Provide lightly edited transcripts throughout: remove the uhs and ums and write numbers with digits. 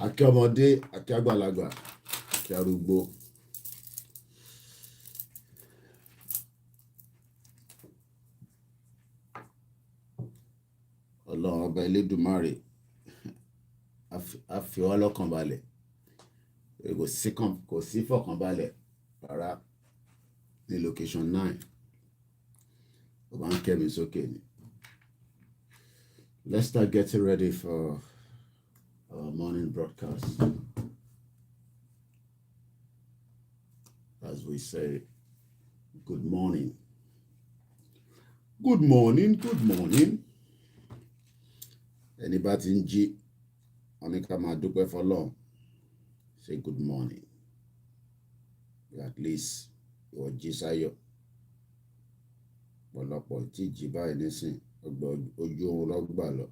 Àkí ọmọdé, àkí àgbàlagbà, àkí arúgbó. Ọlọ́run ọba Elédùmarè á fi wá lọ́kàn balẹ̀. Kò sí fọ̀kànbalẹ̀ rárá ní location 9. Ó bá ń kẹ́mi sókè ni. Let's start getting ready for our morning broadcast. As we say, good morning. Good morning, good morning. Anybody in G, onika ma dúpẹ́ f'Ọlọ́run. Say good morning. At least you're jí sáyọ̀. Ọ̀pọ̀lọpọ̀ tí jí báyìí nísìn ojú oorun ló gbà lọ.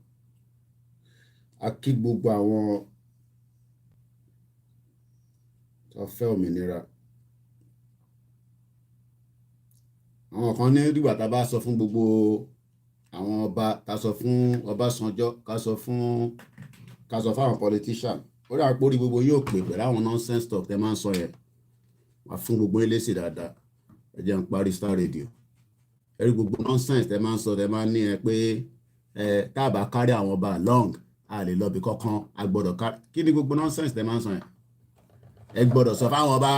A kí gbogbo àwọn tó fẹ́ òmìnira. Àwọn kan ní dìgbà tá bá sọ fún gbogbo àwọn ọba, ká sọ fún Ọbásanjọ́, ká sọ fún àwọn politician. Ó dà pé orí gbogbo yóò pè pẹ̀lú àwọn nonsense talk tẹ́ máa ń sọ yẹn. Wà fún gbogbo ilé sí dáadáa. Ẹ jẹ́ n parí Starr Radio. Ẹ̀rí gbogbo nonsense tẹ́ máa ń sọ, tẹ́ máa ń ní ẹ pé tá bá kárí àwọn ọba long, a lè lọ bí kankan, a gbọ́dọ̀ kárí. Kí ni gbogbo nonsense tẹ́ máa ń sọ yẹn? Ẹ gbọ́dọ̀ sọ fáwọn ọba,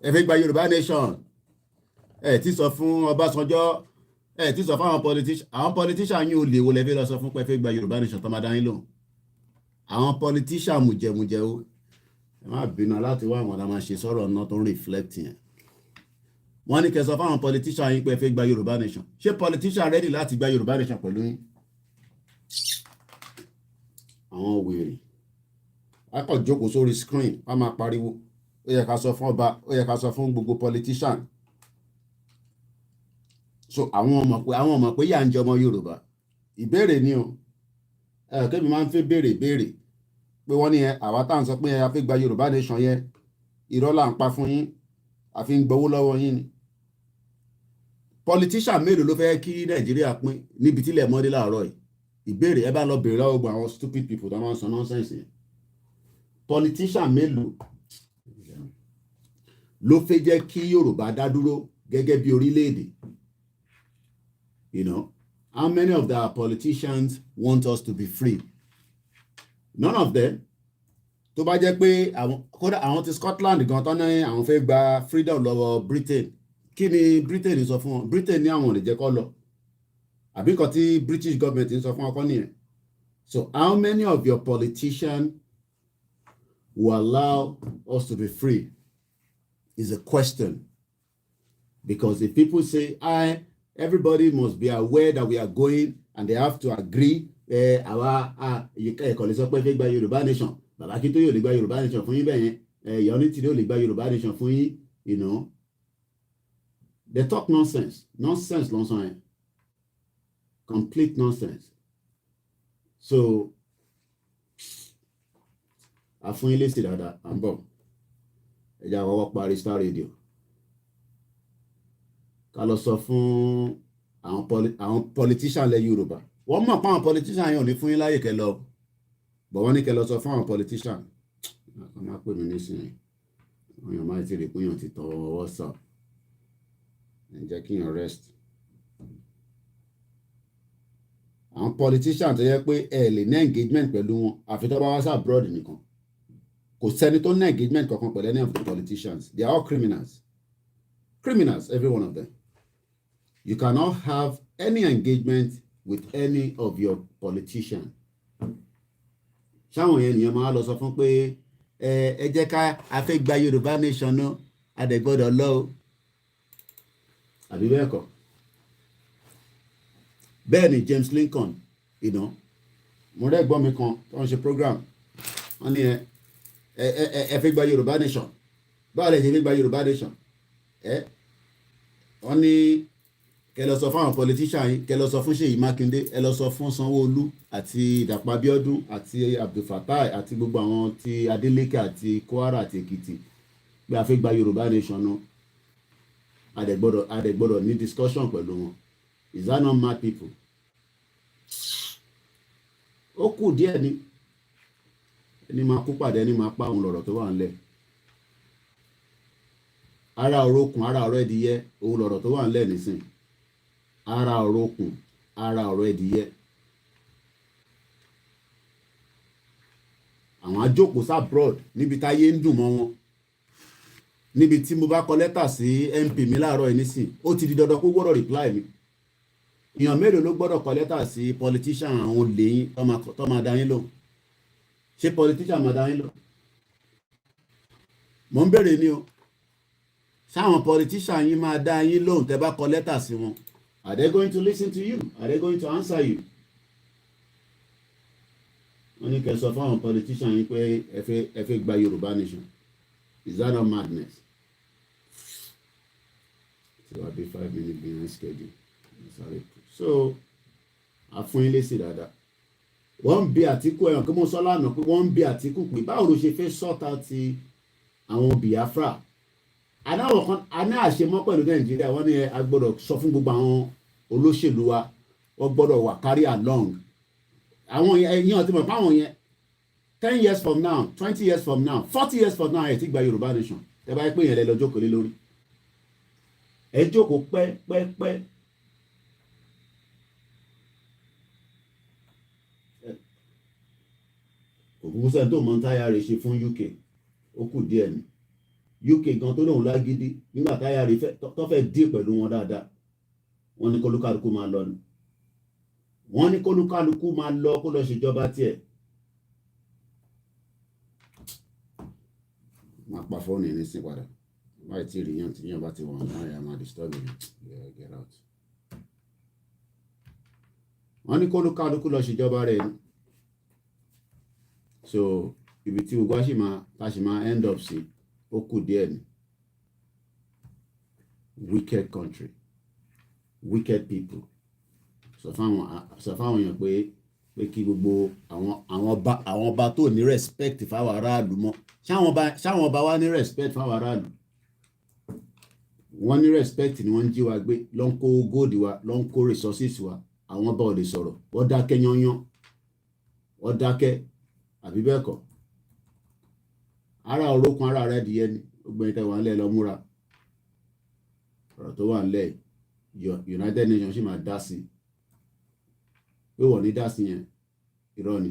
ẹ fẹ́ gba Yoruba Nation. Ẹ ti sọ fún Ọbásanjọ́, ẹ ti sọ fún àwọn politician yín ò lè wo lẹ́fẹ́ lọ sọ fún pé fẹ́ gba Yoruba Nation tó máa dá yín lóhùn. Àwọn politician mùjẹmùjẹ o, ẹ má bínú láti wá àwọn máa ṣe sọ̀rọ̀ náà tó ń reflect yẹn. Wọ́n ní kẹ́ sọ fún àwọn politician yín pé fẹ́ gba Yoruba Nation. Ṣé politician ready láti gba Yoruba Nation pẹ̀lú yín? Àwọn wèrè a kàn jókòó sórí screen, a máa pariwo. Ó yẹ ká sọ fún ọba, ó yẹ ká sọ fún gbogbo politician. So àwọn ọmọ pé yà ń jẹ ọmọ Yorùbá. Ìbéèrè ni o. Kẹ́mi máa ń fẹ́ béèrè pé wọ́n ní àwa tá à ń sọ pé a fẹ́ gba Yorùbá Nation yẹn, irọ́ là ń pa fún yín, a fi ń gbowó lọ́wọ́ yín ni. Politician mélòó ló fẹ́ kí Nàìjíríà pín níbi tílẹ̀ mọ́dé láàárọ̀ yìí? Ìbéèrè ẹ bá lọ béèrè lọ́wọ́ gbogbo àwọn stupid people tó máa ń sọ nonsense yẹn. Politician mélòó ló fẹ́ jẹ́ kí Yorùbá dá dúró gẹ́gẹ́ bí orílẹ̀-èdè? You know, how many of the politicians want us to be free? None of them. Tó bá jẹ́ pé àwọn ti Scotland gan tán ní àwọn fẹ́ gba freedom lọ́wọ́ Britain. Kí ni Britain sọ fún wọn? Britain ní àwọn ò lè jẹ́ kó lọ. Àbí nǹkan tí British government ń sọ fún ọkọ nìyẹn. So how many of your politicians will allow us to be free is a question. Because if people say, everybody must be aware that we are going and they have to agree. Ìkọ̀lẹ̀ sọ pé fẹ́ gba Yorùbá Nation. Bàbá kí tó yóò lè gba Yorùbá Nation fún yín bẹ́ẹ̀ yẹn. Unity yóò lè gba Yorùbá Nation fún yín. You know. They talk nonsense. Nonsense ló ń sọ yẹn. Complete nonsense. So, àfún ilé sí dáadáa, à ń bọ̀. Ẹ jẹ́ àwọ̀wọ́ parí Starr Radio. Ká lọ sọ fún àwọn politician lẹ Yorùbá. Wọ́n mọ̀ pé àwọn politician yẹn ò ní fún yín láyè kẹ́ lọ. Bọ̀ wọ́n ní kẹ́ lọ sọ fún àwọn politician. Wọ́n máa pè mí nísìnyí. Wọ́n yàn máa ti rí pé yàn ti tọ ọwọ́ sọ. Ẹ jẹ́ kí yàn rest. Àwọn politician tó yẹ pé ẹ lè ní engagement pẹ̀lú wọn àfi tó bá wá sí abroad nìkan. Kò sẹ́ni tó ní engagement kankan pẹ̀lú any of the politicians. They are all criminals. Criminals, every one of them. You cannot have any engagement with any of your politicians. Ṣáwọn yẹn nìyẹn máa lọ sọ fún pé ẹ jẹ́ ká a fẹ́ gba Yorùbá Nation náà, a dẹ̀ gbọ́dọ̀ lọ o. Àbí bẹ́ẹ̀ kọ́? Bẹ́ẹ̀ ni James Lincoln, you know, mo rẹ́ gbọ́ mi kan tó ń ṣe program. Wọ́n ní ẹ fẹ́ gba Yorùbá Nation. Báwo lẹ ṣe fẹ́ gba Yorùbá Nation? Wọ́n ní kẹ́ lọ sọ fún àwọn politician yìí, kẹ́ lọ sọ fún Ṣèyí Mákindé, ẹ lọ sọ fún Sanwó-Olú àti Dàpọ̀ Abíọ́dún àti Abdulfatai àti gbogbo àwọn ti Adeleke àti Kwara àti Èkìtì pé a fẹ́ gba Yorùbá Nation náà. A dẹ̀ gbọ́dọ̀ ní discussion pẹ̀lú wọn. Is that not mad people? Ó kù díẹ̀ ni. ẹni máa kú pàdé ẹni máa pa òun lọ̀rọ̀ tó wà ńlẹ̀. Ara òrokùn ara ọ̀rọ̀ ẹdìyẹ òun lọ̀rọ̀ tó wà ńlẹ̀ nísìn. Ara òrokùn ara ọ̀rọ̀ ẹdìyẹ. Àwọn ajókòó sábrọ̀d níbi táyé ń dùn mọ́ wọn. Níbi tí mo bá kọ lẹ́tà sí MP mi láàárọ̀ yìí nísìn, ó ti di dandan kó gbọ́dọ̀ reply mi. Èèyàn mélòó ló gbọ́dọ̀ kọ lẹ́tà sí politician àwọn olè yín tó máa dá yín lóhùn? Ṣé politician máa dá yín lóhùn? Mo ń béèrè ni o. Ṣáwọn politician yín máa dá yín lóhùn tẹ́ bá kọ lẹ́tà sí wọn? Are they going to listen to you? Are they going to answer you? Wọ́n ní kẹ́ sọ fáwọn politician yín pé ẹ fẹ́ gba Yoruba Nation. Is that not madness? So I'll be 5 minutes behind schedule. Sorry. So àfún yín lésì dáadáa. Wọ́n ń bi Atiku ẹ̀yàn kí mo sọ lánàá pé wọ́n ń bi Atiku pé báwo ló ṣe fẹ́ sọ́ta ti àwọn Biafra. Àná àṣemọ́ pẹ̀lú Nàìjíríà wọ́n ní a gbọ́dọ̀ sọ fún gbogbo àwọn olóṣèlú wa wọ́n gbọ́dọ̀ wà carry along. Àwọn ẹ̀yìn ọ̀tí mọ̀ fáwọn yẹn 10 years from now 20 years from now 40 years from now ẹ̀ ti gba Yorùbá Nation. Ẹ bá yẹ pé yẹn lẹ lọ jókòó lé lórí. Ẹ jókòó pẹ́. Òkùnkùn sẹ́ni tó mọ̀ ń táyà rẹ̀ ṣe fún UK ó kù díẹ̀ ni. UK gan tó lóun lágídí nígbà táyà rẹ̀ tó fẹ́ dí pẹ̀lú wọn dáadáa wọ́n ní kólúkálukú máa lọ ni. Wọ́n ní kólúkálukú máa lọ kó lọ ṣèjọba tiẹ̀. Máa pa fóònù ní sí padà báyìí tí ìrìyàn tí yàn bá ti wọ̀n náà yà máa disturb me. Yeah, get out. Wọ́n ní kólúkálukú lọ ṣèjọba rẹ̀ ni. So ibi tí gbogbo a ṣì máa end up sí ó kù díẹ̀ ni. Wicked country, wicked people. Sọ fáwọn èèyàn pé kí gbogbo àwọn ọba tó ní respect fáwọn aráàlú mọ́. Ṣáwọn ọba wa ní respect fáwọn aráàlú? Wọ́n ní respect ni wọ́n ń jí wa gbé, ló ń kó gold wa, ló ń kó resources wa. Àwọn ọba ò lè sọ̀rọ̀, wọ́n dákẹ́ yányán, wọ́n dákẹ́ àbí bẹ́ẹ̀ kọ́. Ara òrókun ara rẹ̀ dìyẹ ni gbogbo ìtẹ̀ wà ńlẹ̀ lọ múra. Ọ̀rọ̀ tó wà ńlẹ̀ United Nations sì máa dá sí pé wọ́n ní dá sí yẹn irọ́ ni.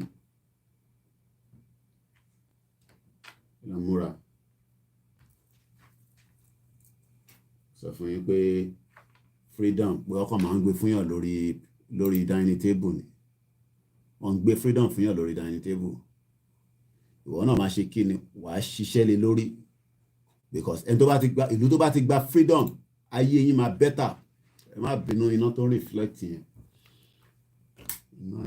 Lọ múra. Sọ fún yín pé freedom pé ọkọ̀ máa ń gbé fún yàn lórí dining table ni. Wọ́n ń gbé freedom fún yàn lórí dining table. Ìwọ náà máa ṣe kí ni wàá ṣiṣẹ́ lé lórí because ìlú tó bá ti gba freedom ayé yín máa better. Ẹ má bínú iná tó ń reflect yẹn. Iná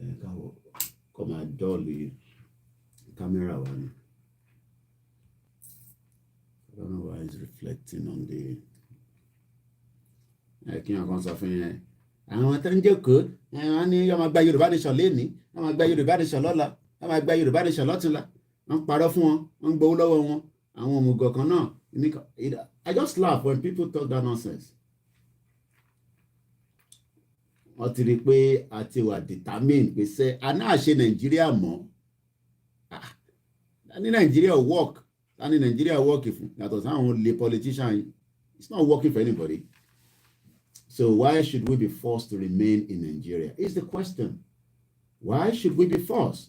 ẹ̀ káwọ́ kọ́ máa dọ́ọ̀lì kámẹ́rà wa ni. I don't know why it's reflecting on the. Kí n kan sọ fún yẹn. Àwọn tó ń jókòó wọ́n ní wọ́n máa gba Yorùbá Nation lénìí, wọ́n máa gba Yorùbá Nation lọ́la, wọ́n máa gba Yorùbá Nation lọ́túnla. Wọ́n parọ́ fún wọn, wọ́n gbowó lọ́wọ́ wọn. Àwọn òmùgọ̀ kan náà. I just laugh when people talk that nonsense. Wọ́n ti rí i pé a ti wà determined pé sẹ́ a náà ṣe Nàìjíríà mọ́. Ní Nàìjíríà work, ní Nàìjíríà work fún yàtọ̀ sáwọn olè politician yìí. It's not working for anybody. So why should we be forced to remain in Nigeria? Is the question. Why should we be forced?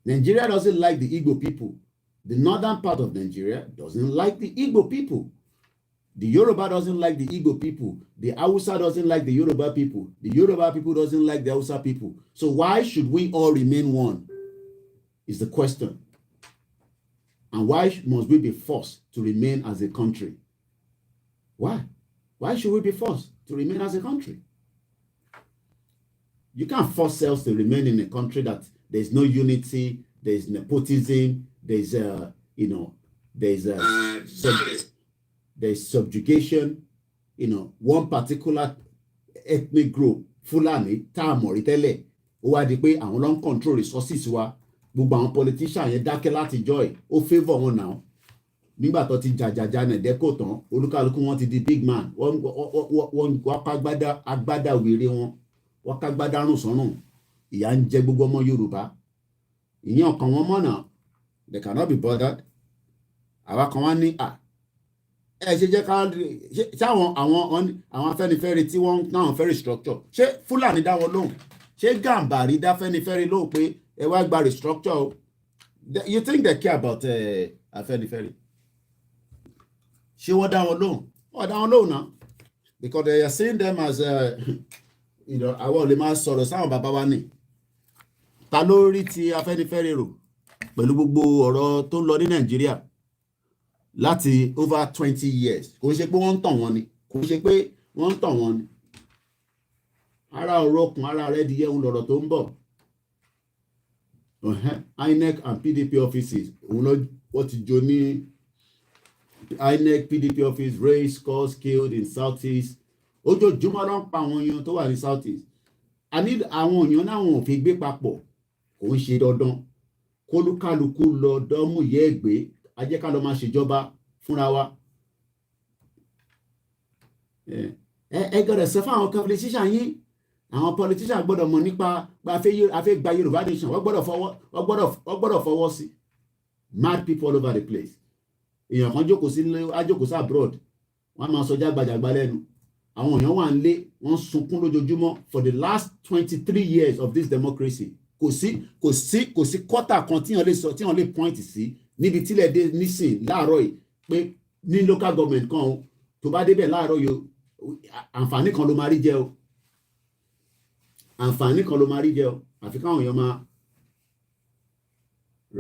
Nigeria doesn't like the Igbo people. The northern part of Nigeria doesn't like the Igbo people. The Yoruba doesn't like the Igbo people. The Hausa doesn't like the Yoruba people. The Yoruba people doesn't like the Hausa people. So why should we all remain one? Is the question. And why must we be forced to remain as a country? Why? Why should we be forced to remain as a country? You can't force us to remain in a country that there's no unity, there's nepotism, there's there's subjugation, one particular ethnic group, Fulani, Tamori, Tele, ó wá di pé àwọn ló ń control resources wa, gbogbo àwọn politician yẹn dákẹ́ láti joy, ó favour wọn now. Nígbà tó ti jàjàjà nẹ̀dẹ́kò tán, olúkálukú wọn ti di big man, wọ́n pa agbádá wèrè wọn, wọ́n ká gbádárùn sọ́rùn ìyà ń jẹ gbogbo ọmọ Yorùbá ìyẹn ọkàn wọn mọ̀nà they cannot be bothered àwa kan wá ní ẹ ṣe jẹ́ ká ṣe àwọn Afẹ́nifẹ́re tí wọ́n náà fẹ́ restructure ṣé Fúlàní dá wọn lóhùn ṣé Gàmbàrí dá Afẹ́nifẹ́re lóhùn pé ẹ wá gba restructure o you think they care about Afẹ́nifẹ́re ṣé wọ́n dá wọn lóhùn wọ́n dá wọn lóhùn náà because they are seeing them as àwọn olè máa sọ̀rọ̀ sáwọn bàbá wa ní ta ló rí ti Afẹ́nifẹ́re rò pẹ̀lú gbogbo ọ̀rọ̀ tó ń lọ ní Nàìjíríà láti over 20 years kò ṣe pé wọ́n ń tàn wọ́n ni kò ṣe pé wọ́n ń tàn wọ́n ni ara ọ̀rọ̀ ọkùn ara rẹ̀ di yẹun lọ̀rọ̀ tó ń bọ̀ INEC and PDP offices òun lọ wọ́n ti jó ní INEC PDP office raised scores killed in Southeast ojoojúmọ́ ló ń pa àwọn èèyàn tó wà ní Southeast àní àwọn èèyàn náà wọn ò fi gbé papọ̀ kò ń ṣe dandan kólúkálukú lọ dọ́mú yẹ́ ẹ̀gbẹ́ ajẹ́ ká lọ máa ṣèjọba fúnra wa ẹ gbọ́dọ̀ sọ fún àwọn politician yín àwọn politician gbọ́dọ̀ mọ̀ nípa afẹ́ gba Yorùbá nation wọ́n gbọ́dọ̀ fọwọ́ sí mad people all over the place èèyàn kan jókòó sí abroad wọ́n máa sọ jágbàjàgbà lẹ́nu àwọn èèyàn wà ń lé wọ́n sunkún lójoojúmọ́ for the last 23 years of this democracy kò sí kọ́tà kan tí wọ́n lè point sí níbi tílẹ̀ dé nísìn láàárọ̀ yìí pé ní local government kan o tó bá débẹ̀ láàárọ̀ yìí àǹfààní kan ló máa rí jẹ o àǹfààní kan ló máa rí jẹ o àfi káwọn èèyàn máa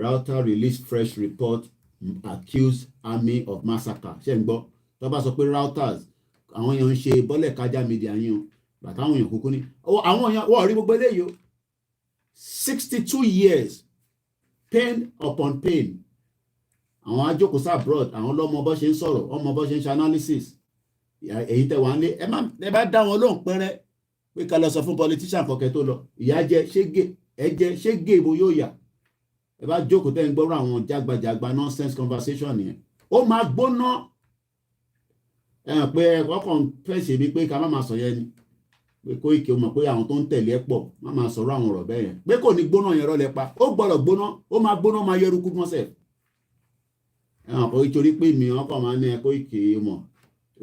Router released fresh report accused army of massacre ṣe ń gbọ́ tó bá sọ pé Routers àwọn èèyàn ń ṣe bọ́lẹ̀ kájà media yín o bàtà àwọn èèyàn kúkú ní àwọn èèyàn wọ́n rí gbogbo eléyìí o 62 years pain upon pain àwọn ajókòó sí abroad àwọn lọ́mọ bọ́ ṣe ń sọ̀rọ̀ ọmọ bọ́ ṣe ń ṣe analysis èyí tẹ̀ wá ń lé ẹ bá dá wọn lóhùn pẹ́rẹ́ pé ká lọ sọ fún politician kọ̀kẹ́ tó lọ ìyá jẹ ṣégè ibo yóò yà ẹ bá jókòó tẹ́ ń gbọ́rọ̀ àwọn jágbajàgba nonsense conversation nìyẹn ó máa gbóná pé ọkàn fẹ́ṣẹ̀ mi pé ká má máa sọ yẹn ni pé Koiki ó mọ̀ pé àwọn tó ń tẹ̀lé ẹ̀ pọ̀ má máa sọ̀rọ̀ àwọn ọ̀rọ̀ bẹ́ẹ̀ yẹn pé kò ní gbóná yẹn rọ́lẹ̀ pa ó gbọ́dọ̀ gbóná ó máa gbóná máa yẹrù kú mọ́sẹ̀ ẹ̀wọ̀n kò torí pé mi ọkọ̀ máa ní ẹ Koiki mọ̀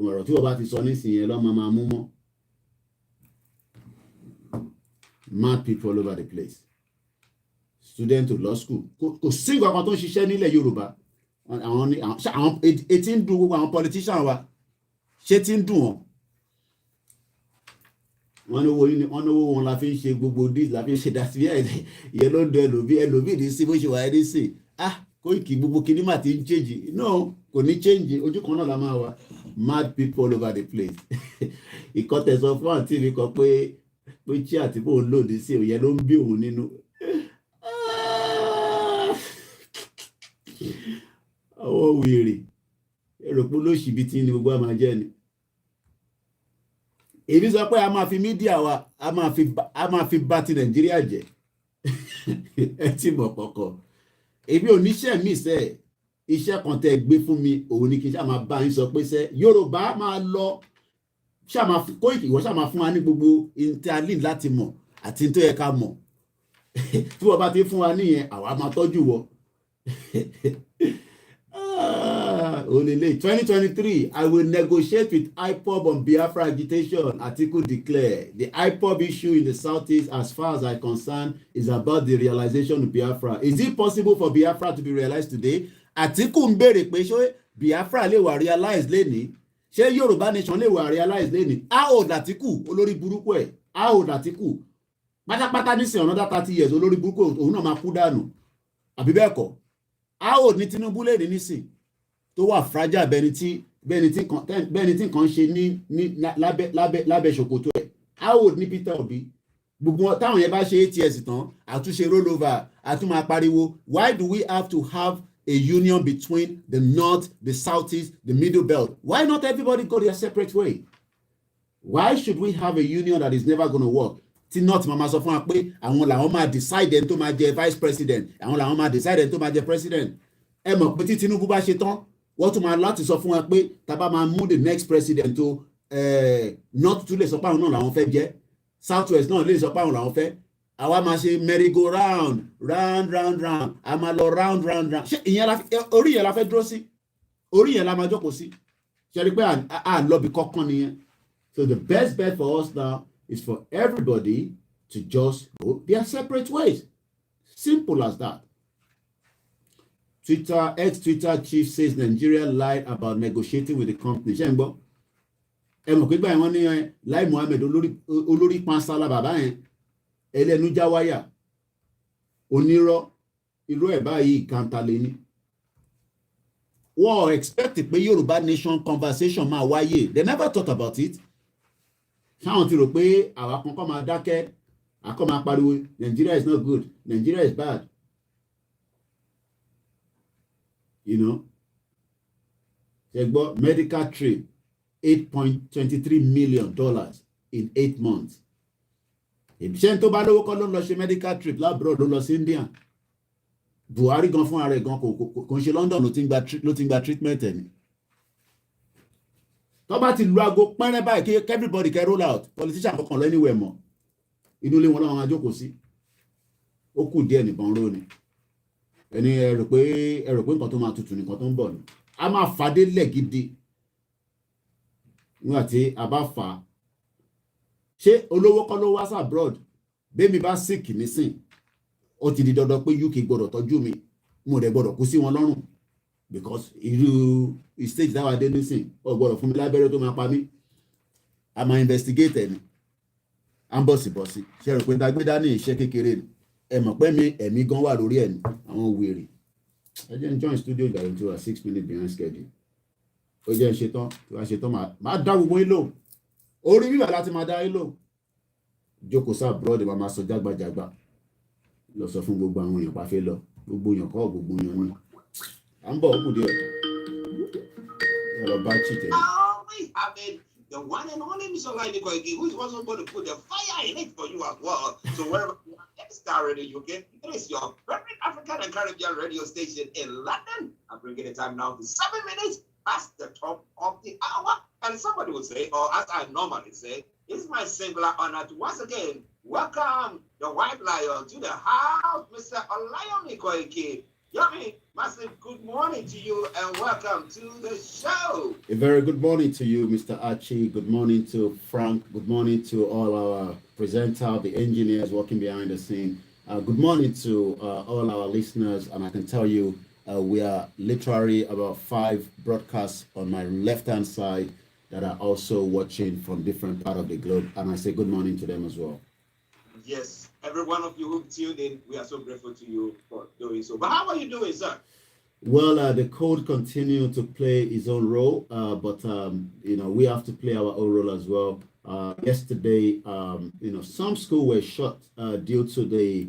ọ̀rọ̀ tí wọ́n bá ti sọ nísìnyí ẹ lọ́mọ máa mú mọ́ mad people all over the place student to law school kò sí nǹkan kan tó ń ṣiṣẹ́ nílẹ̀ Yorùbá àwọn etí ń dùn gbogbo àwọn politician wa ṣé tí ń dùn wọ́n ní owó wọn la fi ń ṣe gbogbo dis la fi ń ṣe dasi ìyẹn ló ń dọ ẹlòmíì ní sí bó ṣe wà ẹ́ ní sí Koiki gbogbo kìíní mà ti ń change no kò ní change ojú kan náà la máa wà mad people all over the place ìkọ́tẹ̀sọ fún àǹtí mi kan pé tí àti bó ń lòdì sí òye ló ń bí òun nínú ọwọ́ wèrè èrò pé lóṣìbìtì ni gbogbo àmà jẹ́ ni èmi sọ pé a máa fi mídíà wa a máa fi bá ti Nàìjíríà jẹ́ ẹ ti mọ̀ kọ̀kọ̀ èmi ò níṣẹ́ mi sẹ́ iṣẹ́ kan tẹ́ gbé fún mi òun ni kí n ṣáà máa bá yín sọ pé sẹ́ Yorùbá máa lọ Koiki ìwọ ṣáà máa fún wa ní gbogbo intalin láti mọ̀ àti tó yẹ ká mọ̀ tí wọ́n bá ti fún wa níyẹn àwa máa tọ́jú wọ. Olele 2023 I will negotiate with IPOB on Biafra agitation, Atiku declare. The IPOB issue in the Southeast, as far as I concern, is about the realization of Biafra. Is it possible for Biafra to be realized today? Atiku ń béèrè pé ṣé Biafra lè wà realized lẹ́ni? Ṣé Yoruba Nation lè wà realized lẹ́ni? How old Atiku olórí burúkú ẹ̀? How old Atiku? Pátápátá ní sí another 30 years olórí burúkú òun náà máa kú dànù. Àbí bẹ́ẹ̀ kọ́? How old ní Tinubu lè ní nísìn? Tó wà fragile bẹ́ni tí kan ṣe ní lábẹ́ ṣòkòtò ẹ̀. How old ní Peter Obi? Gbogbo táwọn yẹn bá ṣe 8 years tán àtúnṣe rollover àtúnmọ̀ apariwo. Why do we have to have a union between the north, the southeast, the middle belt? Why not everybody go their separate way? Why should we have a union that is never going to work? Tí north máa sọ fún wa pé àwọn làwọn máa decide ẹni tó máa jẹ vice president, àwọn làwọn máa decide ẹni tó máa jẹ president. Ẹ mọ̀ pé tí Tinubu bá ṣe tán wọ́n tún máa láti sọ fún wa pé tá bá máa mú the next president tó north tún lè sọ pé àwọn náà làwọn fẹ́ jẹ́. Southwest náà lè sọ pé àwọn làwọn fẹ́ àwa máa ṣe merry go round a máa lọ round ṣé ìyẹn orí yẹn la fẹ́ dúró sí orí yẹn la máa jókòó sí ṣe rí pé à ń lọ́bi kọ́kàn nìyẹn. So the best bet for us now is for everybody to just go their separate ways. Simple as that. Ex-Twitter chief says Nigeria lied about negotiating with the company. Ṣé ń gbọ́? Ẹ mọ̀ pé gbà wọ́n ní Lai Mohammed olórí pansala bàbá yẹn ẹlẹ́nu jáwáyà onírọ́ irú ẹ̀ báyìí kàńtàlẹ́ ni. Wọ́n expect pé Yoruba Nation conversation máa wáyé. They never thought about it. Ṣáwọn ti rò pé àwa kan kọ́ máa dákẹ́ àkọ́ máa pariwo Nigeria is not good, Nigeria is bad. You know, ṣe gbọ́ medical trip $8.23 million in 8 months. Ìbíṣẹ́ tó bá lówó kọ́ ló ń lọ ṣe medical trip labroad ló lọ sí India. Buhari gan fún ara ẹ̀ gan kò ń ṣe London ló ti ń gba treatment ẹ̀ ni. Tó bá ti lu aago pẹ́rẹ́ báyìí kí everybody can roll out politician kankan lọ anywhere mọ́ inú ilé wọn làwọn máa jókòó sí. Ó kù díẹ̀ nìkan ró ni. Ẹni ẹ rò pé nǹkan tó máa tutù nìkan tó ń bọ̀ ni. A máa fàdé lẹ̀ gidi nígbà tí a bá fà á. Ṣé olówó kọ́ ló wá sí abroad bẹ́ẹ̀mi bá sick nísìn ó ti di dandan pé UK gbọ́dọ̀ tọ́jú mi mo dẹ̀ gbọ́dọ̀ kú sí wọn lọ́rùn because irú stage dáwà dé nísìn ó gbọ́dọ̀ fún mi lábẹ́rẹ́ tó máa pa mí. A máa investigate ẹni à ń bọ̀sibọ̀si ṣe rò pé dágbédá ní iṣẹ́ kékeré ni ẹ mọ̀ pé ẹ̀mí gan wà lórí ẹni àwọn wèrè. Ẹ jẹ́ n join studio ìgbà yẹn tí wà 6 minutes behind schedule. Ó jẹ́ ń ṣetán tí wàá ṣetán máa dá gbogbo yín lò orí bíbà láti máa dá yín lò. Jókòó sá abroad máa sọ jágbàjàgbà lọ sọ fún gbogbo àwọn èèyàn pàfẹ́ lọ gbogbo èèyàn kọ́ gbogbo èèyàn ní. À ń bọ̀ ó kù díẹ̀ ẹ lọ bá chìtẹ̀. The one and only Mr. Koiki, who is also going to put the fire in it for you as well. So wherever you are, Starr Radio UK, it is your favorite African and Caribbean radio station in London. I'm bringing the time now to 7 minutes past the top of the hour. And somebody would say, or as I normally say, it's my singular honor to once again welcome the White Lion to the house, Mr. Olayomi Koiki. Yomi, massive good morning to you and welcome to the show. A very good morning to you, Mr. Archie. Good morning to Frank. Good morning to all our presenters, the engineers working behind the scene. Good morning to all our listeners. And I can tell you, we are literally about 5 broadcasts on my left-hand side that are also watching from different parts of the globe. And I say good morning to them as well. Yes, every one of you who tuned in, we are so grateful to you for doing so. But how are you doing, sir? Well, the code continued to play its own role, but you know, we have to play our own role as well. Yesterday, you know, some schools were shut due to the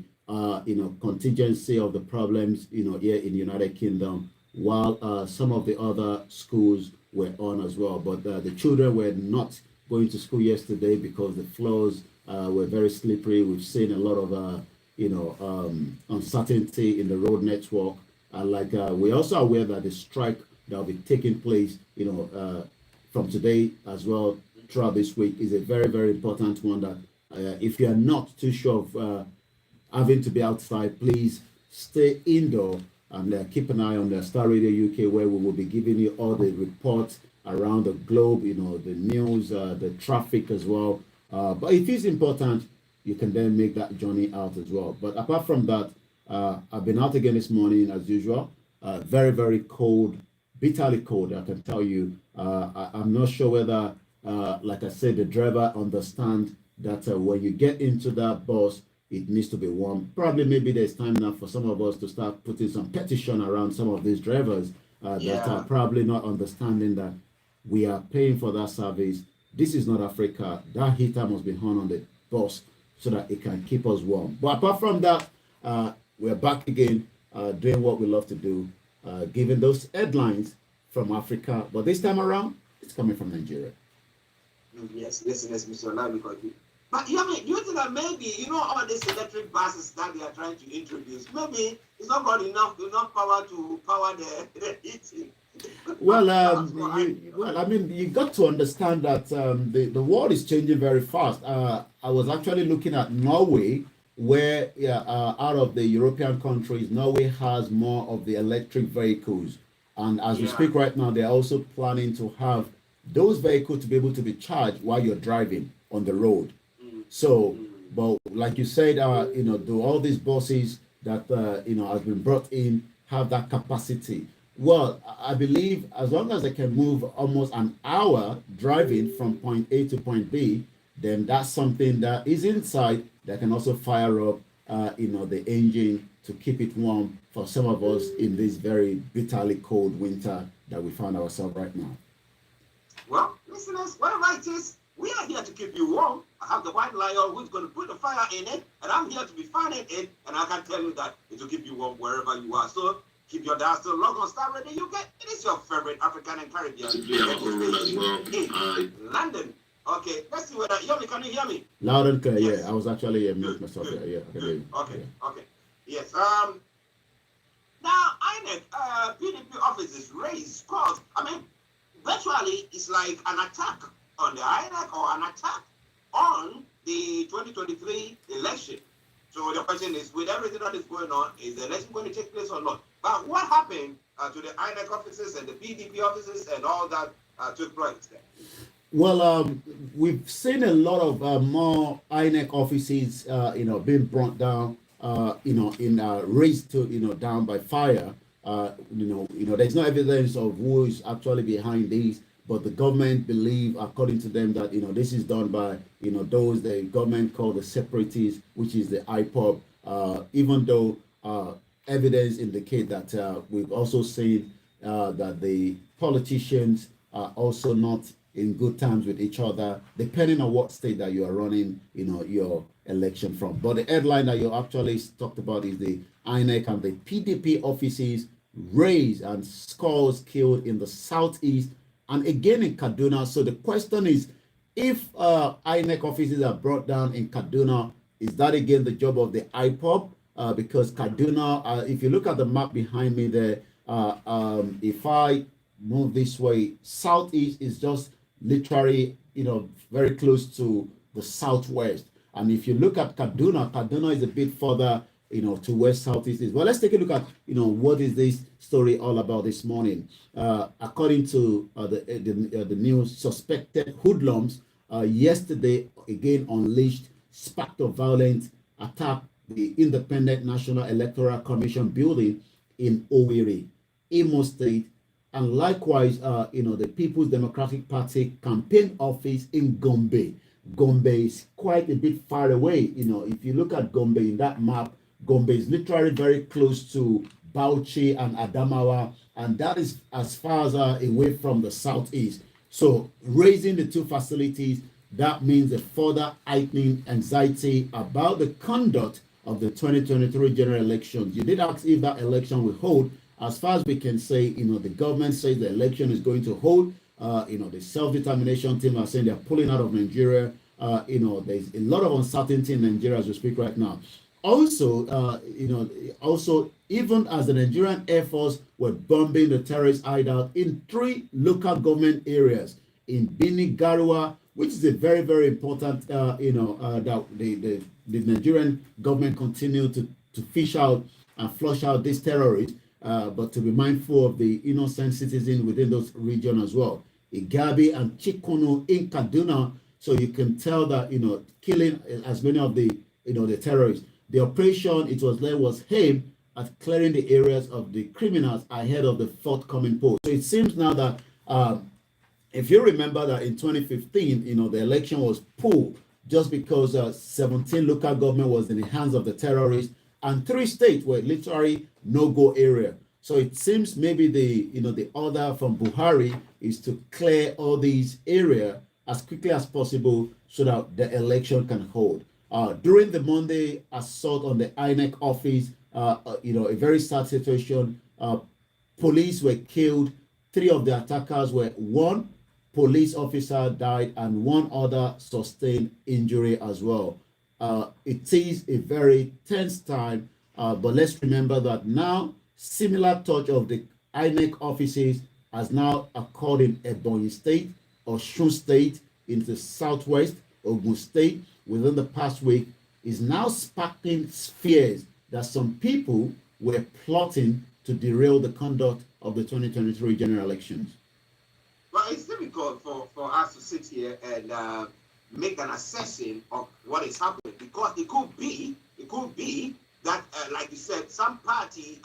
you know, contingency of the problems, you know, here in the United Kingdom, while some of the other schools were on as well. But the children were not going to school yesterday because the floors were very slippery. We've seen a lot of you know, uncertainty in the road network. Like we're also aware that the strike that will be taking place, you know, from today as well throughout this week is a very, very important one that if you are not too sure of having to be outside, please stay indoor and keep an eye on the Starr Radio UK, where we will be giving you all the reports around the globe, you know, the news, the traffic as well. But if it's important, you can then make that journey out as well. But apart from that, I've been out again this morning as usual. Very, very cold, bitterly cold, I can tell you. I'm not sure whether, like I said, the driver understands that when you get into that bus, it needs to be warm. Probably maybe there's time now for some of us to start putting some petition around some of these drivers that are probably not understanding that we are paying for that service. This is not Africa. That heater must be on the bus so that it can keep us warm. But apart from that, we're back again doing what we love to do, giving those headlines from Africa. But this time around, it's coming from Nigeria. Yes, Mr. Olabi. But you think that maybe, you know, all these electric buses that they are trying to introduce, maybe it's not got enough power to power the heating. Well, That's well, I mean, you got to understand that the world is changing very fast. I was actually looking at Norway, where yeah, out of the European countries, Norway has more of the electric vehicles, and as we yeah. speak right now, they're also planning to have those vehicles to be able to be charged while you're driving on the road. Mm, So, mm. but like you said, do all these buses that has been brought in have that capacity? Well, I believe as long as they can move almost an hour driving from point A to point B, then that's something that is inside that can also fire up, the engine to keep it warm for some of us in this very bitterly cold winter that we find ourselves right now. Well, listeners, whatever it is, we are here to keep you warm. I have the white lion who's going to put the fire in it, and I'm here to be fanning it, and I can tell you that it will keep you warm wherever you are. So keep your dial still log on Star Radio UK. It is your favorite African and Caribbean radio station in London. Okay, let's see whether Yomi, can you hear me? Loud and clear, Yes. yeah. I was actually mute Good, myself. good, Yeah, I can hear good. you. Okay, Yeah. okay. Yes. Now INEC PDP office is raised because virtually it's like an attack on the INEC or an attack on the 2023 election. So the question is, with everything that is going on, is the election going to take place or not? But what happened to the INEC offices and the PDP offices and all that took place there? Well, we've seen a lot of more INEC offices, being brought down, in raised to, down by fire. There's no evidence of who is actually behind these, but the government believe, according to them, that this is done by those the government call the separatists, which is the IPOB. Even though evidence indicate that we've also seen that the politicians are also not in good terms with each other, depending on what state that you are running, your election from. But the headline that you actually talked about is the INEC and the PDP offices raised and scores killed in the southeast and again in Kaduna. So the question is, if INEC offices are brought down in Kaduna, is that again the job of the IPOB? Because Kaduna, if you look at the map behind me there, if I move this way, southeast is just literally, very close to the southwest. And if you look at Kaduna, Kaduna is a bit further, to west southeast is. Well, let's take a look at, what is this story all about this morning. According to the news, suspected hoodlums yesterday again unleashed spark of violence attack the Independent National Electoral Commission building in Owerri, Imo State, and likewise, the People's Democratic Party campaign office in Gombe. Gombe is quite a bit far away. If you look at Gombe in that map, Gombe is literally very close to Bauchi and Adamawa, and that is as far as away from the southeast. So raising the two facilities, that means a further heightening anxiety about the conduct of the 2023 general elections. You did ask if that election will hold. As far as we can say, the government says the election is going to hold. The self-determination team are saying they're pulling out of Nigeria. There's a lot of uncertainty in Nigeria as we speak right now. Also, even as the Nigerian Air Force were bombing the terrorist hideout in 3 local government areas in Bini Garua, which is a very, very important, that the Nigerian government continue to fish out and flush out these terrorists, but to be mindful of the innocent citizens within those regions as well. Igabi and Chikono in Kaduna, so you can tell that, killing as many of the, the terrorists. The operation it was led was aimed at clearing the areas of the criminals ahead of the forthcoming poll. So it seems now that if you remember that in 2015, the election was pulled just because 17 local government was in the hands of the terrorists, and 3 states were literally no-go area. So it seems maybe the order from Buhari is to clear all these areas as quickly as possible so that the election can hold. During the Monday assault on the INEC office, a very sad situation. Police were killed. 3 of the attackers were 1 police officer died and 1 other sustained injury as well. It is a very tense time, but let's remember that now similar touch of the INEC offices has now occurred in Ebonyi State, Osun State, in the southwest, Ogun State, within the past week, is now sparking fears that some people were plotting to derail the conduct of the 2023 general elections. Well, it's difficult for us to sit here and make an assessment of what is happening, because it could be that, like you said, some party,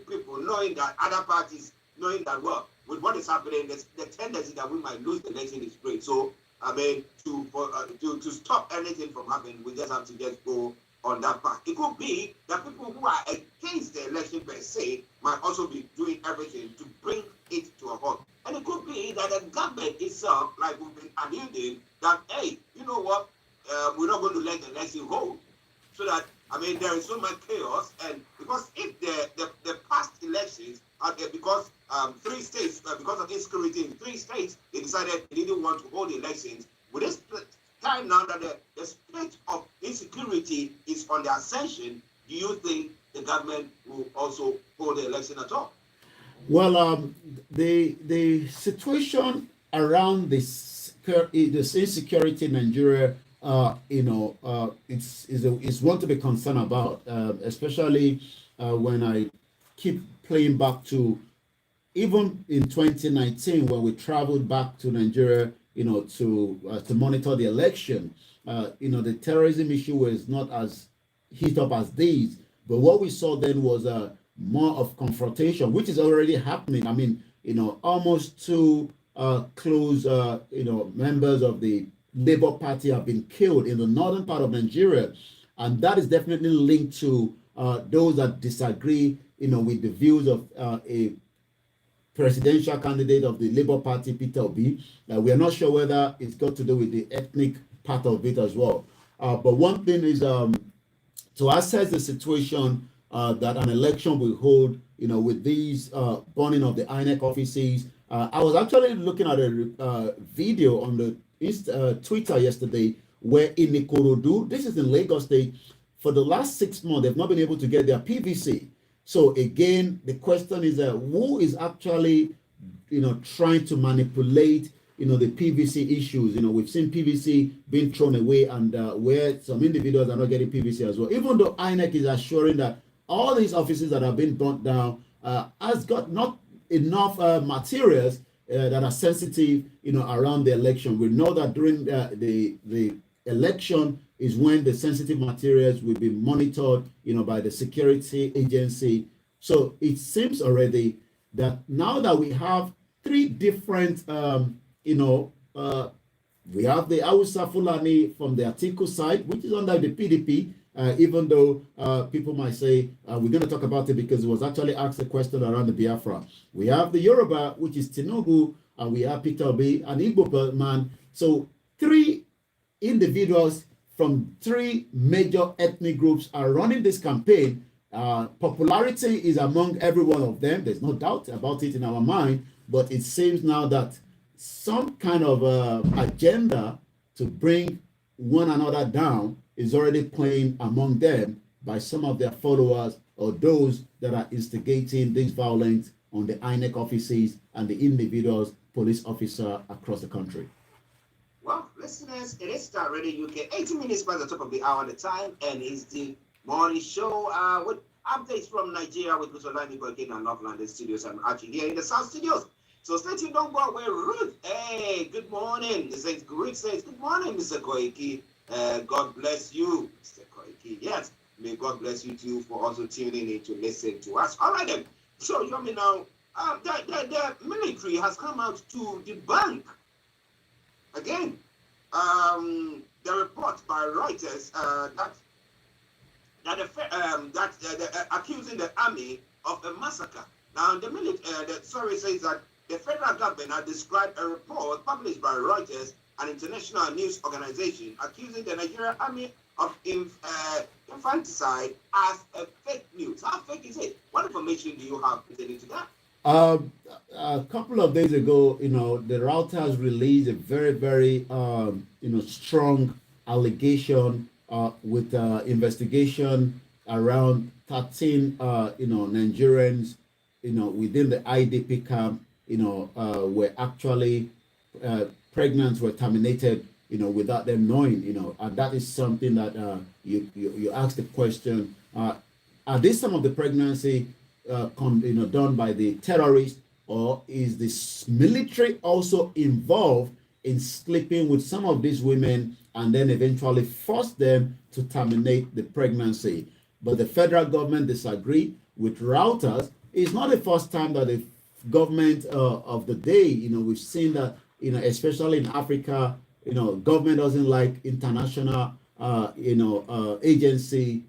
people knowing that other parties knowing that, well, with what is happening, the tendency that we might lose the election is great. So, to stop anything from happening, we just have to just go on that path. It could be that people who are against the election per se might also be doing everything to bring it to a halt. And it could be that the government itself, like we've been alluding, that, hey, you know what, we're not going to let the election hold. So that, there is so much chaos. And because if the past elections are there, because 3 states, because of insecurity in 3 states, they decided they didn't want to hold the elections. With this time now that the state of insecurity is on the ascension, do you think the government will also hold the election at all? Well, the situation around this insecurity in Nigeria, it's one to be concerned about, especially when I keep playing back to even in 2019 when we traveled back to Nigeria, to monitor the election. The terrorism issue was not as heat up as these, but what we saw then was more of confrontation, which is already happening. Almost 2 close, members of the Labour Party have been killed in the northern part of Nigeria, and that is definitely linked to those that disagree, with the views of a presidential candidate of the Labour Party, Peter Obi. We are not sure whether it's got to do with the ethnic part of it as well. But one thing is to assess the situation that an election will hold, with these burning of the INEC offices. I was actually looking at a video on the Twitter yesterday where in Ikorodu, this is in Lagos State, for the last 6 months, they've not been able to get their PVC. So again, the question is who is actually, trying to manipulate, the PVC issues. We've seen PVC being thrown away, and where some individuals are not getting PVC as well. Even though INEC is assuring that all these offices that have been burnt down has got not enough materials that are sensitive, around the election. We know that during the election is when the sensitive materials will be monitored, by the security agency. So it seems already that now that we have 3 different, we have the Hausa Fulani from the Atiku side, which is under the PDP, even though people might say, we're going to talk about it because it was actually asked a question around the Biafra. We have the Yoruba, which is Tinubu, and we have Peter Obi, and Igbo man. So 3 individuals from 3 major ethnic groups are running this campaign. Popularity is among every one of them. There's no doubt about it in our mind. But it seems now that some kind of agenda to bring one another down is already playing among them by some of their followers or those that are instigating this violence on the INEC offices and the individuals, police officer across the country. Well, listeners, it is Starr Radio UK, 80 minutes by the top of the hour at the time, and it's the morning show with updates from Nigeria with Mr. Lani Boykin and North London studios. I'm actually here in the South studios. So stay tuned, don't go away. Ruth, hey, good morning. It says, Ruth says, good morning, Mr. Koiki. God bless you, Mr. Koiki. Yes, may God bless you too for also tuning in to listen to us. All right, then. So, you me now, the military has come out to debunk again the report by Reuters that accusing the army of a massacre. Now, the story says that the federal government had described a report published by Reuters, an international news organization, accusing the Nigerian army of infanticide as a fake news. How fake is it? What information do you have pertaining to that? A couple of days ago, the Reuters released a very, very, strong allegation with investigation around 13, Nigerians, within the IDP camp were actually pregnant, were terminated, without them knowing, and that is something that you ask the question, are these some of the pregnancy done by the terrorists, or is this military also involved in sleeping with some of these women and then eventually force them to terminate the pregnancy? But the federal government disagree with Reuters. It's not the first time that the government of the day, we've seen that, especially in Africa, government doesn't like international, agency,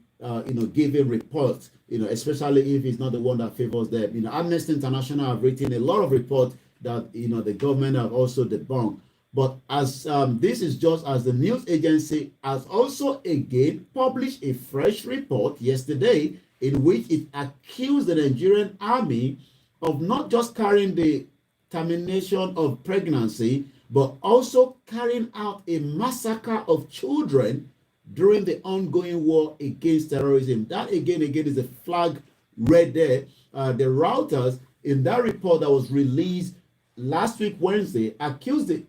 giving reports, especially if it's not the one that favors them. Amnesty International have written a lot of reports that, the government have also debunked. But as this is just as the news agency has also again published a fresh report yesterday in which it accused the Nigerian army of not just carrying the termination of pregnancy, but also carrying out a massacre of children during the ongoing war against terrorism. That again is a flag right there. The Reuters, in that report that was released last week Wednesday, accused the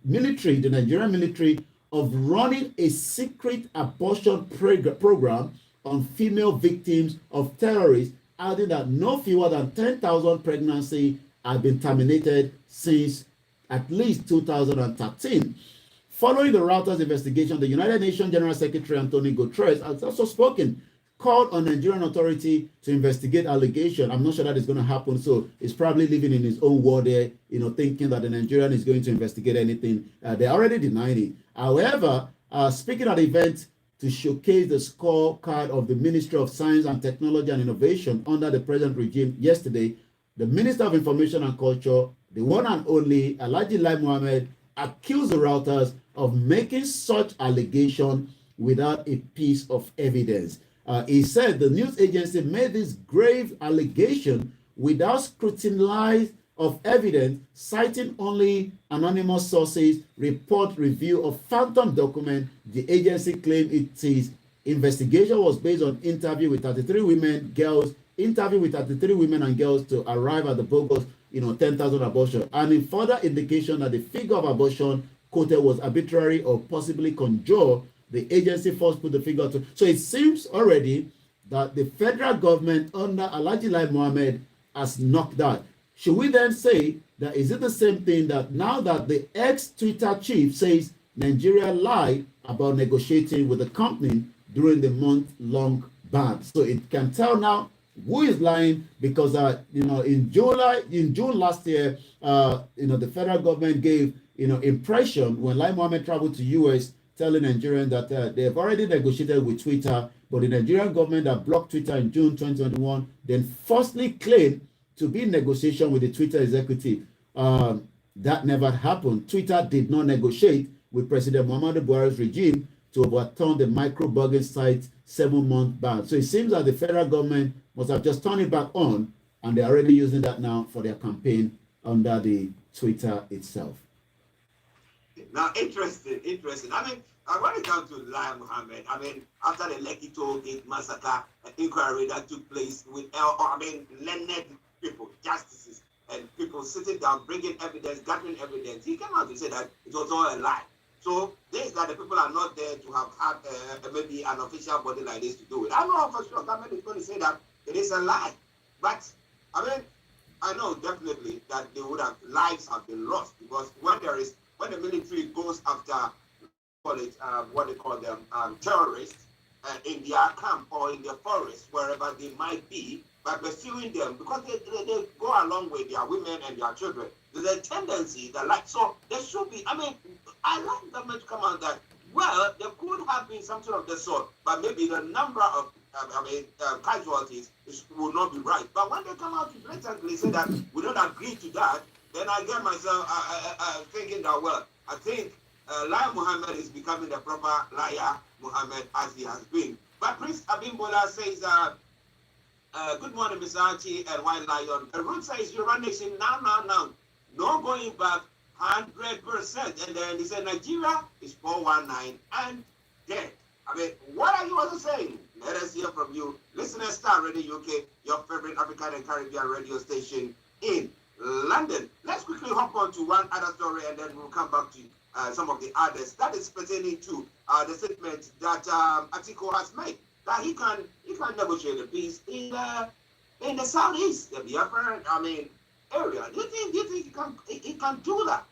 military, the Nigerian military, of running a secret abortion program on female victims of terrorists, adding that no fewer than 10,000 pregnancies have been terminated since at least 2013. Following the Reuters investigation, the United Nations General Secretary Antonio Guterres has also spoken, called on Nigerian authority to investigate allegation. I'm not sure that is going to happen, so he's probably living in his own world there, thinking that the Nigerian is going to investigate anything. They already denied it. However, speaking at the event to showcase the scorecard of the Ministry of Science and Technology and Innovation under the present regime yesterday, the Minister of Information and Culture, the one and only Alhaji Lai Mohammed, accused the Reuters of making such allegation without a piece of evidence. He said the news agency made this grave allegation without scrutiny of evidence, citing only anonymous sources, report review of phantom document. The agency claimed its investigation was based on interview with 33 women and girls to arrive at the bogus 10,000 abortion, and in further indication that the figure of abortion quoted was arbitrary or possibly conjured, the agency first put the figure to. So it seems already that the federal government under Alhaji Lai Mohammed has knocked that. Should we then say that is it the same thing that now that the ex-Twitter chief says Nigeria lied about negotiating with the company during the month-long ban? So it can tell now who is lying, because in June last year, the federal government gave impression when Lai Mohammed traveled to US, telling Nigerians that they have already negotiated with Twitter, but the Nigerian government that blocked Twitter in June 2021 then falsely claimed to be in negotiation with the Twitter executive. That never happened. Twitter did not negotiate with President Muhammadu Buhari's regime to overturn the micro-blogging site's 7-month ban. So it seems that the federal government must have just turned it back on, and they're already using that now for their campaign under the Twitter itself. Now, interesting. I mean, when it comes to Lai Mohammed, after the Lekki Toll Gate massacre inquiry that took place with, learned people, justices, and people sitting down, bringing evidence, gathering evidence, he came out to say that it was all a lie. So, this that the people are not there to have had maybe an official body like this to do it. I know for sure government is going to say that it is a lie. But, I know definitely that lives have been lost, because when the military goes after what they call them terrorists in their camp or in their forest, wherever they might be, by pursuing them, because they go along with their women and their children. There's a tendency that so there should be, I like government to come out that, well, there could have been something of the sort, but maybe the number of casualties will not be right. But when they come out to blatantly say that we don't agree to that, then I get myself thinking that, well, I think Lai Mohammed is becoming the proper liar Mohammed as he has been. But Prince Abimbola says, good morning, Mr. Archie and White Lion. The root says Yoruba Nation, now. No going back 100%. And then he said Nigeria is 419 and dead. What are you also saying? Let us hear from you. Listener Starr Radio UK, your favorite African and Caribbean radio station in London. Let's quickly hop on to one other story, and then we'll come back to some of the others. That is pertaining to the statement that Atiku has made, that he can negotiate a peace in the southeast, the Biafra, area. Do you think he can do that?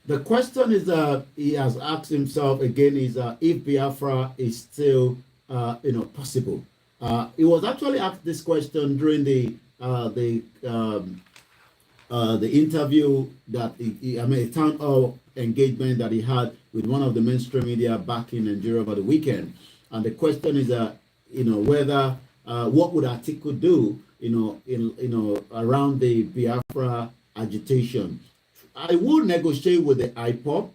The question is, he has asked himself again, is if Biafra is still, possible. He was actually asked this question during the interview that a town hall engagement that he had with one of the mainstream media back in Nigeria over the weekend. And the question is, whether what would Atiku do, around the Biafra agitation. I will negotiate with the IPOB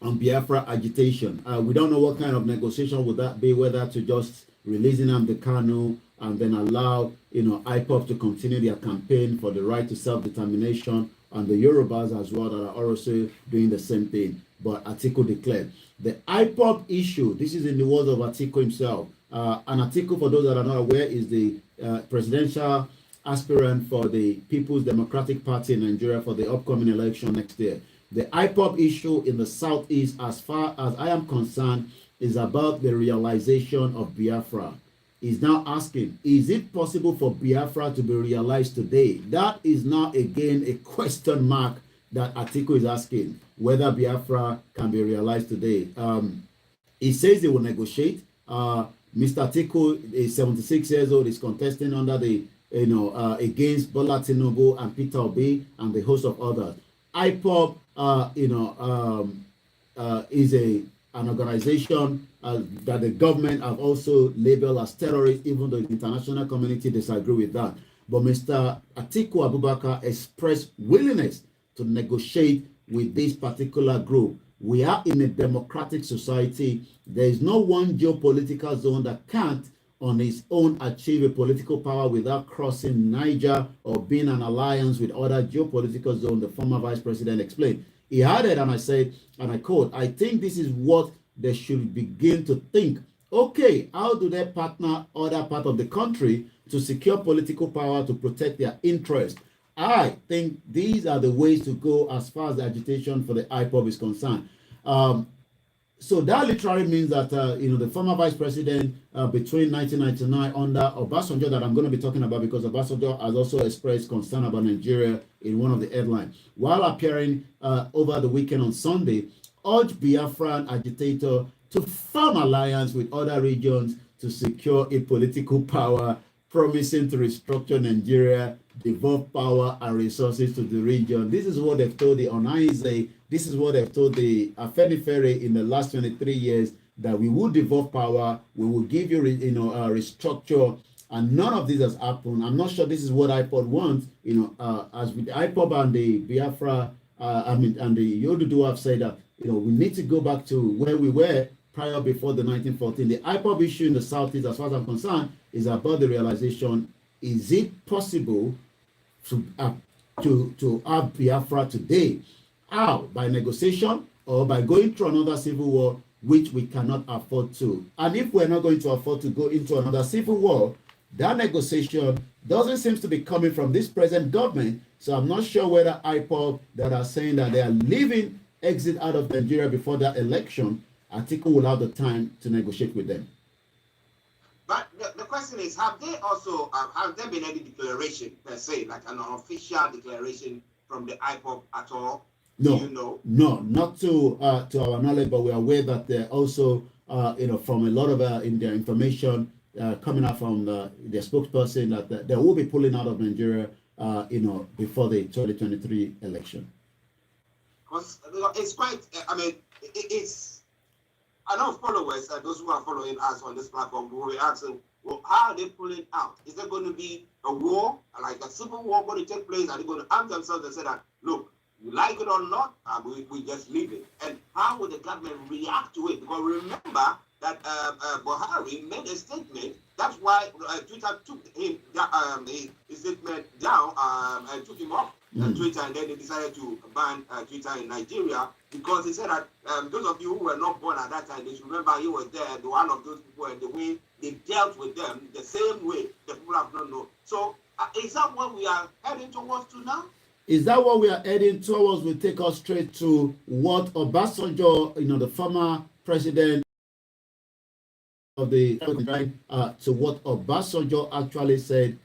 on Biafra agitation. We don't know what kind of negotiation would that be, whether to just releasing the Kanu and then allow IPOB to continue their campaign for the right to self-determination, and the Yorubas as well that are also doing the same thing. But Atiku declared the IPOB issue. This is in the words of Atiku himself. And Atiku, for those that are not aware, is the presidential aspirant for the People's Democratic Party in Nigeria for the upcoming election next year. The IPOB issue in the southeast, as far as I am concerned, is about the realization of Biafra. He's now asking, is it possible for Biafra to be realized today? That is now again a question mark that Atiku is asking, whether Biafra can be realized today. He says he will negotiate. Mr. Atiku is 76 years old, is contesting under the against Bola Tinubu and Peter Obi and the host of others. IPOB, is an organization that the government have also labeled as terrorist, even though the international community disagree with that. But Mr. Atiku Abubakar expressed willingness to negotiate with this particular group. We are in a democratic society. There is no one geopolitical zone that can't on its own achieve a political power without crossing Niger or being an alliance with other geopolitical zones, the former vice president explained. He added, and I said, and I quote, I think this is what they should begin to think. Okay, how do they partner other part of the country to secure political power to protect their interests? I think these are the ways to go as far as the agitation for the IPOB is concerned. So that literally means that, the former vice president between 1999 under Obasanjo, that I'm going to be talking about because Obasanjo has also expressed concern about Nigeria in one of the headlines, while appearing over the weekend on Sunday, urged Biafran agitator to form alliance with other regions to secure a political power, promising to restructure Nigeria, devolve power and resources to the region. This is what they've told the Onaize. This is what they've told the Afenifere in the last 23 years, that we will devolve power, we will give you, restructure, and none of this has happened. I'm not sure this is what IPOB wants. As with IPOB and the Biafra, and the Yoruba have said that, we need to go back to where we were prior before the 1914. The IPOB issue in the Southeast, as far as I'm concerned, is about the realization: is it possible to have Biafra today? How? By negotiation or by going through another civil war, which we cannot afford to. And if we're not going to afford to go into another civil war, that negotiation doesn't seem to be coming from this present government. So I'm not sure whether IPOB that are saying that they are leaving, exit out of Nigeria before that election, Atiku will have the time to negotiate with them. But the question is, have there been any declaration per se, like an official declaration from the IPOB at all? No, no, not to our knowledge, but we are aware that they're also, from a lot of in their information coming out from their spokesperson, that they will be pulling out of Nigeria, before the 2023 election. Because it's quite, it's, I know followers, those who are following us on this platform, will be asking, well, how are they pulling out? Is there going to be a war, like a civil war going to take place? Are they going to arm themselves and say that, look, you like it or not, we just leave it? And how will the government react to it? Because remember that Buhari made a statement. That's why Twitter took him his statement down and took him off Twitter, and then they decided to ban Twitter in Nigeria, because he said that those of you who were not born at that time, they should remember he was there, the one of those people, and the way they dealt with them, the same way the people have not known. So Is that what we are heading towards to now? Is that what we are heading towards? Will take us straight to what Obasanjo, the former president of the to what Obasanjo actually said,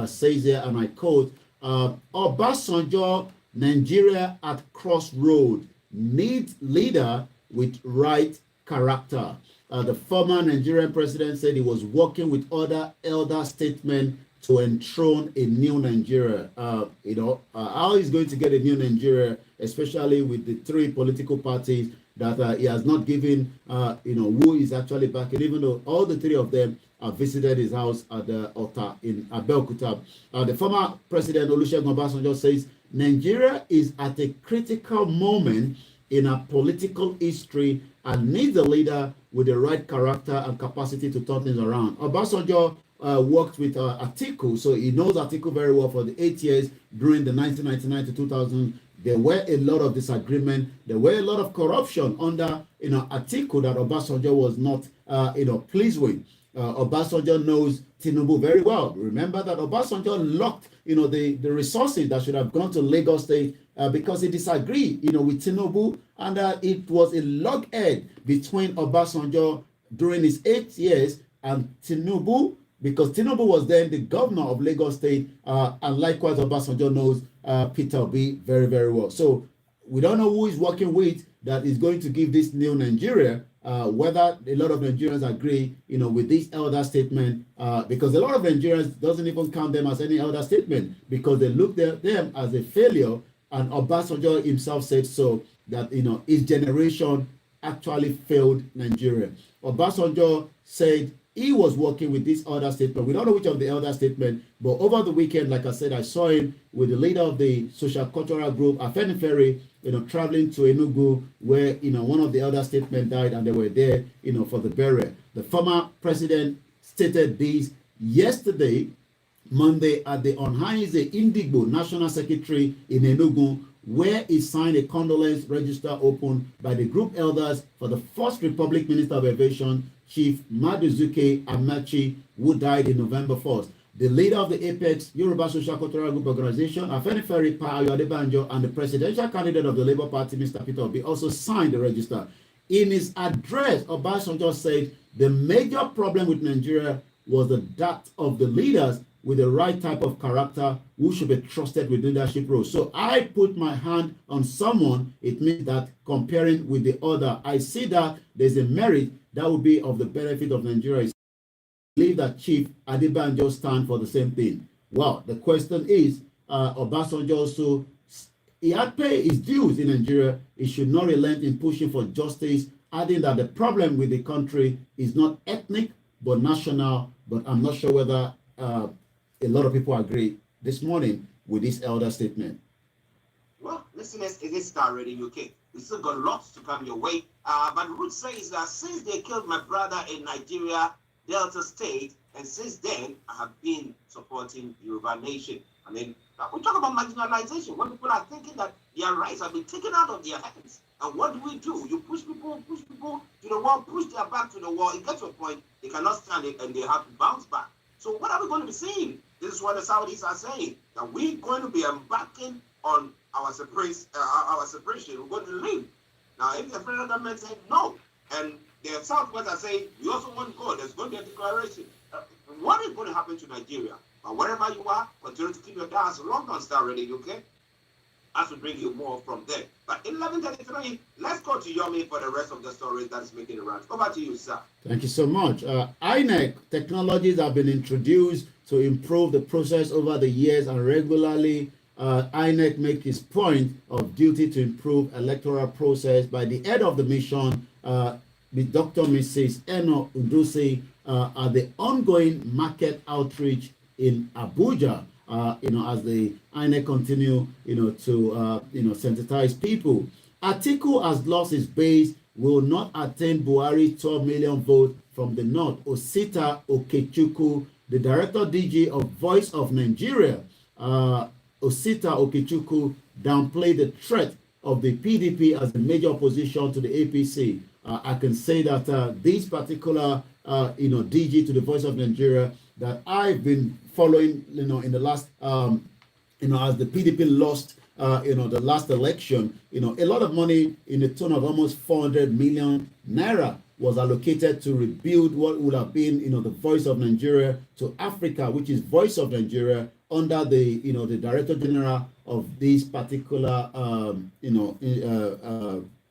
says here, and I quote, Obasanjo, Nigeria at crossroad, needs leader with right character. The former Nigerian president said he was working with other elder statesmen to enthrone a new Nigeria. How he's going to get a new Nigeria, especially with the three political parties that he has not given, who is actually backing, even though all the three of them have visited his house at the Ota in Abeokuta. The former president, Olusegun Obasanjo, says Nigeria is at a critical moment in our political history and needs a leader with the right character and capacity to turn things around. Obasanjo worked with Atiku, so he knows Atiku very well for the 8 years during the 1999 to 2000. There were a lot of disagreement. There were a lot of corruption under Atiku that Obasanjo was not pleased with. Obasanjo knows Tinubu very well. Remember that Obasanjo locked the resources that should have gone to Lagos State because he disagreed with Tinubu, and it was a loghead between Obasanjo during his 8 years and Tinubu, because Tinubu was then the governor of Lagos State, and likewise Obasanjo knows Peter Obi very, very well. So we don't know who is working with that is going to give this new Nigeria, whether a lot of Nigerians agree, with this elder statement, because a lot of Nigerians doesn't even count them as any elder statement because they look at them as a failure, and Obasanjo himself said so, that, his generation actually failed Nigeria. Obasanjo said he was working with this elder statement. We don't know which of the elder statement, but over the weekend, like I said, I saw him with the leader of the social cultural group, Afenifere, traveling to Enugu, where, one of the elder statesmen died, and they were there, for the burial. The former president stated this yesterday, Monday, at the Onhaize Indigbo National Secretary in Enugu, where he signed a condolence register opened by the group elders for the First Republic Minister of Aviation, Chief Maduzuke Amachi, who died in November 1st. The leader of the Apex Yoruba Social Cultural Group Organization, Afenifere Pa Adebanjo, and the presidential candidate of the Labour Party, Mr. Peter Obi, also signed the register. In his address, Obasanjo said the major problem with Nigeria was that of the leaders with the right type of character who should be trusted with leadership roles. So I put my hand on someone, it means that comparing with the other, I see that there's a merit that would be of the benefit of Nigeria. I believe that Chief Adebanjo stand for the same thing. Well, the question is, Obasanjo also, he had paid his dues in Nigeria. He should not relent in pushing for justice, adding that the problem with the country is not ethnic, but national. But I'm not sure whether a lot of people agree this morning with this elder statement. Well, listeners, it is Starr Radio UK. We still got lots to come your way. But Ruth says that since they killed my brother in Nigeria, Delta State, and since then, I have been supporting Yoruba Nation. I mean, we talk about marginalization, when people are thinking that their rights have been taken out of their hands. And what do? You push people to the wall, push their back to the wall. It gets to a point, they cannot stand it, and they have to bounce back. So what are we going to be seeing? This is what the Saudis are saying, that we're going to be embarking on our separation. We're going to leave. Now, if the federal government said no, and the Southwest are saying, we also want to go, there's going to be a declaration. What is going to happen to Nigeria? But wherever you are, continue to keep your dials locked on Starr Radio, okay? As we bring you more from there. But 11:33, let's go to Yomi for the rest of the stories that is making the rounds. Over to you, sir. Thank you so much. INEC technologies have been introduced to improve the process over the years, and regularly INEC makes its point of duty to improve electoral process by the head of the mission, Dr. Mrs. Eno Udusi, at the ongoing market outreach in Abuja, as the INEC continue, to sensitize people. Atiku has lost his base, will not attain Buhari's 12 million votes from the north. Osita Okechukwu, the director DG of Voice of Nigeria, Osita Okechukwu, downplayed the threat of the PDP as a major opposition to the APC. I can say that this particular, DG to the Voice of Nigeria that I've been following, in the last, as the PDP lost, the last election, a lot of money in the tune of almost 400 million naira was allocated to rebuild what would have been, the Voice of Nigeria to Africa, which is Voice of Nigeria under the, the Director General of this particular,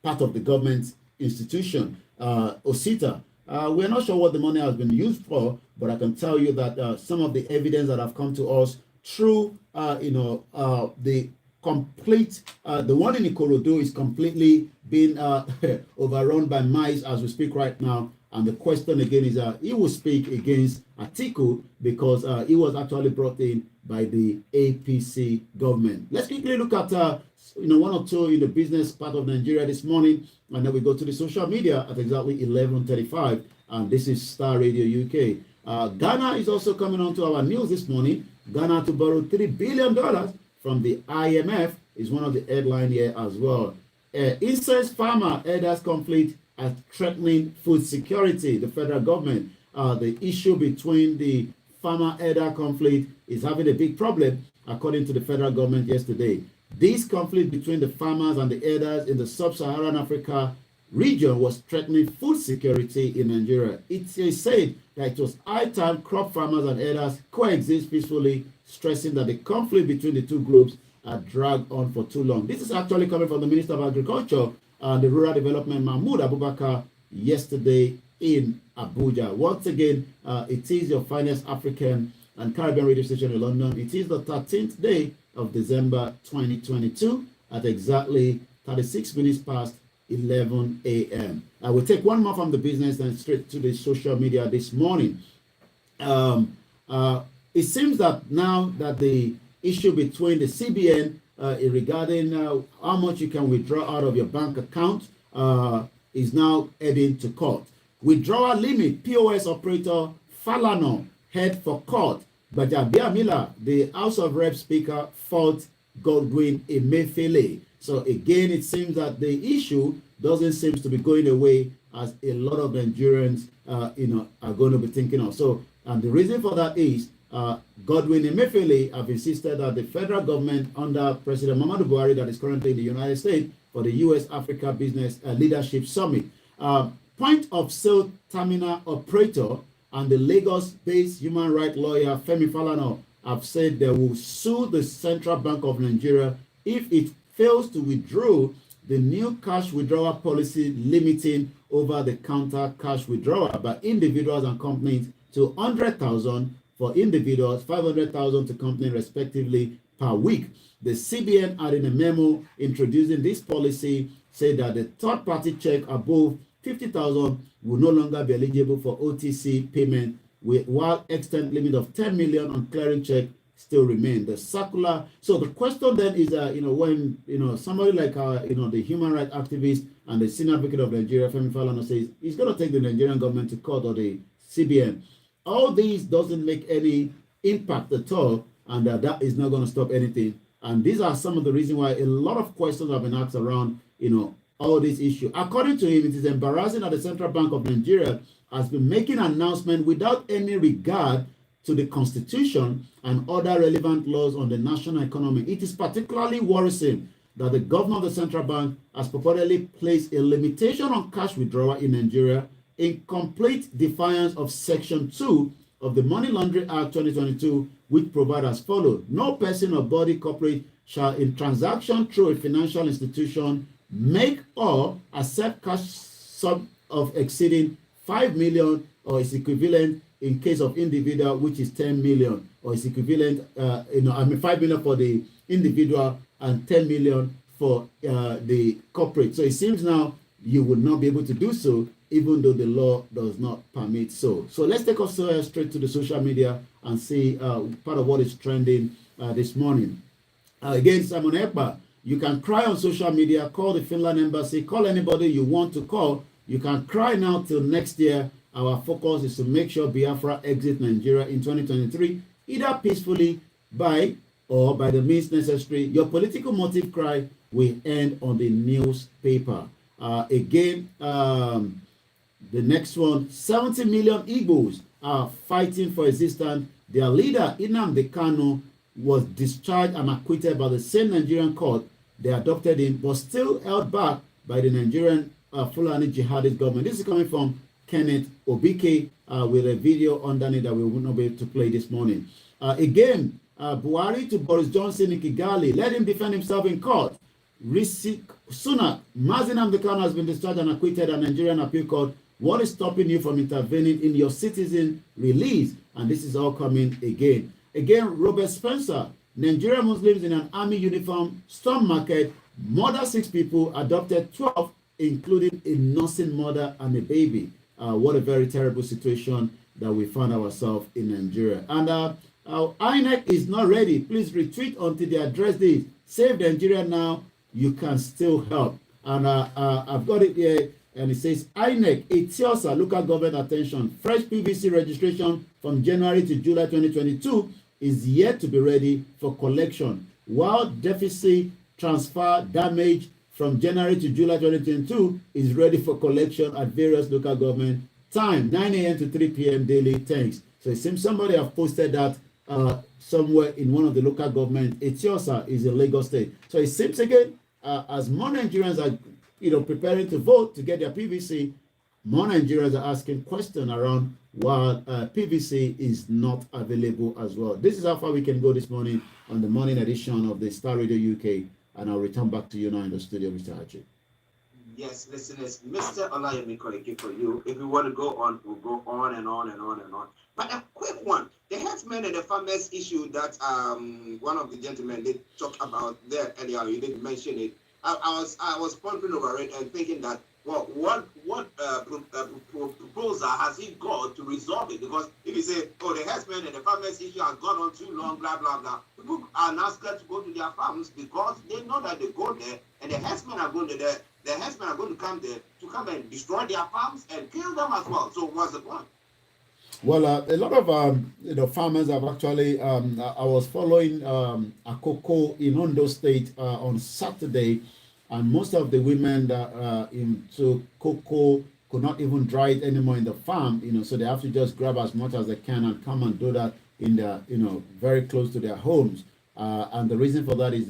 part of the government institution, OSITA. We're not sure what the money has been used for, but I can tell you that some of the evidence that have come to us through, the complete, the one in Ikorodu is completely being overrun by mice as we speak right now. And the question again is, he will speak against Atiku because he was actually brought in by the APC government. Let's quickly look at one or two in the business part of Nigeria this morning, and then we go to the social media at exactly 11:35. And this is Star Radio UK. Ghana is also coming on to our news this morning. Ghana to borrow $3 billion from the IMF is one of the headlines here as well. Incest farmer herders conflict at threatening food security. The federal government, the issue between the farmer herder conflict is having a big problem, according to the federal government yesterday. This conflict between the farmers and the herders in the sub-Saharan Africa region was threatening food security in Nigeria. It is said that it was high time crop farmers and herders coexist peacefully, stressing that the conflict between the two groups had dragged on for too long. This is actually coming from the Minister of Agriculture and the Rural Development, Mahmoud Abubakar, yesterday in Abuja. Once again, it is your finest African and Caribbean radio station in London. It is the 13th day of December 2022 at exactly 36 minutes past 11 a.m. I will take one more from the business and straight to the social media this morning. It seems that now that the issue between the CBN regarding how much you can withdraw out of your bank account is now heading to court. Withdrawal limit, POS operator Falano head for court. But Miller, the House of Rep Speaker, fought Godwin Emefiele. So again, it seems that the issue doesn't seem to be going away as a lot of Nigerians, are going to be thinking of. So, and the reason for that is Godwin Emefiele have insisted that the federal government under President Muhammadu Buhari, that is currently in the United States for the U.S. Africa Business Leadership Summit, point of sale terminal operator and the Lagos-based human rights lawyer Femi Falana have said they will sue the Central Bank of Nigeria if it fails to withdraw the new cash withdrawal policy limiting over-the-counter cash withdrawal by individuals and companies to 100,000 for individuals, 500,000 to companies respectively per week. The CBN added a memo introducing this policy said that the third-party check above 50,000 will no longer be eligible for OTC payment, while extent limit of 10 million on clearing check still remain. The circular. So the question then is, when somebody like the human rights activist and the senior advocate of Nigeria, Femi Falana, says he's going to take the Nigerian government to court or the CBN. All these doesn't make any impact at all, and that is not going to stop anything. And these are some of the reasons why a lot of questions have been asked around, all these issues. According to him, it is embarrassing that the Central Bank of Nigeria has been making announcements without any regard to the Constitution and other relevant laws on the national economy. It is particularly worrisome that the governor of the Central Bank has purportedly placed a limitation on cash withdrawal in Nigeria in complete defiance of Section 2 of the Money Laundering Act 2022, which provides as follows: no person or body corporate shall in transaction through a financial institution make or accept cash sum of exceeding 5 million or its equivalent in case of individual, which is 10 million or its equivalent, 5 million for the individual and 10 million for the corporate. So it seems now you would not be able to do so, even though the law does not permit so. So let's take us straight to the social media and see part of what is trending this morning. Again, Simon Ekpa, you can cry on social media, call the Finland embassy, call anybody you want to call. You can cry now till next year. Our focus is to make sure Biafra exit Nigeria in 2023, either peacefully by the means necessary. Your political motive cry will end on the newspaper. The next one, 70 million Igbos are fighting for existence. Their leader, Nnamdi Kanu, was discharged and acquitted by the same Nigerian court they adopted him, but still held back by the Nigerian Fulani jihadist government. This is coming from Kenneth Obike with a video underneath that we will not be able to play this morning. Again, Buhari to Boris Johnson in Kigali, let him defend himself in court. Rishi Sunak, Mazi Nnamdi Kanu has been discharged and acquitted at Nigerian appeal court. What is stopping you from intervening in your citizen release? And this is all coming again. Again, Robert Spencer, Nigerian Muslims in an army uniform, storm market, murder 6 people, adopted 12, including a nursing mother and a baby. What a very terrible situation that we found ourselves in Nigeria. And INEC is not ready. Please retweet until they address this. Save Nigeria now. You can still help. And I've got it here. And it says, INEC, Etiosa, local government attention. Fresh PVC registration from January to July 2022 is yet to be ready for collection, while deficit transfer damage from January to July 2022 is ready for collection at various local government. Time, 9 a.m. to 3 p.m. daily. Thanks. So it seems somebody have posted that somewhere in one of the local government. Etiosa is in Lagos State. So it seems again, as more Nigerians are preparing to vote to get their PVC, more Nigerians are asking questions around why PVC is not available as well. This is how far we can go this morning on the morning edition of the Star Radio UK, and I'll return back to you now in the studio, Mr. Haji. Yes, listeners, Mr. Olayemi Koiki for you. If we want to go on, we'll go on and on and on and on. But a quick one. The herdsmen and the farmers issue that one of the gentlemen did talk about there earlier, you didn't mention it. I was pondering over it and thinking that, well, what proposal has he got to resolve it? Because if you say, oh, the herdsmen and the farmers issue has gone on too long, blah, blah, blah, people are now scared to go to their farms because they know that they go there and the herdsmen are going to there. The herdsmen are going to come there to come and destroy their farms and kill them as well. So what's the point? Well, a lot of farmers have actually. I was following Akoko in Ondo State on Saturday, and most of the women that into cocoa could not even dry it anymore in the farm. So they have to just grab as much as they can and come and do that in their, very close to their homes. And the reason for that is,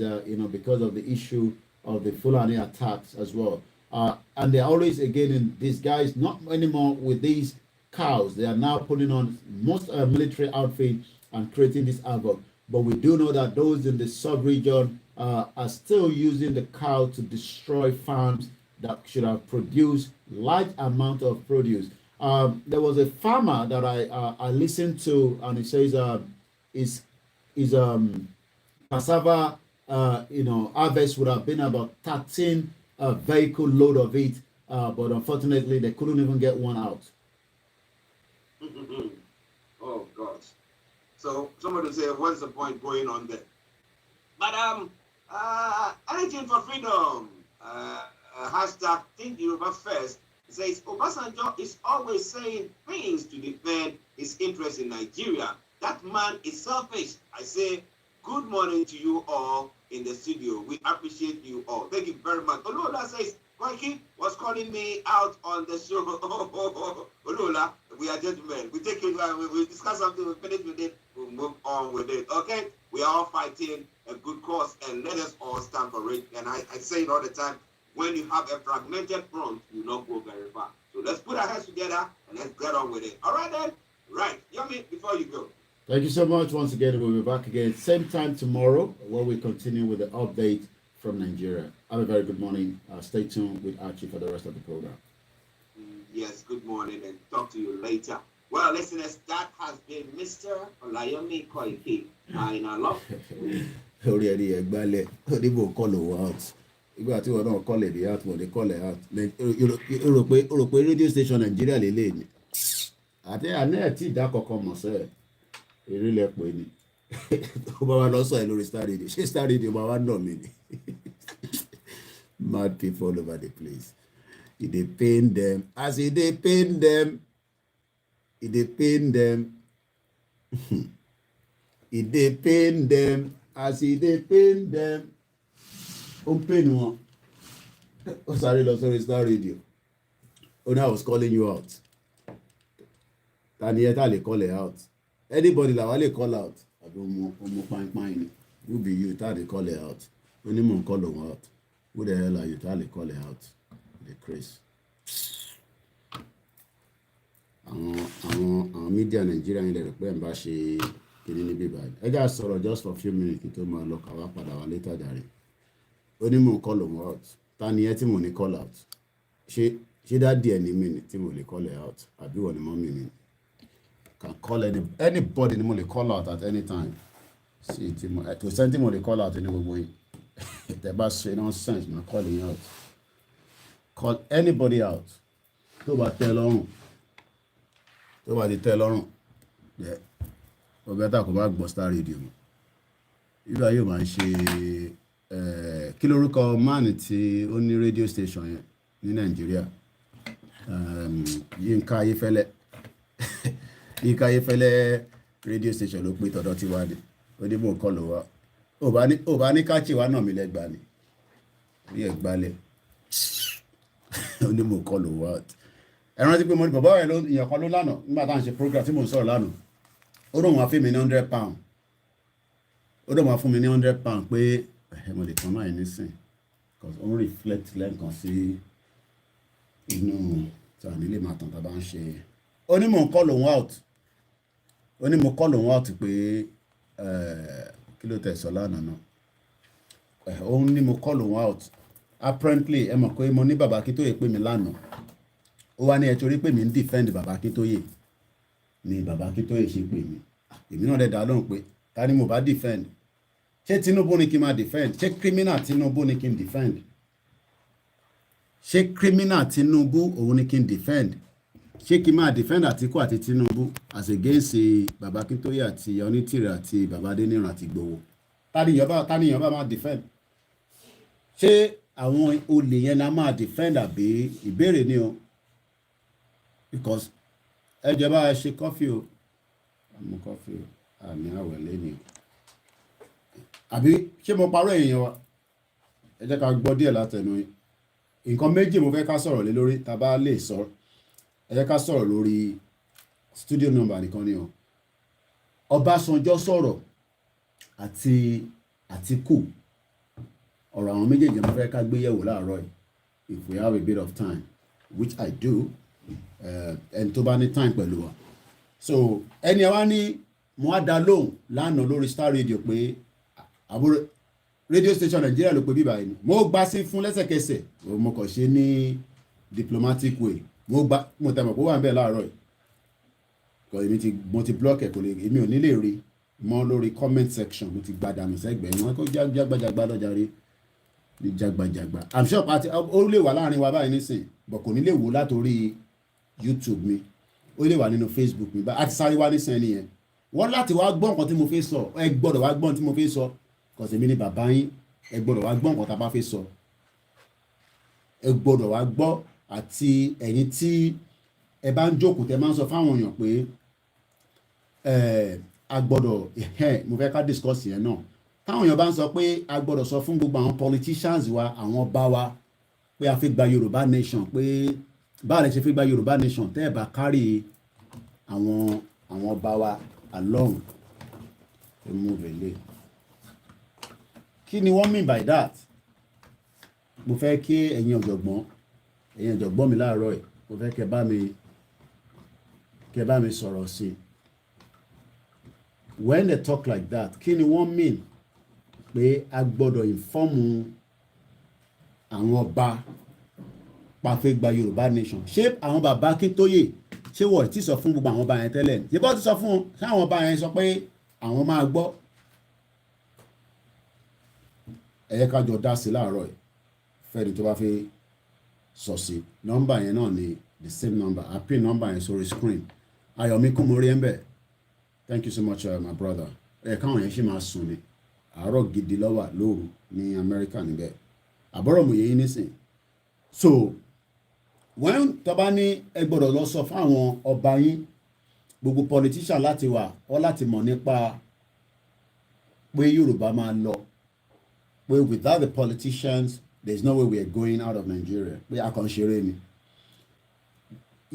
because of the issue of the Fulani attacks as well. And they're always again in these guys, not anymore with these cows. They are now putting on most military outfit and creating this havoc. But we do know that those in the sub-region are still using the cow to destroy farms that should have produced large amount of produce. There was a farmer that I listened to, and he says his cassava harvest would have been about 13 vehicle load of it, but unfortunately they couldn't even get one out. Oh gosh. So somebody say, what's the point going on there? But anything for freedom. Hashtag Think Yoruba First says Obasanjo is always saying things to defend his interest in Nigeria. That man is selfish. I say good morning to you all in the studio. We appreciate you all. Thank you very much. Olola says, Koiki was calling me out on the show. Olola, we are gentlemen. We take it, we discuss something, we finish with it, we'll move on with it. Okay? We are all fighting a good cause, and let us all stand for it. And I say it all the time, when you have a fragmented front, you not go very far. So let's put our heads together and let's get on with it. All right then? Right. Yummy, before you go. Thank you so much. Once again, we'll be back again same time tomorrow where we continue with the update from Nigeria. Have a very good morning. Stay tuned with Archie for the rest of the program. Yes, good morning, and talk to you later. Well, listeners, that has been Mr. Olayomi Koiki. And I love already call out. Ìgbà tí wọn náà call it out, when they call it out. Rò pé radio station Nigeria lélẹ̀ ni. Àti àná ẹ̀ tí ìdá kankan mọ̀ sẹ́ẹ̀. Èrè lẹ pè ní. Ó bá wa lọ sọ ẹ̀ lórí Star Radio. Ṣé Star Radio máa wá nà mí ni? Mad people all over the place. If they pain them, as if they pain them, if they pain them, if they pain them, as if they pain them. Open one. Oh, sorry, Star Radio. Oh, no, I was calling you out. ta ni ẹ tá lè call ẹ out anybody làwa lè call out àbí ọmọ pàìpàì ni who be you tá lè call ẹ out ó ní mò ń call òun out who the hell are you tá lè call ẹ out the craze. àwọn mídíà nàìjíríà yẹn lè rò pé ẹ̀ ń bá ṣe kíní níbí báyìí ẹ já sọ̀rọ̀ just for few minutes kí tó máa lọ káwá padà wá létà jàre ó ní mò ń call òun out ta ni ẹ tí mò ní call out ṣé dádì ẹ ní mi ni tí mo lè call ẹ out àbí wọ́n ni mọ́mì mi can call anybody ni mo lè call out at any time sí tí mo kò sẹ́ni tí mo lè call out ní gbogbo yìí tẹ́ bá ṣe nonsense ma call yín out call anybody out tó bá tẹ́ lọ́rùn tó bá ti tẹ́ lọ́rùn ọbẹ̀ tá kò bá gbọ́ Star Radio irú ayé máa ń ṣe kí lórúkọ máàni tí ó ní radio station yẹn ní Nàìjíríà Yínká Ayéfẹ́lẹ́ Yínká Ayéfẹ́lẹ́ radio station ló pé tọ̀dọ̀ tí wá ní onímọ̀ kọ́ ló wá ò bá ní káàkiri wá náà mi lẹ́gbàá ni orí ẹ̀ gbalẹ̀ onímọ̀ kọ́ ló wá ẹ rántí pé mo ní bàbá rẹ̀ ìyàn kan ló lánàá nígbà tá à ń ṣe program tí mò ń sọ̀rọ̀ lánàá ó dọ̀ wọ́n á fún mi ní £100 ó dọ̀ wọ́n á fún mi ní £100 pé mo lè tán náà yìí nísìn because ó ń reflect lẹ́ǹkan sí inú tí a nílé máa tàn tá a bá ń ṣe ó ní mò ń call òun out ó ní mo call òun out pé kí ló tẹ̀ sọ lánàá náà ó ní mo call òun out apparently ẹ mọ̀ pé mo ní bàbá Akíntóyè pè mí lánàá ó wá ní ẹ torí pé mi ń defend bàbá Akíntóyè ni bàbá Akíntóyè ṣe pè mí èmi náà dẹ̀ dá lóhùn pé ta ni mo bá defend ṣé Tinubu ni kí n máa defend ṣé criminal Tinubu ni kí n defend ṣé criminal Tinubu òun ni kí n defend ṣé kí n máa defend Atiku àti Tinubu as against bàbá Akíntóyè àti Onítìrẹ àti bàbá Adéníran àti Ìgbòho tánìyàn bá máa defend ṣé àwọn olè yẹn la máa defend àbí ìbéèrè ni o because ẹ jẹ́ bá ṣe kọ́fì o àmú kọ́fì o àmì àwẹ̀lé ni o àbí ṣé mo parọ́ èèyàn wa ẹ jẹ́ ká gbọ́ díẹ̀ látẹnu yín nǹkan méjì mo fẹ́ ká sọ̀rọ̀ lé lórí tá a bá lè sọ ẹ jẹ́ ká sọ̀rọ̀ lórí studio number nìkan ni o Ọbásanjọ́ sọ̀rọ̀ àti Àtíkù ọ̀rọ̀ àwọn méjèèjì mo fẹ́ ká gbé yẹ̀wò láàárọ̀ yìí if we have a bit of time which I do ẹni tó bá ní time pẹ̀lú wa so ẹni àwa ní mo á dá lóhùn lánàá lórí Star Radio pé àbúrò radio station Nàìjíríà ló pe bíbá yìí mo gbà sí fún lẹ́sẹ̀kẹsẹ̀ mo kàn ṣe ní diplomatic way mo tẹ̀ mọ̀ pé ó wà ń bẹ̀ láàárọ̀ yìí kọ́ mo ti block ẹ̀ kò lè èmi ò ní lè rí mọ́ lórí comment section mo ti gbàdánù sẹ́gbẹ̀ẹ́ wọn kó jágbàjàgbà lọ́jà rí ní jágbàjàgbà I'm sure àti ó lè wà láàrin wa báyìí nísìn bọ̀ kò ní lè wò látòrí YouTube mi ó lè wà nínú Facebook mi bá àti sáré wá nísìn ẹni yẹn wọ́n láti wá gbọ́ nǹkan tí mo fẹ́ sọ ẹ gbọ́dọ̀ wá gbọ́ tí mo fẹ́ sọ kọ̀sẹ̀ mi ní bàbá yín ẹ gbọ́dọ̀ wá gbọ́ nǹkan tá a bá fẹ́ sọ ẹ gbọ́dọ̀ wá gbọ́ àti ẹ̀yin tí ẹ bá ń jókòó tẹ máa ń sọ fáwọn èèyàn pé a gbọ́dọ̀ mo fẹ́ ká discuss yẹn náà táwọn èèyàn bá ń sọ pé a gbọ́dọ̀ sọ fún gbogbo àwọn politicians wa àwọn ọba wa pé a fi gba Yorùbá nation pé báwo lẹ ṣe fi gba Yorùbá nation tẹ́ ẹ̀ bá kárí àwọn ọba wa along remove ele kí ni wọ́n mean by that mo fẹ́ kí ẹ̀yin ọ̀jọ̀gbọ́n mi láàárọ̀ ẹ̀ mo fẹ́ kẹ́ bá mi sọ̀rọ̀ sí i when they talk like that kí ni wọ́n mean pé a gbọ́dọ̀ inform àwọn ọba pàfẹ́ gba Yorùbá nation ṣé àwọn bàbá Akíntóyè ṣé wọ́n ti sọ fún gbogbo àwọn ọba yẹn tẹ́lẹ̀ ṣé bọ́ ti sọ fún wọn ṣé àwọn ọba yẹn sọ pé àwọn máa gbọ́ ẹ̀yẹ́ ká jọ dá sí láàárọ̀ ẹ̀ fẹ́ẹ̀ni tó bá fẹ́ sọ sí nọ́mbà yẹn náà ni the same number I pin nọ́mbà yẹn sórí screen Ayọ̀mí Kúmórí ẹ̀ ń bẹ̀ thank you so much my brother káwọn yẹn ṣì máa sùn ni àárọ̀ gidi lọ́wà lóru ní Amẹ́ríkà níbẹ̀ àbọ̀rọ̀ mòye yín nísìn so wọ́n tọ́ba ní ẹ gbọ́dọ̀ lọ sọ fún àwọn ọba yín gbogbo politician láti wà ọ́ láti mọ̀ nípa pé Yorùbá máa lọ pé without the politicians there is no way we are going out of Nigeria pé a kàn ṣeré ni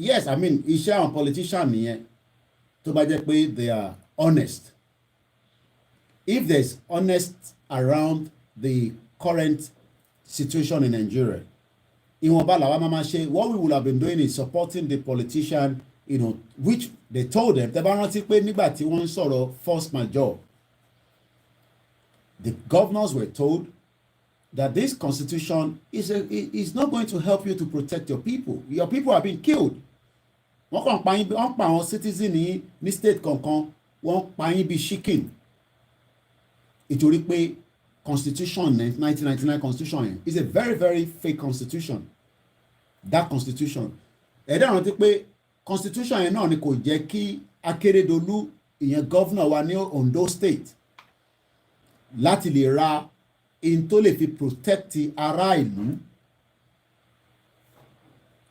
yes I mean iṣẹ́ àwọn politician nìyẹn tó bá jẹ́ pé they are honest. If there's honest around the current situation in Nigeria, ìwọ̀nba làwa máa ṣe. What we would have been doing is supporting the politician, which they told them. Tẹ́ bá rántí pé nígbà tí wọ́n ń sọ̀rọ̀ force majeure, the governors were told that this constitution is not going to help you to protect your people. Your people are being killed. Wọ́n kàn pa yín, wọ́n pa àwọn citizen ní state kankan, wọ́n pa yín bí chicken. Ìtorí pé constitution 1999 constitution is a very very fake constitution. That constitution. Ẹ̀dá rántí pé constitution yẹn náà ni kò jẹ́ kí Akérédolú, ìyẹn governor wa ní Ondo state, láti lè ra in tó lè fi protect ará ìlú,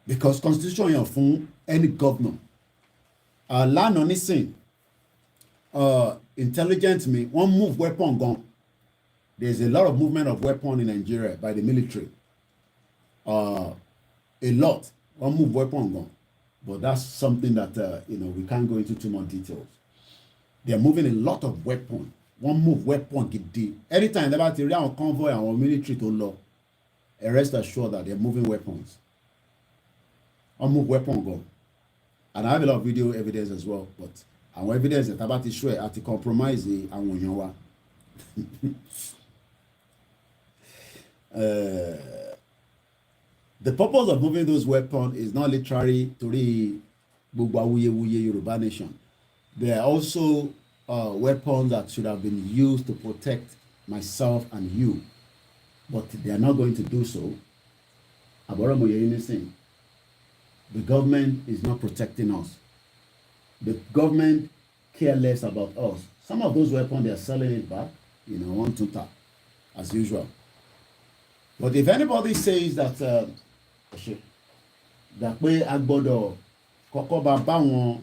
because constitution yẹn fún any governor. Lánàá nísìn intelligence mi wọ́n move weapon gan. There's a lot of movement of weapon in Nigeria by the military. A lot. Wọ́n move weapon gan. But that's something that we can't go into too much details. They're moving a lot of weapon. Wọ́n move weapon gidi. Anytime they bá ti rí àwọn convoy àwọn military tó lọ, rest assured that they're moving weapons. Wọ́n move weapon gan. And I have a lot of video evidence as well, but our evidence that about show at the compromise àwọn èèyàn wa. The purpose of moving those weapons is not literally torí gbogbo awuyewuye Yoruba Nation. There are also weapons that should have been used to protect myself and you, but they are not going to do so. The government is not protecting us. The government care less about us. Some of those weapons, they are selling it back, one to tap, as usual. But if anybody says that pé a gbọ́dọ̀ kọ́kọ́ bá wọn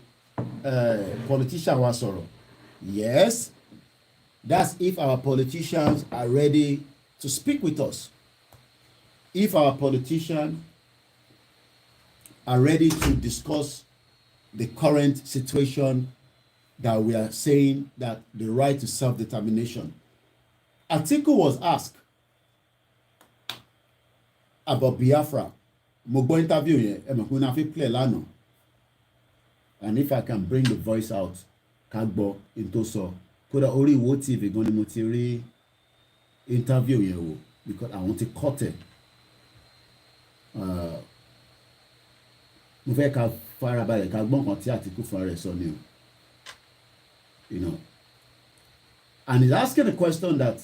politician wa sọ̀rọ̀, yes, that's if our politicians are ready to speak with us. If our politicians are ready to discuss the current situation that we are saying, that the right to self-determination. Atiku was asked about Biafra. Mo gbọ́ interview yẹn, ẹ mọ̀ pé na fi play lánàá. And if I can bring the voice out, ká gbọ́ in tó sọ. Kódà orí Ìwó TV gan ni mo ti rí interview yẹn wò, because àwọn ti cut it. Mo fẹ́ ká farabalẹ̀ ká gbọ́ nǹkan tí Atiku fúnra rẹ̀ sọ ni o. And he's asking the question that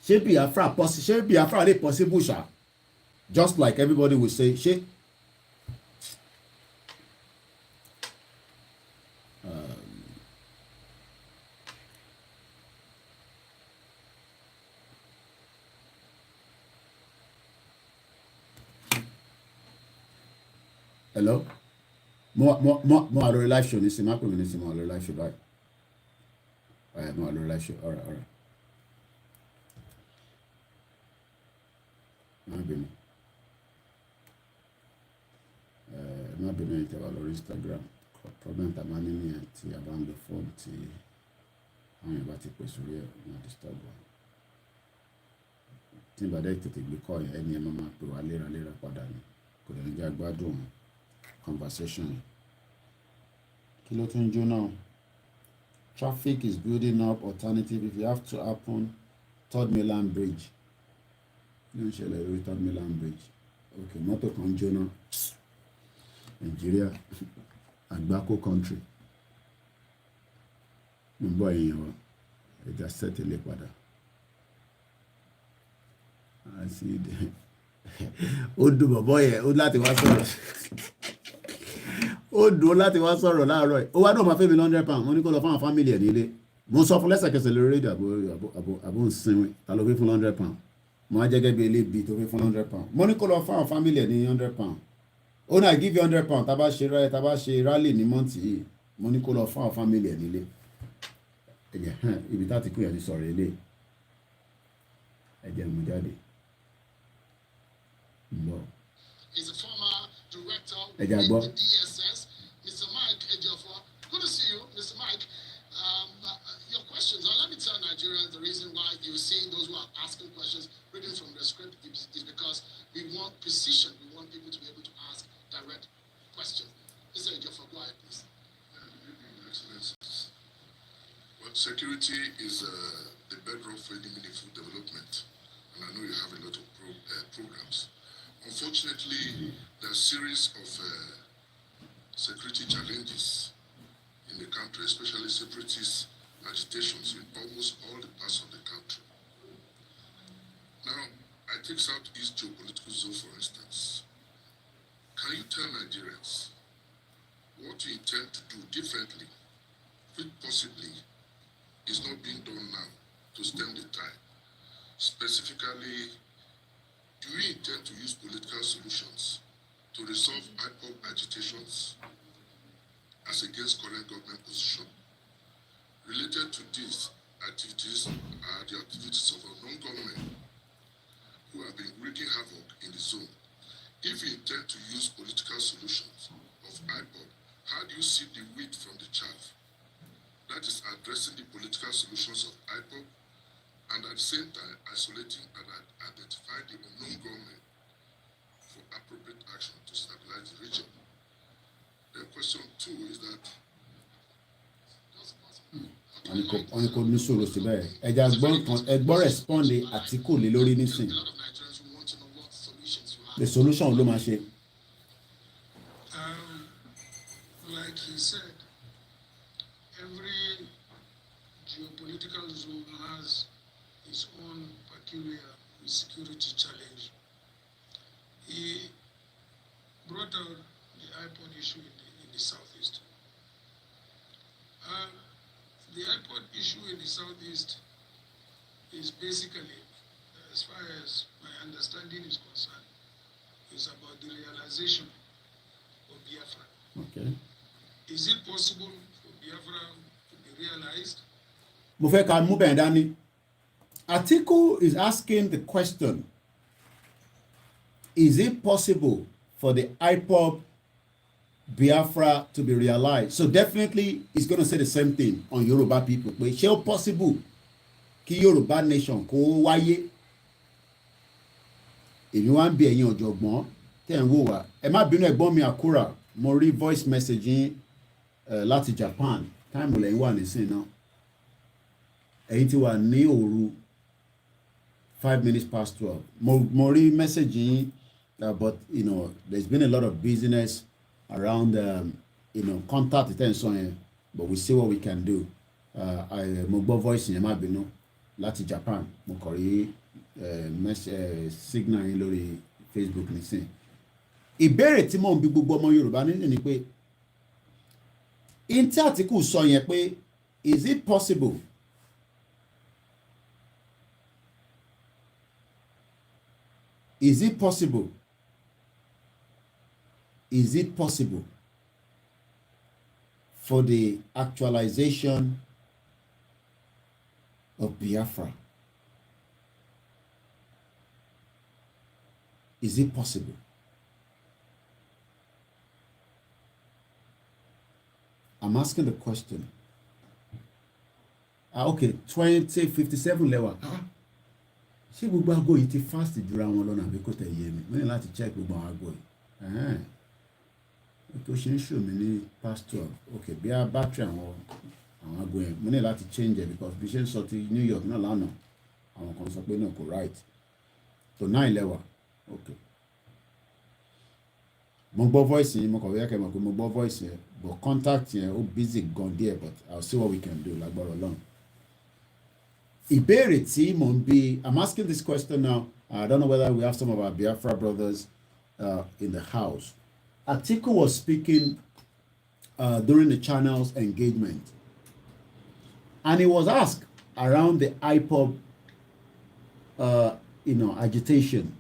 ṣé Biafra lè possible ṣá? Just like everybody will say, ṣé hello? Mo àlórí live show ní sí, má pè mí ní sí mo àlórí live show báyìí. Mo àlórí live show, all right. Má bínú. Má bínú yìí tẹ̀wá lórí Instagram. Problem tá a máa ní nìyẹn tí a bá ń lo fóònù tí àwọn èèyàn bá ti pè sórí ẹ̀ ní disturb wa. Tí ìbàdàn tètè gbé kọ́ yẹn, ẹni ẹ̀ máa pè wá léraléra padà ni. Kò lè ní jẹ́ agbádùn conversation. Kí ló tún jóná? Traffic is building up. Alternative if you have to happen. Third Mainland Bridge. Ní ìṣẹ̀lẹ̀ lórí Third Mainland Bridge. Okay, mọ́tò kan jóná. Nigeria, àgbákò country. Mo bọ́ èèyàn wa. Ẹja sẹ́tìlẹ̀ padà. Ó dùn bọ̀bọ̀ yẹn, ó láti wá sọ̀rọ̀. Ó dùn láti wá sọ̀rọ̀ láàárọ̀ yìí. Ó wá náà máa fẹ́ mi £100. Mo ní kó lọ fún àwọn family ẹ̀ nílé. Mo sọ fún lẹ́sẹ̀kẹsẹ̀ lórí rédíò àbò ń sinmi. Ta ló fi fún £100? Mo á jẹ́gẹ́ bí elébi tó fi fún £100. Mo ní kó lọ fún àwọn family ẹ̀ ní £100. Ó náà give you £100. Tá bá ṣe rally ní mọ́ǹtì yìí. Mo ní kó lọ fún àwọn family ẹ̀ nílé. Ibi tá ti kú yẹn ti sọ̀rọ̀ ilé. Ẹ jẹ́ mú jáde. No. He's a former director with the DSS. Mr. Mike Ejiofor. Good to see you, Mr. Mike. you see those who are asking questions, reading from the script, is because we want precision. We want people to be able to ask direct questions. Mr. Ejiofor, go ahead, please. Excellencies. Well, security is the bedrock for any meaningful development, and I know you have a lot of programs. Unfortunately, there are a series of security challenges in the country, especially separatist agitations in almost all the parts of the country. Now, I take Southeast geopolitical zone for instance. Can you tell Nigerians what you intend to do differently, which possibly is not being done now to stem the tide? Specifically, do you intend to use political solutions to resolve IPOB agitations as against current government position? Related to these activities are the activities of our non-government who have been wreaking havoc in the zone. If you intend to use political solutions of IPOB, how do you see the wheat from the chaff? That is addressing the political solutions of IPOB and at the same time isolating and identify the unknown government for appropriate action to stabilize the region. The question 2 is that wọ́n kò ní sọ̀rọ̀ síbẹ̀ ẹja ẹgbọ́n rẹ̀spọ́ndì Atiku lé lórí nísìn the solution ló máa ṣe. Like he said, every geopolitical zone has its own peculiar security challenge. He brought out the iPod issue in the southeast. The iPod issue in the southeast is basically, as far as my understanding is concerned, is about the realization of Biafra. Okay. Is it possible for Biafra to be realized? Mo fẹ́ ká mú bẹ̀rẹ̀ dání. Atiku is asking the question, is it possible for the IPOB Biafra to be realized? So definitely he's going to say the same thing on Yoruba people. Pé ṣé ó possible kí Yoruba Nation kó wáyé? Èmi wá ń bi ẹ̀yin ọ̀jọ̀gbọ́n tẹ́ ń wò wá. Ẹ má bínú ẹ̀gbọ́n mi Akura, mo rí voice message yín láti Japan. Táìmù lẹ́yìn wà nísìnyí náà. Ẹ̀yin ti wà ní òru 12:05. Mo rí message yín, but you know, there's been a lot of business around contact attention yẹn, but we see what we can do. Mo gbọ́ voice yẹn má bínú láti Japan. Mo kàn rí signal yín lórí Facebook nísìn. Ìbéèrè tí mò ń bi gbogbo ọmọ Yorùbá ni pé in tí Atiku sọ yẹn pé is it possible for the actualization of Biafra? Is it possible? I'm asking the question. Okay, 2057 lẹ́wà. Ṣé gbogbo aago yìí ti fast jura wọn lọ́nà àbí kò tẹ̀ yé mi? Mo ní láti check gbogbo àwọn aago yìí. Tó ṣe ń ṣò mí ní past 12. Okay, bí a battery àwọn aago yẹn, mo ní láti change it because bí ṣe ń sọ ti New York náà lánàá, àwọn kan sọ pé no kò right. So 9 lẹ́wà. Okay. Mo gbọ́ voice yẹn, mo kàn wíyá kẹ́mọ̀ pé mo gbọ́ voice yẹn, but contact yẹn ó busy gan díẹ̀, but I'll see what we can do lágbára Ọlọ́run. Ìbéèrè tí mò ń bi, I'm asking this question now. I don't know whether we have some of our Biafra brothers in the house. Atiku was speaking during the channel's engagement, and he was asked around the IPOB, agitation.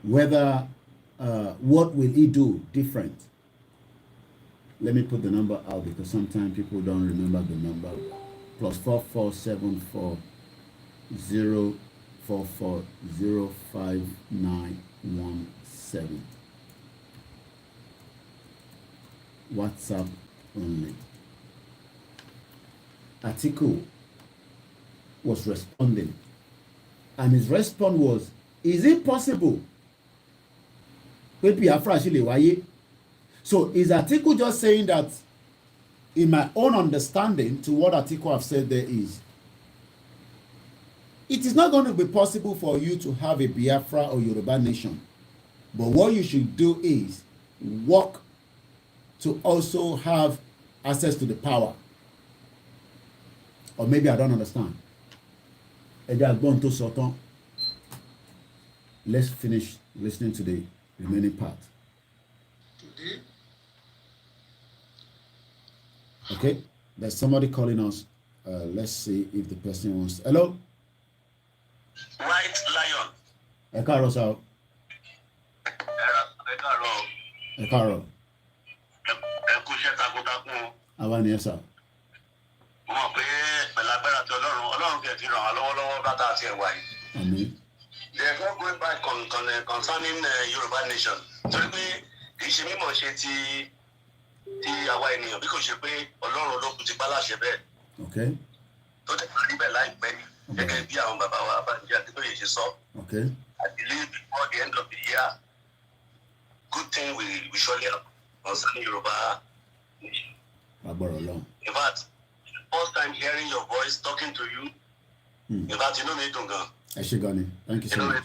Whether what will he do different? Let me put the number out because sometimes people don't remember the number. +4474 044 05917. WhatsApp only. Atiku was responding. And his response was, is it possible? So is Atiku just saying that, in my own understanding to what Atiku have said there is, it is not going to be possible for you to have a Biafra or Yoruba nation. But what you should do is work to also have access to the power. Or maybe I don't understand. Let's finish listening to the remaining part. Today. Okay, there's somebody calling us. Let's see if the person wants. Hello? White Lion. Ẹ káàárọ̀ sá o. Ẹ káàárọ̀. Ẹ káàárọ̀. Ẹ kú iṣẹ́ takuntakun o. Àwa ni ẹ sà. Mo mọ̀ pé pẹ̀lú agbára tí Ọlọ́run kẹ̀ ti ràn wá lọ́wọ́lọ́wọ́ bàtà àti ẹ̀wà yìí. Àmín. There's no going back concerning Yoruba Nation. Torí pé kì í ṣe mímọ̀ ṣe ti àwa ènìyàn bí kò ṣe pé Ọlọ́run ló kù ti bá láṣẹ bẹ́ẹ̀. Okay. Tó tẹ̀ parí bẹ́ẹ̀ láìpẹ́ ni. Gẹ́gẹ́ bí àwọn bàbá wa Abájá Adébóyè ṣe sọ. Okay. I believe before the end of the year, good thing will surely happen concerning Yoruba Nation. In fact, first time hearing your voice, talking to you, in fact, you know me, Dunga. Eshigani, thank you so much.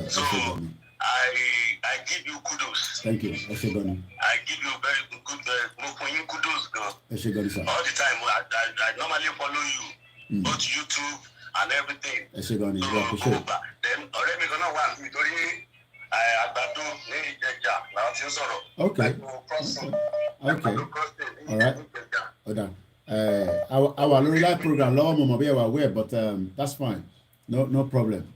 So, I give you kudos. Thank you, Eshigani. I give you very good kudos, girl. Eshigani, sir. All the time, I normally follow you, both YouTube and everything. Eshigani, so, we appreciate. Then, already gonna want me to okay. Okay. All right. Hold on. Our live program, law mama be aware, but that's fine. No problem.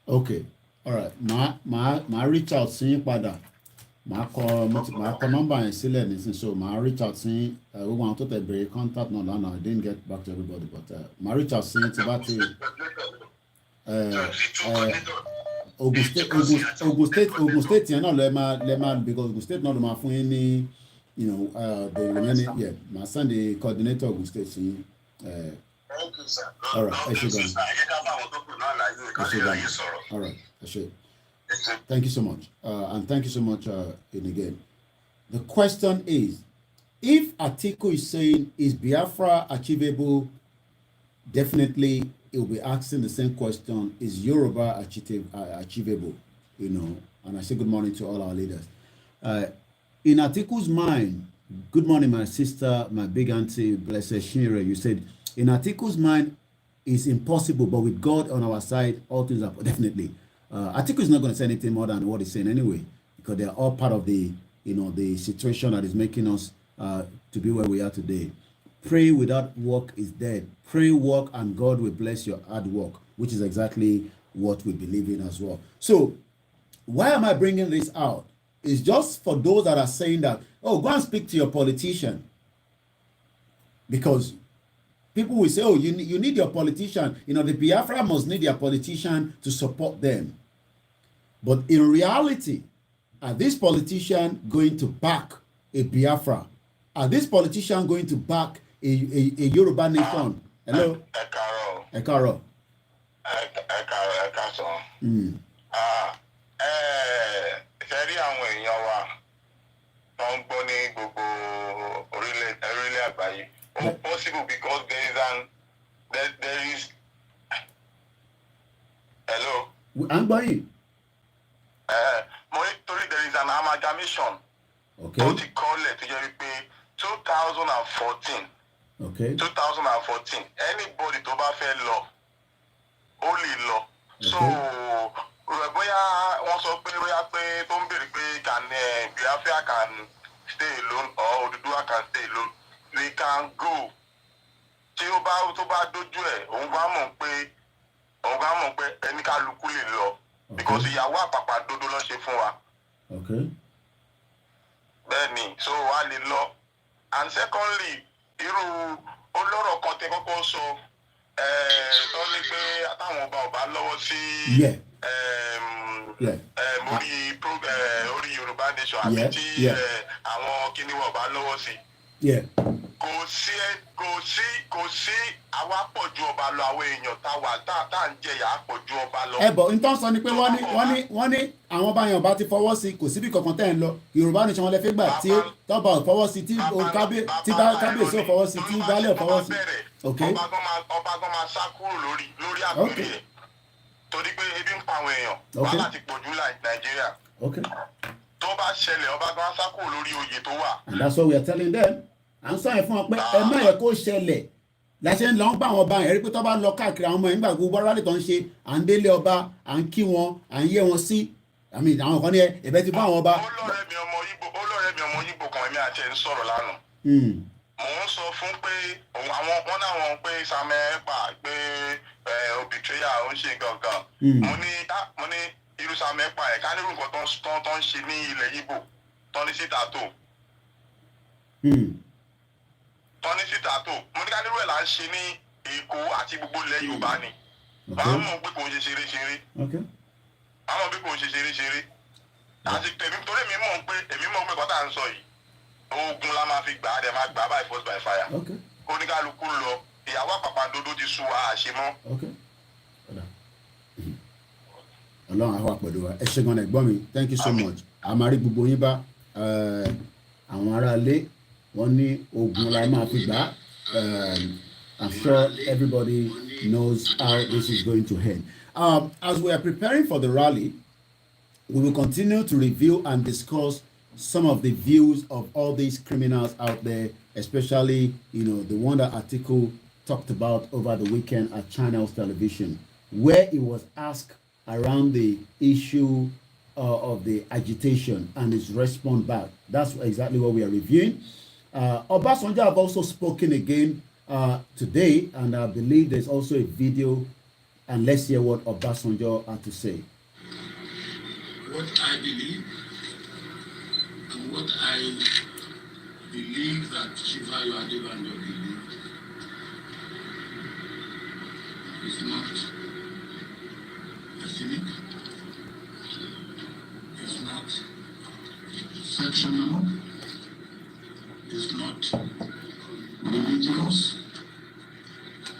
Okay. All right. Ma reach out sí padà. Ma kọ number yẹn sílẹ̀ nísìn, so ma reach out sí gbogbo àwọn tó tẹ̀ bẹ̀rẹ̀ contact náà lánàá. I didn't get back to everybody, but ma reach out sí ti bá ti Ogun State yẹn náà lẹ máa because Ogun State náà ló máa fún yín ní the remaining ma send the coordinator Ogun State sí. Thank you, sir. All right. All right. Thank you so much. And thank you so much, again. The question is, if Atiku is saying, is Biafra achievable? Definitely, he will be asking the same question, is Yoruba achievable? And I say good morning to all our leaders. In Atiku's mind, good morning, my sister, my big auntie, Blessed Shinra, you said, in Atiku's mind, it's impossible, but with God on our side, all things are definitely. Atiku is not going to say anything more than what he's saying anyway, because they are all part of the, the situation that is making us to be where we are today. Pray without work is dead. Pray, work, and God will bless your hard work, which is exactly what we believe in as well. So, why am I bringing this out? It's just for those that are saying that, oh, go and speak to your politician. Because people will say, oh, you need your politician. The Biafra must need their politician to support them. But in reality, are this politician going to back a Biafra? Are this politician going to back a Yoruba nation? Hello? Ekaro. Possible because there is hello. I'm buying. There is an amalgamation. Okay. 2014. Okay. 2014. Anybody to bá fẹ́ lọ, only law. So bóyá wọ́n sọ pé tó ń bèrè pé can Biafra can stay alone or Oduduwa can stay alone. We can go. Tí ó bá dojú ẹ̀, òun bá mọ̀ pé ẹni kálukú lè lọ. Because ìyàwó àpàpà dodo ló ṣe fún wa. Okay. Bẹ́ẹ̀ni, so wà lè lọ. And secondly, irú olóró kan tẹ kọ́kọ́ sọ tó ní pé àtàwọn ọba lọ́wọ́ sí orí Yorùbá Nation àti tí àwọn kíníwọ̀ ọba lọ́wọ́ sí. Kò sí àwa pọ̀ ju ọba lọ, àwọn èèyàn tá à ń jẹyà pọ̀ ju ọba lọ. Bọ̀ nǹkan sọ ni pé wọ́n ní àwọn ọba yẹn ọba ti fọwọ́ sí, kò síbi kankan tẹ́ ń lọ. Yorùbá Nation wọn lè fẹ́ gbà tí tọ́ba ò fọwọ́ sí, tí kábíyèsí ò fọwọ́ sí, tí baálé ò fọwọ́ sí. Ọba gan máa sá kúrò lórí àgbèrè ẹ̀ torí pé ebi ń pa àwọn èèyàn wàhálà ti pọ̀ jù Nàìjíríà. Tó bá ṣẹlẹ̀ ọba gan sá kúrò lórí oyè tó wà. And that's what we are telling them. À ń sọ yẹn fún wọn pé ẹ má yẹ kó ṣẹlẹ̀ láṣẹ ń lọ ń bá àwọn ọba yẹn rí pé tó bá lọ káàkiri àwọn ọmọ yẹn nígbà gbogbo rálẹ̀ tó ń ṣe à ń délé ọba à ń kí wọn à ń yẹ wọn sí àmì àwọn kan ní ẹ̀bẹ̀ ti bá àwọn ọba. Olóòrẹ́ mi ọmọ Yíbò kan èmi àti ẹ̀ ń sọ̀rọ̀ lánàá. Mò ń sọ fún pé wọn náwọn pé Samuel pa pé obìtréyà ó ń ṣe gangan. Mo ní irú Samuel pa ẹ̀ ká nírú nǹkan tó ń ṣe ní ilẹ̀ Yíbò tó ní síta tó. Tọ́ní síta tó mo ní ká nírú ẹ̀ là ń ṣe ní Èkó àti gbogbo ilẹ̀ Yorùbá ni. Wàá mọ̀ pé kò ń ṣe ṣeré-ṣeré. Wàá mọ̀ pé kò ń ṣe ṣeré-ṣeré. Àti tèmi torí èmi mọ̀ pé kọ́tà ń sọ yìí. Ogun la máa fi gbà á dẹ̀ máa gbà á by force by fire. Oníkálukú lọ ìyàwó àpàpàǹdodo ti sú wa àṣemọ́. Ọlọ́run àwọn àpẹẹrẹ wa ẹ ṣe gan ẹ̀gbọ́n mi, thank you so much. Àmàrí gbogbo yín bá àwọn aráalé wọ́n ní ogun la máa fi gbà. I'm sure everybody knows how this is going to end. As we are preparing for the rally, we will continue to review and discuss some of the views of all these criminals out there, especially, the one that Atiku talked about over the weekend at Channels Television, where he was asked around the issue of the agitation and his response back. That's exactly what we are reviewing. Obasanjo have also spoken again today, and I believe there's also a video, and let's hear what Obasanjo had to say. What I believe, and what I believe that Shivayo Adebando believed, is not ethnic, is not sectional, is not religious,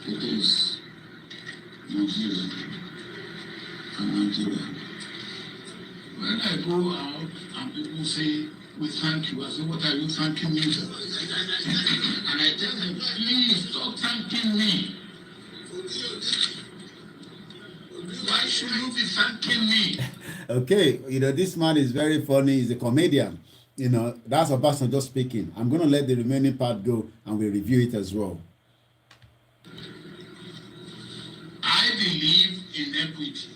it is Nigeria and Nigeria. When I go out and people say, we thank you, I say, what are you thanking me for? And I tell them, please stop thanking me. Why should you be thanking me? Okay, this man is very funny. He's a comedian. That's Obasanjo speaking. I'm going to let the remaining part go and we'll review it as well. I believe in equity.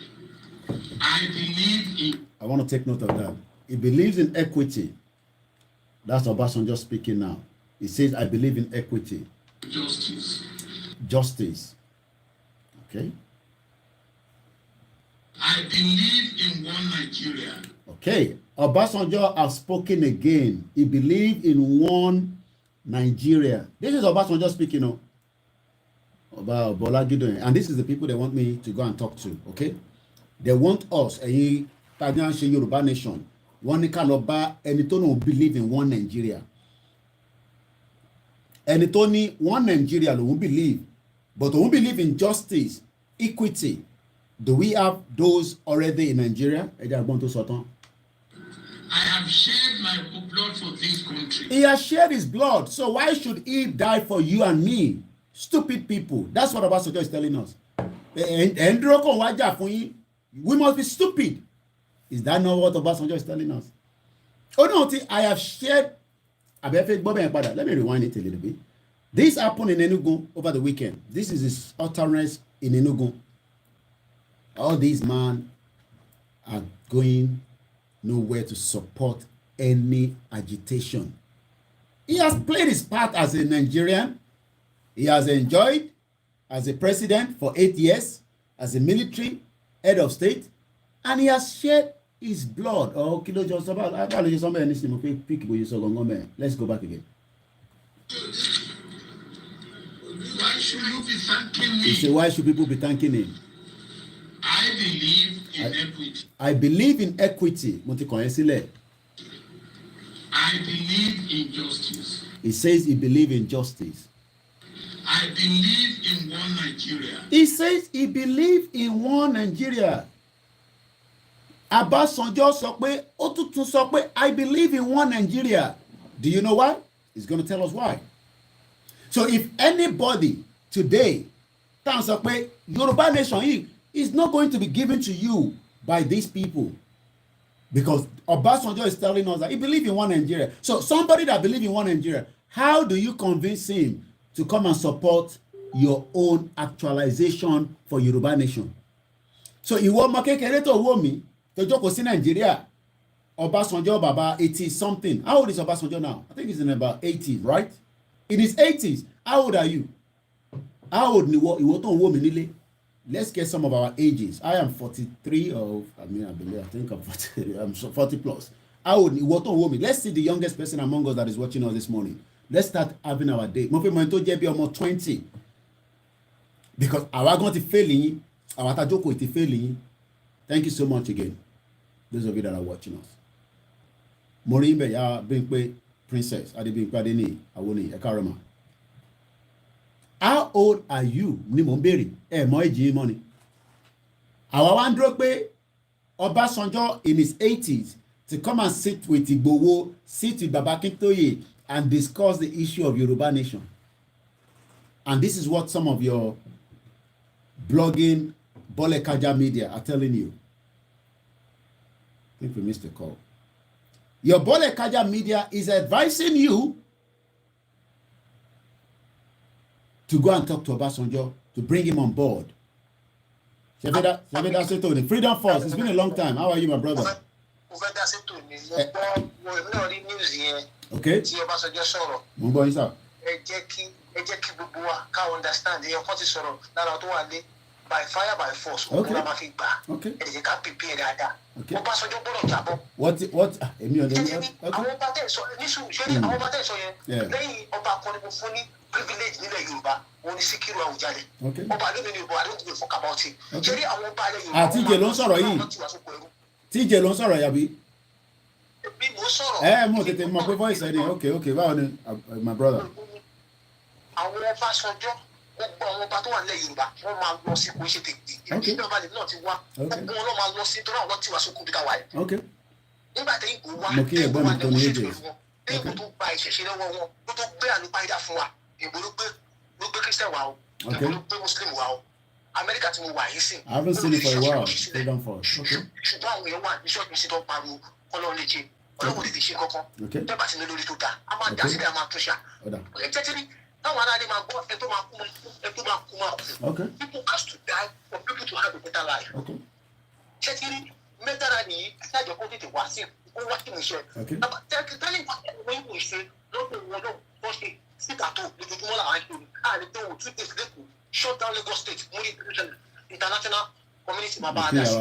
I believe in... I want to take note of that. He believes in equity. That's Obasanjo speaking now. He says, I believe in equity. Justice. Justice. Okay. I believe in one Nigeria. Okay. Obasanjo has spoken again. He believes in one Nigeria. This is Obasanjo speaking about Bolagido. And this is the people they want me to go and talk to. Okay. They want us, Yoruba Nation, one Kaloba, and it don't believe in one Nigeria. And it only one Nigeria won't believe, but won't believe in justice, equity. Do we have those already in Nigeria? I have shed my blood for this country. He has shed his blood. So why should he die for you and me? Stupid people. That's what Obasanjo is telling us. We must be stupid. Is that not what Obasanjo is telling us? Oh no, I have shared. Let me rewind it a little bit. This happened in Enugu over the weekend. This is his utterance in Enugu. All these men are going nowhere to support any agitation. He has played his part as a Nigerian. He has enjoyed as a president for 8 years, as a military head of state, and he has shared is blood. Or kilo just about I can't just somebody anything okay pick you so go. Let's go back again. Why should you be thanking me? He said, why should people be thanking him? I believe in equity. I believe in equity. Mo ti kàn yẹn sílẹ̀. I believe in justice. He says he believes in justice. I believe in one Nigeria. He says he believes in one Nigeria. Obasanjo sọ pé, ó tún sọ pé, I believe in one Nigeria. Do you know why? He's going to tell us why. So if anybody today tán sọ pé Yoruba Nation is not going to be given to you by these people, because Obasanjo is telling us that he believes in one Nigeria. So somebody that believes in one Nigeria, how do you convince him to come and support your own actualization for Yoruba Nation? So ìwọ ọmọ kékeré tó wò mí tó jókòó sí Nigeria, Obasanjo baba 80 something. How old is Obasanjo now? I think he's in about 80s, right? In his 80s. How old are you? How old ni ìwọ tó ń wò mí nílé? Let's get some of our ages. I am 43 or I think I'm 40. I'm 40 plus. How old ìwọ tó ń wò mí? Let's see the youngest person among us that is watching us this morning. Let's start having our day. Mo fẹ́ mọ̀ tó jẹ́ bí ọmọ 20. Because àwa gan ti fail yín, àwa tá jókòó ti fail yín. Thank you so much again, those of you that are watching us. Mo rí ibẹ̀ ya Bímpé Princess Adébímpé Adéníyì Awóníyì ẹ káàárọ̀ mà. How old are you? Ni mo ń béèrè. Ẹ mọ èjì yín mọ́ ni. Àwa wá ń dúró pé Obasanjo in his 80s to come and sit with Igboho, sit with Baba Akintoye and discuss the issue of Yoruba Nation. And this is what some of your blogging Bolekaja media are telling you. I think we missed a call. Your Bolekaja media is advising you to go and talk to Obasanjo, to bring him on board. Freedom Force, it's been a long time. How are you, my brother? Okay. Mo ń gbọ́ yín sá. Ẹ jẹ́ kí gbogbo wa ká understand èèyàn kan ti sọ̀rọ̀ lára tó wà lé by fire by force. Okay. Òun la máa fi gbà. Okay. Ẹ jẹ́ ká prepare dáadáa. Okay. Obasanjo gbọ́dọ̀ jábọ̀. What èmi ò lè ní. Àwọn ọba tẹ̀ sọ nísù ṣé àwọn ọba tẹ̀ sọ yẹn lẹ́yìn ọba kan ni mo fún ní privilege nílẹ̀ Yorùbá wọn ni Síkírù Àwùjalẹ̀. Ọba lómi ni ìbò I don't give a fuck about it. Ṣé ní àwọn ọba ilẹ̀ Yorùbá. TJ ló ń sọ̀rọ̀ yìí. TJ ló ń sọ̀rọ̀ yàbí. Bí mo sọ̀rọ̀. Mo tètè mọ̀ pé voice ẹ̀ ni okay báwo ni my brother. Àwọn Ọbásanjọ́ gbogbo àwọn ọba tó wà nílẹ̀ Yorùbá wọ́n máa lọ sí kò ṣe tètè ìjọba balẹ̀ náà ti wá gbogbo wọn ló máa lọ sí torí àwọn tí wàá sókun bí ká wáyé. Nígbà tí ìgò wá ìgò wá ní oṣù tó fún wọn ìgò tó gba ìṣẹ̀ṣẹ̀ lọ́wọ́ wọn ló tó gbé àlùpàdà fún wa ìbò ló gbé Christian wa o ìbò ló gbé Muslim wa o Amẹ́ríkà tí mo wà yìí sìn. I haven't seen it for a while. Freedom Force. Ṣùgbọ́n àwọn èèyàn wà ní ṣọ́ọ̀bù sí tó pariwo kọ́lọ́ lè ṣe ọlọ́wọ́ tètè ṣe kankan bẹ́ẹ̀ bá ti ní lórí tó dáa a máa dá sílẹ̀ a máa tún ṣá. ẹ jẹ́ tí táwọn aráàlú máa gbọ́ ẹ tó máa kú máa kú. People has to die for people to have a better life. ṣé tí mẹ́tàlá nìyí ṣáàjọ kó tètè wá sí kó wá sí ìṣe. tẹ́lẹ̀ wọ́n yóò ṣe lọ́dọ̀ wọn náà wọ́n ṣe síta tó lójoojúmọ́ làwọn àìsàn ní káàdì tó wò 2 days lẹ́kọ̀ọ́ shut down Lagos State money international community máa bá a dá sí.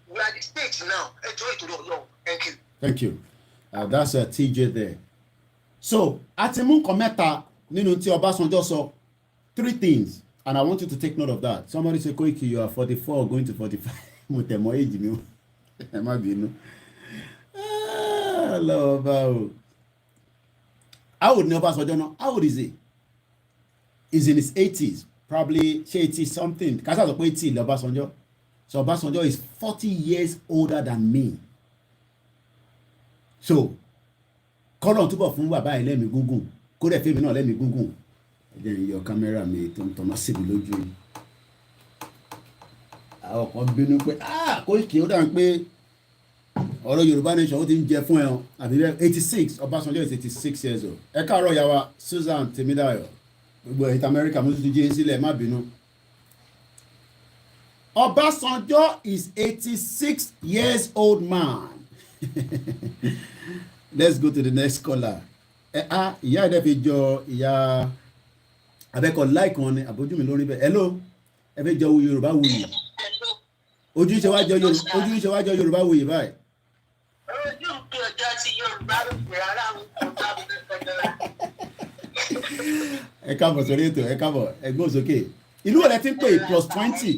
We are the state now. Enjoy it to know. Thank you. Thank you. That's TJ there. So, atimu kometa nínú tí Ọbásanjọ́ sọ 3 things, and I want you to take note of that. Somebody say, Koiki, you are 44 going to 45. Mo tẹ̀ mọ́ age mi o. Ẹ má bínú. Lọ́wọ́ how old ni Ọbásanjọ́ náà? How old is he? He's in his 80s. Probably 80 something. Kásá sọ pé 80 ni Ọbásanjọ́. So Obasanjo is 40 years older than me. So, kọ́lọ̀ túbọ̀ fún bàbá ẹ̀ lẹ́mìí gúngùn, kó dẹ̀ fẹ́mi náà lẹ́mìí gúngùn. Ẹ jẹ́ yọ kámẹ́rà mi tó ń tọ́nà síbi lójú. Àwọn kan bínú pé, Koiki ó dáhùn pé ọ̀rọ̀ Yoruba Nation ó ti ń jẹ fún ẹ̀ àbí 86, Obasanjo is 86 years old. Ẹ káàárọ̀ yàwá Susan Temidayo, gbogbo ẹ̀yìn Amẹ́ríkà mo ti jí sílẹ̀ má bínú. Obasanjo is 86 years old man. Let's go to the next caller. Ìyá ẹ̀dẹ́ fi jọ ìyá abẹ́kọ̀ like wọn ni àbójú mi lórí bẹ́ẹ̀. Hello, ẹ fẹ́ jọ Yorùbá wuyì. ojúṣe wájọ Yorùbá wòye báyìí. Ojú mi ọjọ́ tí Yorùbá ló pè rárá o, kò bá mi pẹ̀lú. Ẹ káàbọ̀ sórí ètò, ẹ káàbọ̀, ẹgbẹ́ òsókè. Ìlú wo lẹ ti ń pè +20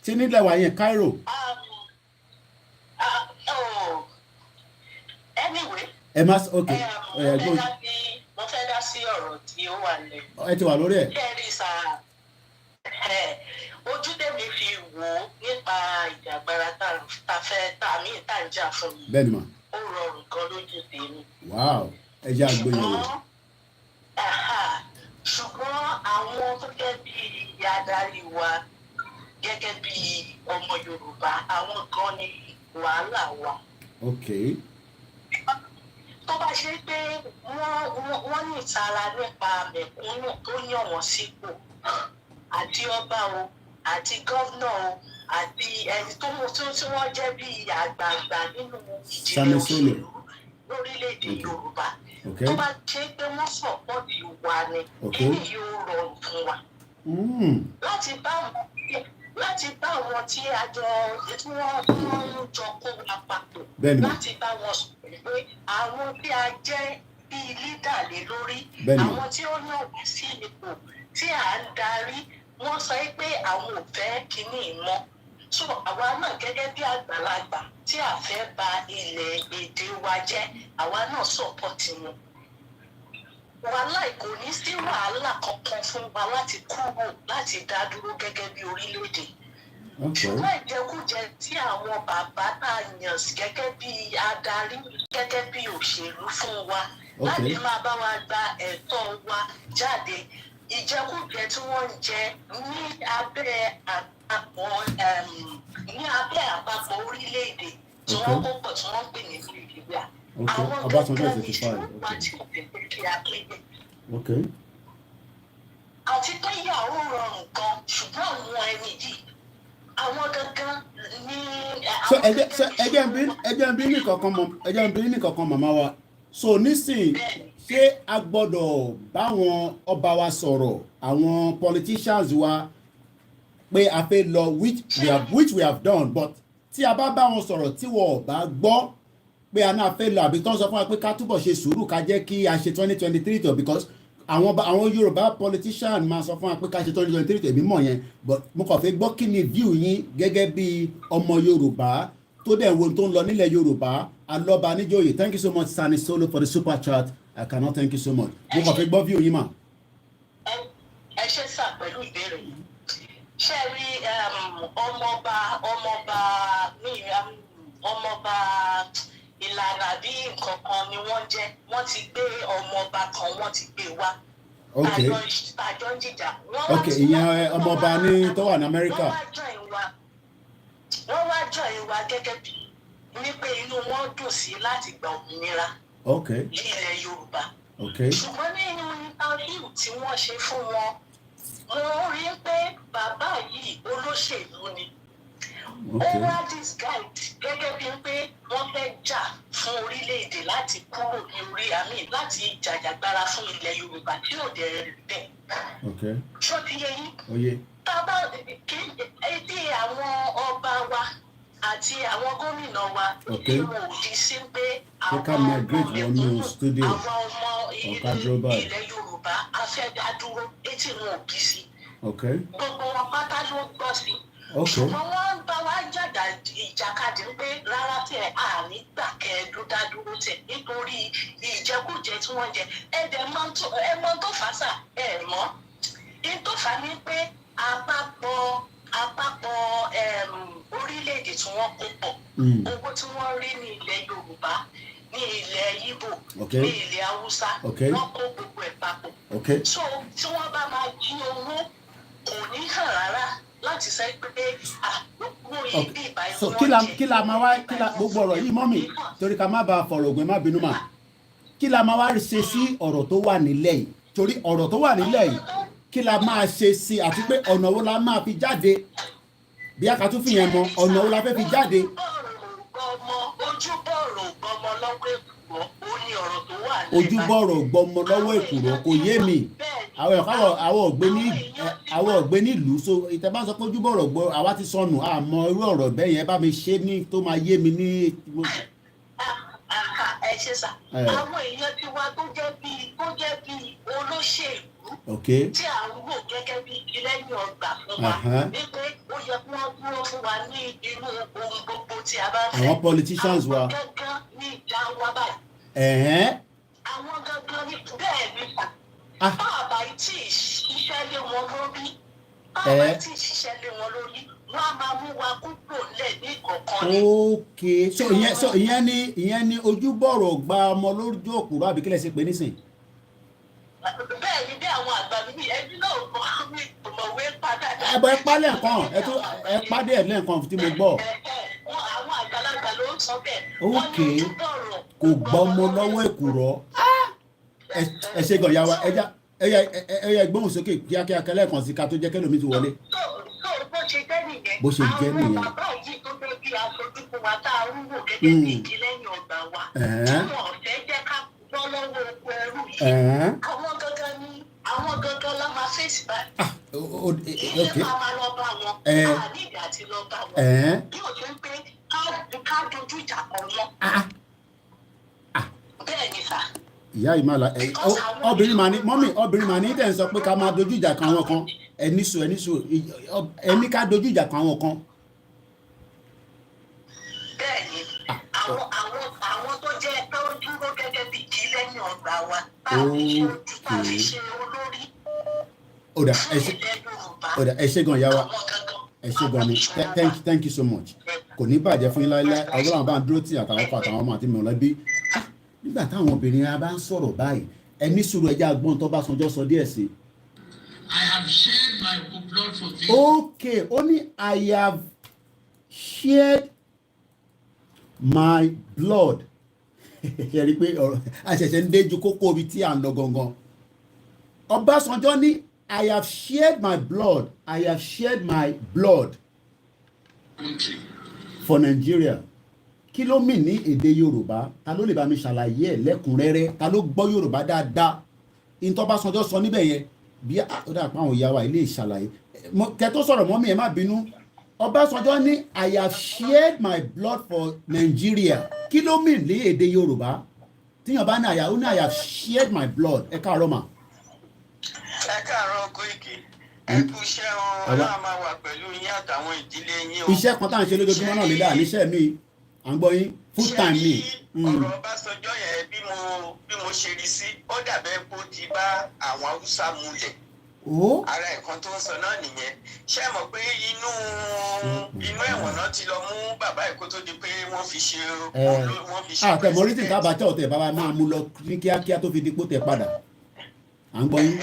ṣé nílẹ̀ wà yẹn Cairo? Anyway. Ẹ má ok. Mo fẹ́ dá sí ọ̀rọ̀ tí ó wà lẹ̀. Ẹ ti wà lórí ẹ̀. Kẹ́rì sá ojú tèmi fi wò ó nípa ìjàgbara tá a fẹ́ tá a ń jà fún mi. Bẹ́ẹ̀ni mà. Ó rọrùn gan lójú tèmi. Wow, ẹ jẹ́ àgbéyẹ̀wò. Ṣùgbọ́n àwọn tó jẹ́ bí adarí wa gẹ́gẹ́ bí ọmọ Yorùbá àwọn kan ní wàhálà wa. Okay. Tó bá ṣe pé wọ́n ní ìtara nípa mẹ̀kúnnù tó yàn wọ́n sípò àti ọba o àti gọ́vnà o àti ẹni tí wọ́n jẹ́ bí àgbààgbà nínú ìjìnlẹ̀ òṣèlú lórílẹ̀‐èdè Yorùbá. Tó bá ṣe pé wọ́n sọ̀pọ̀tì wa ni èyí yóò rọrùn fún wa. Láti bá wọn tí àjọ tí wọ́n jọ kó wa papọ̀ láti bá wọn sọ̀rọ̀ pé àwọn tí a jẹ́ bíi lídà lé lórí àwọn tí ó yàn wá sí ipò tí à ń darí wọ́n sọ pé àwọn ò fẹ́ kíní mọ́. So àwa náà gẹ́gẹ́ bí àgbàlagbà tí a fẹ́ bà ilẹ̀ èdè wa jẹ́ àwa náà sọ̀pọ̀tì wọn. Wàhálà kò ní sí wàhálà kankan fún wa láti kúrò láti dá dúró gẹ́gẹ́ bí orílẹ̀-èdè. Ṣùgbọ́n ìjẹkújẹ tí àwọn bàbá náà yàn gẹ́gẹ́ bí adarí gẹ́gẹ́ bí òṣèlú fún wa láti máa bá wa gba ẹ̀tọ́ wa jáde. Ìjẹkújẹ tí wọ́n ń jẹ ní abẹ́ àpapọ̀ orílẹ̀-èdè tí wọ́n kó pọ̀ tí wọ́n ń pè ní Nàìjíríà. Obasanjo is 85. Okay. Àti pé ìyàwó rọrùn gan ṣùgbọ́n àwọn ẹni yìí àwọn gangan ní. So ẹjẹ ń bí ní kankan màmá wa. So nísìnyí ṣé a gbọ́dọ̀ báwọn ọba wa sọ̀rọ̀ àwọn politicians wa pé a fẹ́ lọ which we have done but tí a bá bá wọn sọ̀rọ̀ tí wọ́n ò bá gbọ́ pé a náà fẹ́ lọ àbí tán sọ fún wa pé ká túbọ̀ ṣe sùúrù ká jẹ́ kí a ṣe 2023 tó because àwọn Yorùbá politician máa sọ fún wa pé ká ṣe 2023 tó èmi mọ̀ yẹn but mo kàn fẹ́ gbọ́ kí ni view yín gẹ́gẹ́ bí ọmọ Yorùbá tó dẹ̀ wo tó ń lọ nílẹ̀ Yorùbá alọ́ba níjòyè thank you so much Sani Solo for the super chat I cannot thank you so much mo kàn fẹ́ gbọ́ view yín mà. Ẹ ṣe sà pẹ̀lú ìbéèrè yìí ṣe rí ọmọọba ìlànà bí nǹkan kan ni wọ́n jẹ́ wọ́n ti gbé ọmọọba kan wọ́n ti gbé wá tàjọ ń jìjà. Ìyẹn ọmọọba ní tó wà ní Amẹ́ríkà. Wọ́n wá join wa gẹ́gẹ́ bí wípé inú wọn dùn sí láti gba òmìnira ilẹ̀ Yorùbá. Ṣùgbọ́n nínú interview tí wọ́n ṣe fún wọn mo rí pé bàbá yìí olóṣèlú ni. Ó wá disguise gẹ́gẹ́ bí pé wọ́n fẹ́ jà fún orílẹ̀-èdè láti kúrò ní orí láti jàjàgbara fún ilẹ̀ Yorùbá tí ò dẹ̀ bẹ̀. Ṣó ti yé yín? Tábà èdè àwọn ọba wa àti àwọn gómìnà wa tí wọn ò di sí pé àwọn ọmọ ilẹ̀ Yorùbá a fẹ́ dá dúró etí wọn ò bí sí. Gbogbo wọn pátá ló gbọ́ sí. Ṣùgbọ́n wọ́n ń bá wa jàdá ìjàkadì pé rárá tí àní gbà kẹ́ẹ̀dún dádúró tẹ̀ nítorí ìjẹkújẹ tí wọ́n jẹ ẹ̀dẹ̀ mọ́ tó fà sà ẹ̀ mọ́. Tó fà ní pé àpapọ̀ orílẹ̀-èdè tí wọ́n kó pọ̀ owó tí wọ́n rí ní ilẹ̀ Yorùbá ní ilẹ̀ Ìgbò ní ilẹ̀ Haúsá wọ́n kó gbogbo ẹ̀ papọ̀. So tí wọ́n bá máa jí owó kò ní hàn rárá láti sẹ́ pé àgbógbó ibi ìbáyìí so kí la máa wá gbogbo ọ̀rọ̀ yìí mọ́mì torí ká má bàa fọ̀rọ̀ ògbẹ́ má bínú mà kí la máa wá ṣe sí ọ̀rọ̀ tó wà nílẹ̀ yìí torí ọ̀rọ̀ tó wà nílẹ̀ yìí kí la máa ṣe sí àti pé ọ̀nà wo la máa fi jáde bí a kà tún fi yẹn mọ ọ̀nà wo la fẹ́ fi jáde. ojúbọ̀rọ̀ gbọmọ lọ́wọ́ èkùrọ́ ojúbọ̀rọ̀ gbọmọ lọ́wọ́ èkùrọ́ kò yé mi àwọn ògbé ní àwọn ọ̀gbé nílùú so ìtẹ́ bá sọ pé ojúbọ̀rọ̀ gbọ́ àwa ti sọnù àmọ́ irú ọ̀rọ̀ bẹ́ẹ̀ yẹn bá mi ṣe ní tó máa yé mi ní. ẹ ṣe sà àwọn èèyàn ti wá tó jẹ́ bíi olóṣèlú tí à ń wò gẹ́gẹ́ bí lẹ́yìn ọgbà fún wa wípé ó yẹ kí wọ́n dúró fún wa ní inú ohun gbogbo tí a bá fẹ́. àwọn politicians wa. àwọn gangan ní ìjà wa báyìí. àwọn gangan ní bẹ́ẹ̀ ní sà. báàbá tí ìṣiṣẹ́ lé wọn lórí wọ́n á máa mú wa kúrò lẹ̀ ní kọ̀ọ̀kan ni. ok so ìyẹn ni ojúbọ̀rọ̀ gba ọmọ lójú òkúrò àbí kílẹ̀ sí pé nísìn. bẹ́ẹ̀ ni bí àwọn àgbà mi ẹbí náà mọ̀ mi mọ̀wé padà. ẹ pa lẹ́ẹ̀kan ẹ pàdé ẹ̀ lẹ́ẹ̀kan tí mo gbọ́. àwọn àgbàlagbà ló ń sọ bẹ́ẹ̀. ok kò gbọ́ ọmọ lọ́wọ́ èkùrọ́ ẹ ṣe gan yàwá ẹyà ìgbóhùn sókè kíákíá kẹlẹ́ẹ̀kan sí ká tó jẹ́ kẹ́lòmí ti wọlé. bó ṣe jẹ́ nìyẹn. àwọn bàbá yìí tó fẹ́ bí aṣojú fún wa tá a ń wò gẹ́gẹ́ bí igi lẹ́yìn ọgbà wa tí wọ́n fẹ́ jẹ́ ká bọ́ lọ́wọ́ oko ẹrú yìí àwọn gangan la máa fèsì báyìí. ilé máa lọ bá wọn àdìdì àti lọ bá wọn bí o ṣe ń pé ká dojú ìjà kan wọn. bẹ́ẹ̀ ni sà. ìyá ìmàlà obìnrin màá ní tẹ̀ ń sọ pé ká máa dojú ìjà kan àwọn kan ẹni ká dojú ìjà kan àwọn kan. bẹ́ẹ̀ni àwọn tó jẹ́ tó dúró gẹ́gẹ́ bí kí lẹ́yìn ọgbà wa bá fi ṣe olórí ẹ ṣé gan ìyá wa ẹ ṣé gan ni thank you so much kò ní bàjẹ́ fún yín láéláé ọlọ́run bá ń dúró tì àtàwọn ọkọ àtàwọn ọmọ àti mọ̀lẹ́bí nígbà táwọn obìnrin a bá ń sọ̀rọ̀ báyìí ẹni sùúrù ẹjẹ́ agbọ́n tó bá sanjọ́ sọ díẹ̀ sí. I have shared my blood for this. Okay, only I have shared my blood. Ṣé rí pé àṣẹ̀ṣẹ̀ ń déjú kókó ibi tí à ń lọ gangan. Ọbásanjọ́ ní I have shared my blood. I have shared my blood for Nigeria. Kí ló mì ní èdè Yorùbá? Ta ló lè bá mi ṣàlàyé ẹ̀ lẹ́kùnrẹ́rẹ́? Ta ló gbọ́ Yorùbá dáadáa? Ìtọ́básanjọ́ sọ níbẹ̀ yẹn bí ó dà pa àwọn ìyá wa ilé ìṣàlàyé kẹ́ tó sọ̀rọ̀ mọ́ mi ẹ má bínú Ọbásanjọ́ ní I have shared my blood for Nigeria kí ló mì ní èdè Yorùbá tíyàn bá ní àyà ó ní I have shared my blood ẹ káàárọ̀ mà. ẹ káàárọ̀ Koiki ẹ kú iṣẹ́ Ọlọ́run máa wà pẹ̀lú yín àtàwọn ìdílé yín o. iṣẹ́ kan tá à ń ṣe lójoojúmọ́ náà lélẹ̀ àníṣe mi à ń gbọ́ yín full time ni. ọ̀rọ̀ Ọbásanjọ́ yẹn bí mo ṣe rí sí ó dàbẹ́ kó ti bá àwọn Haúsá múlẹ̀. ara ẹ̀kan tó ń sọ náà nìyẹn ṣé mọ̀ pé inú ẹ̀wọ̀n náà ti lọ mú bàbá ẹ̀kọ́ tó di pé wọ́n fi ṣe àtẹ̀mọ́ rí tìǹkà bàtẹ́ ọ̀tẹ̀ bàbá máa mú lọ ní kíákíá tó fi dípò tẹ̀ padà à ń gbọ́ yín.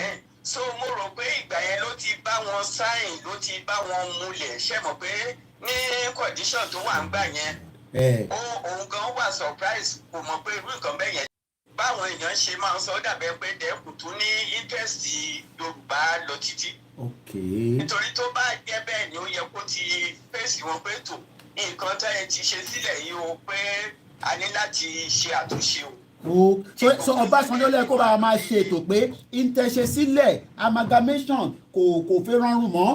so mo rò pé ìgbà yẹn ló ti bá wọn sáìn ló ti bá wọn múlẹ̀ ṣé mọ̀ pé ní condition tó wà ń gbà yẹn òun gan wà surprise kò mọ̀ pé irú nǹkan bẹ́ẹ̀ yẹn báwọn èèyàn ṣe máa ń sọ dàbẹ́ pé dẹ́kun tún ní interest Yorùbá lọ títí. nítorí tó bá jẹ́ bẹ́ẹ̀ ni ó yẹ kó ti fèsì wọn pé tó nǹkan tá ẹ ti ṣe sílẹ̀ yìí o pé a ní láti ṣe àtúnṣe o. so Ọbásanjọ́ lẹ́yìn kó bá a máa ṣe ètò pé ìtẹ̀ṣe sílẹ̀ amalgamation kò fẹ́ rọrùn mọ́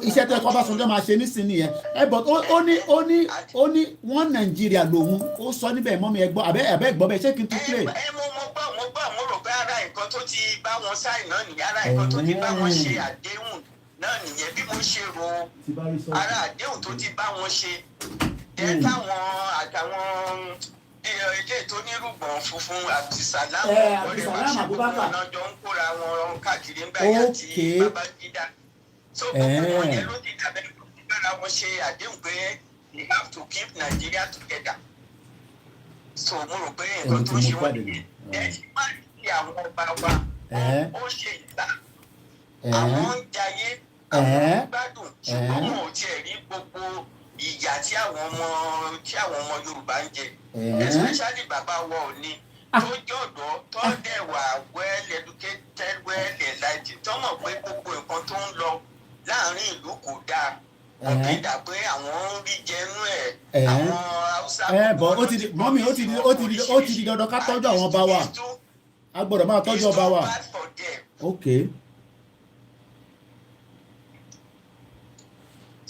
iṣẹ́ tó ẹ̀kọ́ Ọbásanjọ́ máa ṣe nísìnyí yẹn but ó ní wọ́n Nàìjíríà lòun ó sọ níbẹ̀ mọ́ mi ẹgbọ́ àbẹ́ ẹgbọ́ bẹ́ẹ̀ ṣé kí n tún play. mo rò pé ara nǹkan tó ti bá wọn sáì náà nìyẹn ara nǹkan tó ti bá wọn ṣe àdéhùn náà nìyẹn bí mo ṣe rò ara àdéhùn tó ti bá wọn ṣe jẹ́ àtàwọn ilé tó nírùgbọ̀n funfun àti sàlámù ọ̀rẹ́ wa ṣe gbogbo náà jọ ń kóra wọn káàkiri ńgbà yà tí Babangida so gbogbo wọn yẹn ló ti dàbẹ́ gbára wọn ṣe àdéhùn pé we have to keep Nigeria together so mo rò pé nǹkan tó ṣe wọ́n nìyẹn ẹ̀sìn máa ń fi àwọn ọba wa ó ṣe ìgbà àwọn ń jayé àwọn ń gbádùn ṣùgbọ́n wọn ò tiẹ̀ rí gbogbo ìyà tí àwọn ọmọ Yorùbá ń jẹ especially bàbá wa Ọọ̀ni tó jọ̀dọ̀ tó dẹ̀ wà well educated well enlightened tó mọ̀ pé gbogbo nǹkan tó ń lọ láàrin ìlú kò dáa ọ̀gbìndà pé àwọn ń rí jẹnú ẹ̀ àwọn Haúsá. bọ̀ ó ti di dandan ká tọ́jú àwọn ọba wa a gbọ́dọ̀ máa tọ́jú ọba wa. ok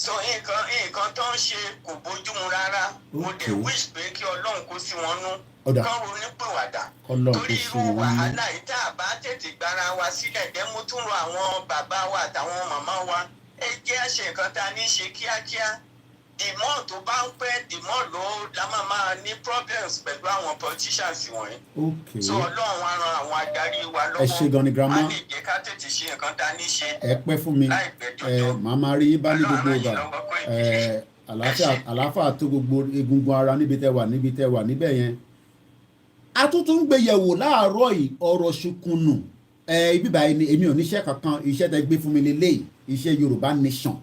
so nǹkan tó ń ṣe kò bójúmu rárá mo dẹ̀ wish pé kí Ọlọ́run kó sí wọn nú kán ronú pìwàdà torí irú wàhálà yìí tá a bá tètè gbára wa sílẹ̀ dẹ́ mo tún rọ àwọn bàbá wa àtàwọn màmá wa ẹ jẹ́ àṣẹ nǹkan tá a ní ṣe kíákíá dìmọ́ tó bá ń pẹ́ dìmọ́ ló la máa ní problems pẹ̀lú àwọn politicians wọ̀nyí. so Ọlọ́run á ran àwọn adarí wa lọ́wọ́. ẹ ṣe gan ni grandma. a lè jẹ́ ká tètè ṣe nǹkan tá a ní ṣe. ẹ pẹ́ fún mi màmá rí bá ní gbogbo ìgbà àlàáfíà tó gbogbo egungun ara níbi tẹ́ wà níbẹ̀ yẹn. a tún ń gbé yẹ̀wò láàárọ̀ yìí ọ̀rọ̀ ṣùkùnù ibi báyìí ni èmi ò níṣẹ́ kankan iṣẹ́ tẹ́ gbé fún mi lélẹ́yìí iṣẹ́ Yorùbá Nation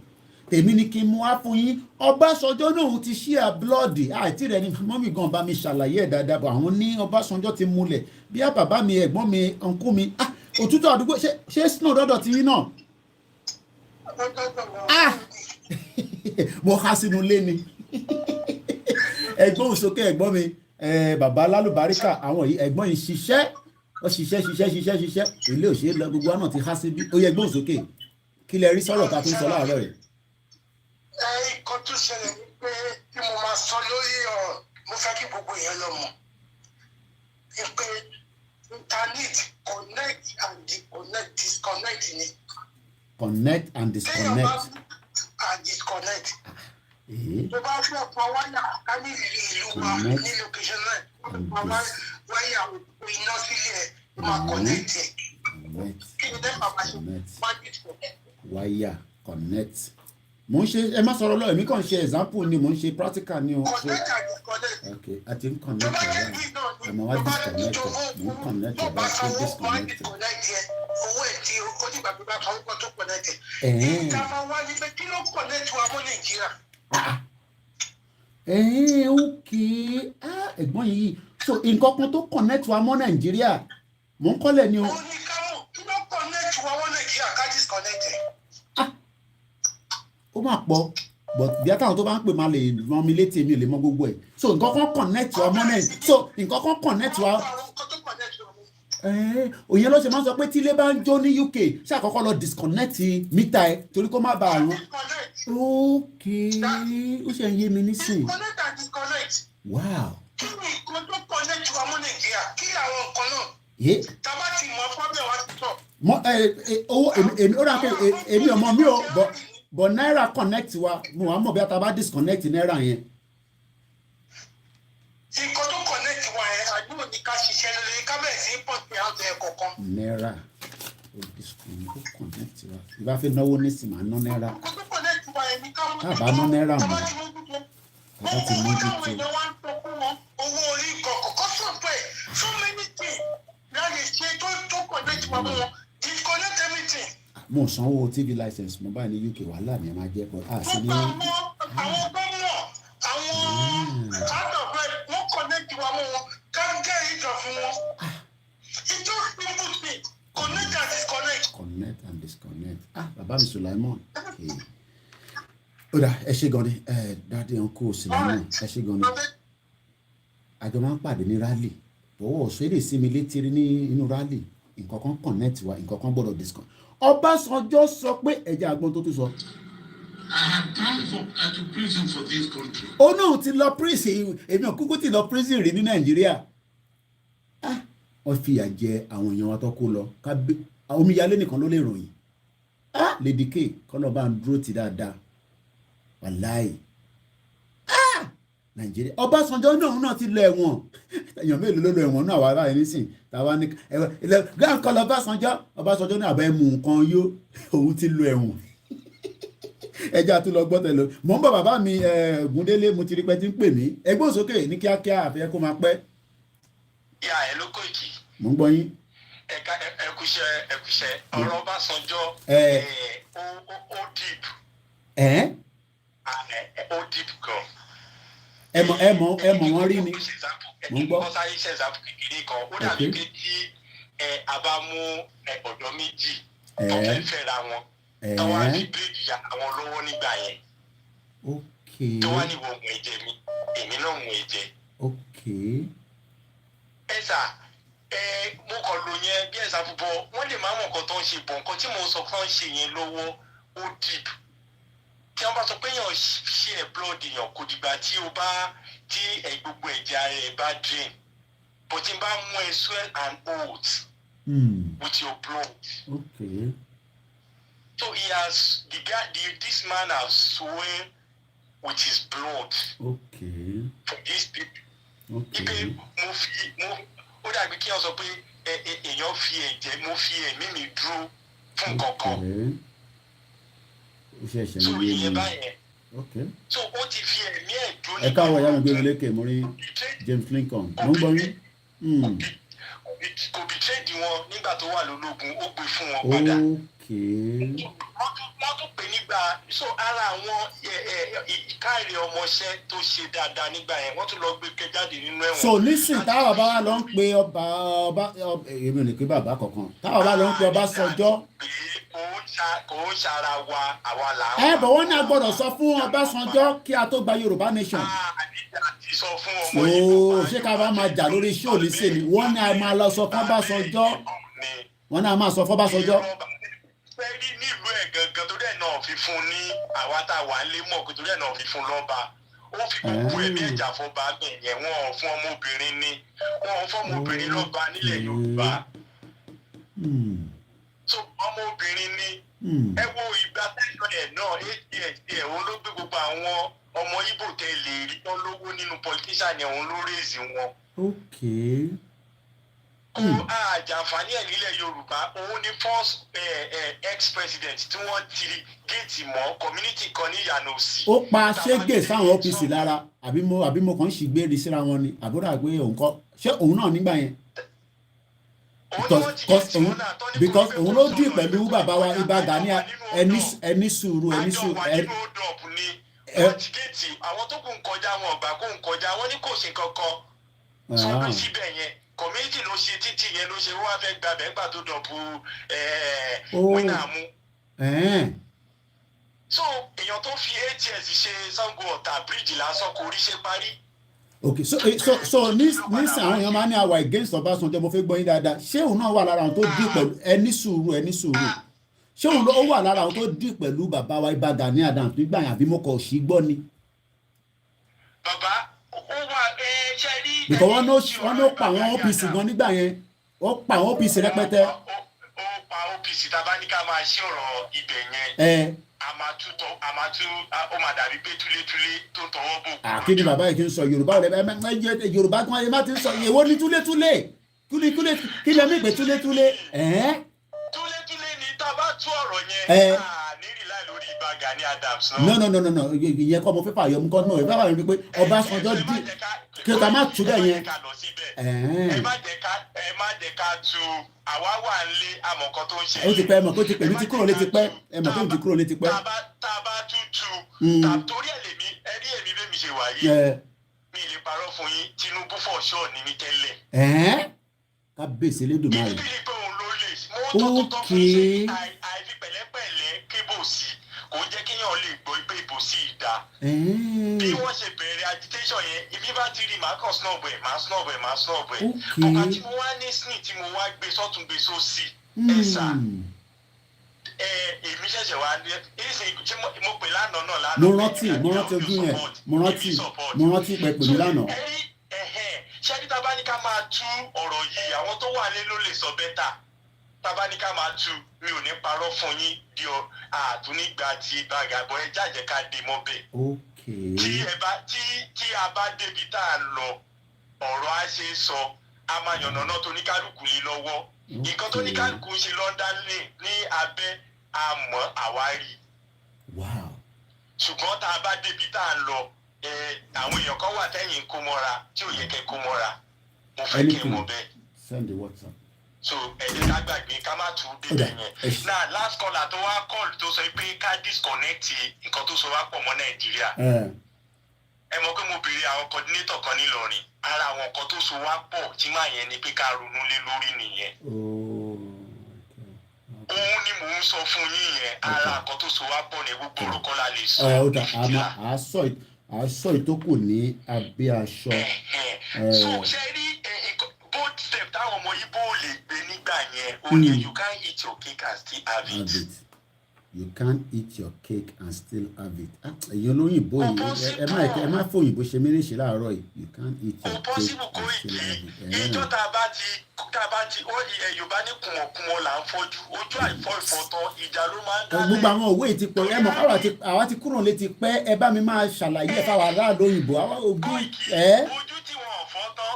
tèmi ni kí n mú wá fún yín Ọbásanjọ́ náà ti ṣí àbúlọ́ọ̀dì àìtí rẹ̀ ni mọ́mí gan bá mi ṣàlàyé ẹ̀ dáadáa bọ̀ àwọn ní Ọbásanjọ́ ti múlẹ̀ bí bàbá mi ẹ̀gbọ́n mi ọ̀nkú mi òtútù àdúgbò ṣé snow dọ́dọ̀ ti yín náà mo há sínú ilé ni ẹ̀gbọ́n òsókè ẹ̀gbọ́n mi bàbá lálùbáríkà àwọn yìí ẹ̀gbọ́n yìí ṣiṣẹ́ ilé òṣèré lọ gbogbo àná ti há síbí ó yẹ ẹ̀gbọ́n òsókè kí lẹ rí sọ̀rọ̀ ta tó ń sọ láàárọ̀ yìí. Nǹkan tó ṣẹlẹ̀ ni pé tí mo máa sọ lórí ọ̀rọ̀ mo fẹ́ kí gbogbo èèyàn lọ mọ̀ ni pé internet connect and disconnect ni. Connect and disconnect. Tó bá fẹ́ pa wáyà ká ní ìlú wa ní location náà pa wáyà iná sílẹ̀ máa connect ẹ̀. Kí ni dẹ́pà máa ṣe máa disconnect. Wáyà connect. Mo ń ṣe ẹ má sọ̀rọ̀ lọ èmi kàn ṣe example ni mo ń ṣe practical ni o. Connect and disconnect. Okay, I think connect ẹ̀ ọmọ wa disconnect mo ń connect ẹ̀ bá ṣe disconnect. Owó ẹ̀ tí ó ní gbàgbé bá kan tó connect ẹ̀. Ìka máa wá ní pé kí ló connect wa mọ́ Nàìjíríà. Okay ẹ̀gbọ́n yìí so nǹkan kan tó connect wa mọ́ Nàìjíríà mo ń kọ́lẹ̀ ni o. Ó ní ká mọ̀ kí ló connect wa mọ́ Nàìjíríà ká disconnect ẹ̀. Ó máa pọ̀ but bí àtàwọn tó bá ń pè máa lè rán mi létí èmi ò lè mọ gbogbo ẹ̀ so nǹkan kan connect wa mọ́ Nàìjíríà so nǹkan kan connect wa. Òyìn ló ṣe máa ń sọ pé tí ilé bá ń jó ní UK ṣàkọ́kọ́ lọ disconnect mítà ẹ torí kó má bàa rún. Okay ó ṣe ń yé mi nísìn. Disconnect and disconnect. Wow. Kí ni nǹkan tó connect wa mọ́ Nàìjíríà kí làwọn nǹkan náà. Tàbá ti mọ̀ fọ́bẹ̀ wá ti sọ. Owó èmi ó rà pé èmi ọmọ mi ò but náírà connect wa mo wà mọ̀ bí a ta bá disconnect náírà yẹn. Nǹkan tó connect wa yẹn àdúgbò ní ká ṣiṣẹ́ lórí kábẹ̀sì pọ̀pẹ̀ àti ẹ̀kọ̀ kan. Náírà ó connect wa ìbá fẹ́ náwó nísìnyí máa ná náírà. Nǹkan tó connect wa yẹn ní ká mú bá ná náírà mọ́ bàbá ti mú tó. Owó orí kọ̀ọ̀kọ̀ sọ̀pẹ̀ so many things láti ṣe tó connect wa mọ́ wọn disconnect everything. Mo sanwó TV license mo báyìí ní UK wàhálà mi máa jẹ́ pọ̀ sí ní. Àwọn gómìnà àwọn àtọ̀pẹ́ wọ́n connect wa mọ́ wọn ká gẹ́ ìjọ fún wọn. Ìjọ simple thing connect and disconnect. Connect and disconnect. Bàbá mi Sulaimon. Ó dà ẹ ṣé gan ni dáadé uncle Sulaimon ẹ ṣé gan ni. Àjọ máa ń pàdé ní rally bọ́wọ́ ọ̀ṣọ́ èdè sí mi létí ní inú rally nǹkan kan connect wa nǹkan kan gbọ́dọ̀ disconnect. Ọbásanjọ́ sọ pé ẹ̀jẹ̀ àgbọn tó tún sọ. I have gone to prison for this country. Ó náà ti lọ prison èmi ò kúkú ti lọ prison rí ní Nàìjíríà. Wọ́n fìyà jẹ àwọn èèyàn wa tó kó lọ omíyalé nìkan ló lè ròyìn. Lady K kọ́nà bá ń dúró ti dáadáa wàláì. Nàìjíríà Ọbásanjọ́ náà ti lọ ẹ̀wọ̀n èèyàn mélòó ló lọ ẹ̀wọ̀n náà wà báyìí nísìn tàwa ní grand call Ọbásanjọ́ náà bẹ́ẹ̀ mú nǹkan yó òun ti lọ ẹ̀wọ̀n ẹja tó lọ gbọ́ tẹ̀lé mò ń bọ̀ bàbá mi Ògúndélé mo ti rí pé tí ń pè mí ẹgbẹ́ òsókè ní kíákíá àfẹ́ kó máa pẹ́. ìyá ẹ ló kó ìkì. mò ń gbọ́ yín. ẹkúṣẹ́ ọ̀rọ̀ Ọbásanjọ́ ó deep. Ó deep gan. ẹ mọ̀ wọ́n rí ni mo ń gbọ́. wọ́n sáré ṣe example kékeré kan ó dàbí pé tí a bá mú ọ̀dọ́ méjì tó fẹ́ fẹ́ra wọn tó wá ní bíríìdì ya àwọn lọ́wọ́ nígbà yẹn tó wá ní ìwọ̀n mú ẹ̀jẹ̀ mi èmi náà mú ẹ̀jẹ̀. ẹ sà mo kàn lò yẹn bí example bọ wọ́n lè má mọ̀ nǹkan tó ń ṣe bọ̀ nǹkan tí mo sọ fún ṣe yẹn lọ́wọ́ ó deep tí wọ́n bá sọ pé èèyàn ṣe ẹ̀ blood èèyàn kò dìgbà tí o bá tí gbogbo ẹ̀jẹ̀ ara ẹ̀ bá drain but tí n bá mú ẹ swear and oath with your blood. Okay. So he has this man has sworn with his blood. Okay. For these people. Okay. Ipe mo ó dàbí kí wọ́n sọ pé èèyàn fi ẹ̀jẹ̀ mo fi ẹ̀mí mi dúró fún kankan. So ìyẹn báyẹn. Okay. So ó ti fi ẹ̀mí ẹ̀ dúró. Ẹ káwọ́ ìyá mi gbé mi lékè mo rí James Lincoln mo ń gbọ́ yín. Kò bìtẹ́ẹ̀dì wọn nígbà tó wà lólógun ó gbé fún wọn padà. Wọ́n tún pè nígbà so ara àwọn ìkáàrí ọmọọṣẹ́ tó ṣe dáadáa nígbà yẹn wọ́n tún lọ gbé jáde nínú ẹ̀wọ̀n. So nísìnyí táwọn bá wà lọ ń pe ọba èmi ò ní pé bàbá kankan táwọn bá lọ ń pe Ọbásanjọ́. Kò ń ṣara wa àwa là ń. Bọ̀ wọ́n ní a gbọ́dọ̀ sọ fún Ọbásanjọ́ kí a tó gba Yorùbá Nation. Àti sọ fún ọmọ yìí. Ṣé ká bá máa jà lórí iṣẹ́ òní sí ni wọ́n ní a máa lọ sọ fún Ọbásanjọ́. Wọ́n ní a máa sọ fún Ọbásanjọ́. Fẹ́rí nílùú ẹ̀ gangan torí ẹ̀ náà fi fún ní àwa tá a wà ń lé mọ̀ torí ẹ̀ náà fi fún lọ́ba. Ó fi gbogbo ẹ̀mí ẹ̀jà fọba gbẹ̀yẹ̀ wọn ò fún ọmọbìnrin ní wọn ò fún ọmọbìnrin lọ́ba nílẹ̀ Yorùbá. So ọmọbìnrin ní ẹ wo ìgbà tẹ́lẹ̀ ẹ̀ náà APS òun ló gbé gbogbo àwọn ọmọ Ìgbò tẹ́ lè rí tán lówó nínú politician yẹn òun ló rèézì wọn. Okay. Àjàǹfààní ẹ̀ nílẹ̀ Yorùbá òun ni first ex-president tí wọ́n ti géètì mọ́ community kan ní ìyànà òsì. Ó pa ṣégè sáwọn OPC lára àbí mo kàn ń ṣìgbéri síra wọn ni àbúrò àgbé òun kọ́ ṣé òun náà nígbà yẹn. Because òun ló dì pẹ̀lú bàbá wa Ìbà Gani ẹni sùúrù. Àwọn tó kù ń kọjá wọn ọgbà kó ń kọjá wọn ní kò sí kankan sọ pé síbẹ̀ yẹn community ló ṣe títì yẹn ló ṣe wọ́n fẹ́ gbàbẹ́ nígbà tó dọ̀bù wínà mú. So èèyàn tó fi ATS ṣe Sango Ọ̀tà bíríìjì lásán kò rí ṣe parí. Okay, so nísìn àwọn èèyàn máa ní àwa against Ọbásanjọ́ mo fẹ́ gbọ́ yín dáadáa ṣé òun náà wà lára àwọn tó dì pẹ̀lú ẹni sùúrù ṣé òun ló wà lára àwọn tó dì pẹ̀lú bàbá wa Ìbà Gani Adams nígbà yẹn àbí mo kọ̀ sí gbọ́ ni. Bàbá ó wà ṣe rí. Because wọ́n ló pa àwọn OPC gan nígbà yẹn wọ́n pa àwọn OPC rẹpẹtẹ. Ó pa OPC tàbá ní ká máa ṣe ọ̀rọ̀ ibẹ̀ yẹn. A máa ó máa dàbí pé túlétúlé tó tọwọ́ bò. Kí ni bàbá yìí kí n sọ Yorùbá rẹ Yorùbá tí wọ́n ti ń sọ èwo ní túlétúlé kí lè mí pé túlétúlé. Túlétúlé ni tá a bá tú ọ̀rọ̀ yẹn nírì láì lórí Ìbà Gani Adams náà. No ìyẹn kọ́ mo fẹ́ fààyè ọmọ kan náà ìfẹ́ fààyè pé Ọbásanjọ́ dì kí ká má tú bẹ́ẹ̀ yẹn. Ẹ má jẹ́ ká tú àwa wà nílé àmọ̀kan tó ń ṣe. Ó ti pẹ́ ẹ̀mọ̀ tó ti pẹ́ mi ti kúrò létí pẹ́ ẹ̀mọ̀ tó ti kúrò létí pẹ́. Tá a bá tútù torí ẹ̀ lèmi ẹ̀rí èmi bẹ́ẹ̀ mi ṣe wà yìí mi lè parọ́ fún yín Tinubu for sure ni mi tẹ́lẹ̀. Kábíyèsí Elédùmarè. Ibi ni pé òun ló lè mo tó fún yín àìfi pẹ̀lẹ́pẹ̀lẹ́ kébò sí kò jẹ́ kéèyàn lè gbọ́ pé ìbò sí ìdá. Bí wọ́n ṣe bẹ̀rẹ̀ agitation yẹn ibi bá ti rí màá kàn snob ẹ̀. Ọ̀gá tí mo wá ní snin tí mo wá gbé sọ́tún gbé sósì ẹ̀sà èmi ṣẹ̀ṣẹ̀ wá ní ṣe mo pè lánàá náà lánàá. Mo rántí ojú yẹn mo rántí pé pè mí lánàá. Ṣé kí tábà ní ká máa tú ọ̀rọ̀ yìí àwọn tó wà lé ló lè sọ bẹ́tà tábà ní ká máa tú mi ò ní parọ́ fún yín di àtúnígbà tí gbàgbọ́ ẹ jàjẹ́ ká dé mọ́ bẹ́ẹ̀. Tí a bá débi tá a lọ ọ̀rọ̀ á ṣe sọ a máa yànnàná tó ní kálukú lé lọ́wọ́ nǹkan tó ní kálukú ṣe London lane ní abẹ́ àmọ́ àwárí. Ṣùgbọ́n tá a bá débi tá a lọ àwọn èèyàn kan wà tẹ́yìn kó mọ́ra tí ò yẹ kẹ́ kó mọ́ra mo fẹ́ kẹ́ mọ̀ bẹ́ẹ̀. Send the WhatsApp. So ẹ̀jẹ̀ ká gbàgbé ká má tún débẹ̀ yẹn. Now last caller tó wá call tó sọ pé ká disconnect nǹkan tó so wá pọ̀ mọ́ Nàìjíríà. Ẹ mọ̀ pé mo béèrè àwọn coordinator kan nílọrin ara àwọn nǹkan tó so wá pọ̀ tí máa yẹn ni pé ká ronú lé lórí nìyẹn. Òun ni mò ń sọ fún yín yẹn ara nǹkan tó so wá pọ̀ ní gbogbo orúkọ la lè sọ. Àásọ ìtókù ní abẹ́ aṣọ. So ṣe rí both step táwọn ọmọ Ìgbò lè gbé nígbà yẹn o ní you can eat your cake and still have it. you can't eat your cake and still have it. Èyàn olóyìnbó yìí ẹ má fòyìnbó ṣe mí léṣe láàárọ̀ yìí. You can't eat your cake and still have it. Ìjọ tá a bá ti Yorùbá ní kùmọ̀kùmọ̀ là ń fọ́jú ojú àìfọ́ ìfọ́tọ́ ìjà ló máa ń dálẹ̀. Gbogbo àwọn òwe ti pọ̀ ẹ mọ̀ àwa ti kúrò létí pẹ́ ẹ bá mi máa ṣàlàyé ẹ fáwọn aráàlú òyìnbó àwa òbí ojú tí wọn ò fọ́ tán.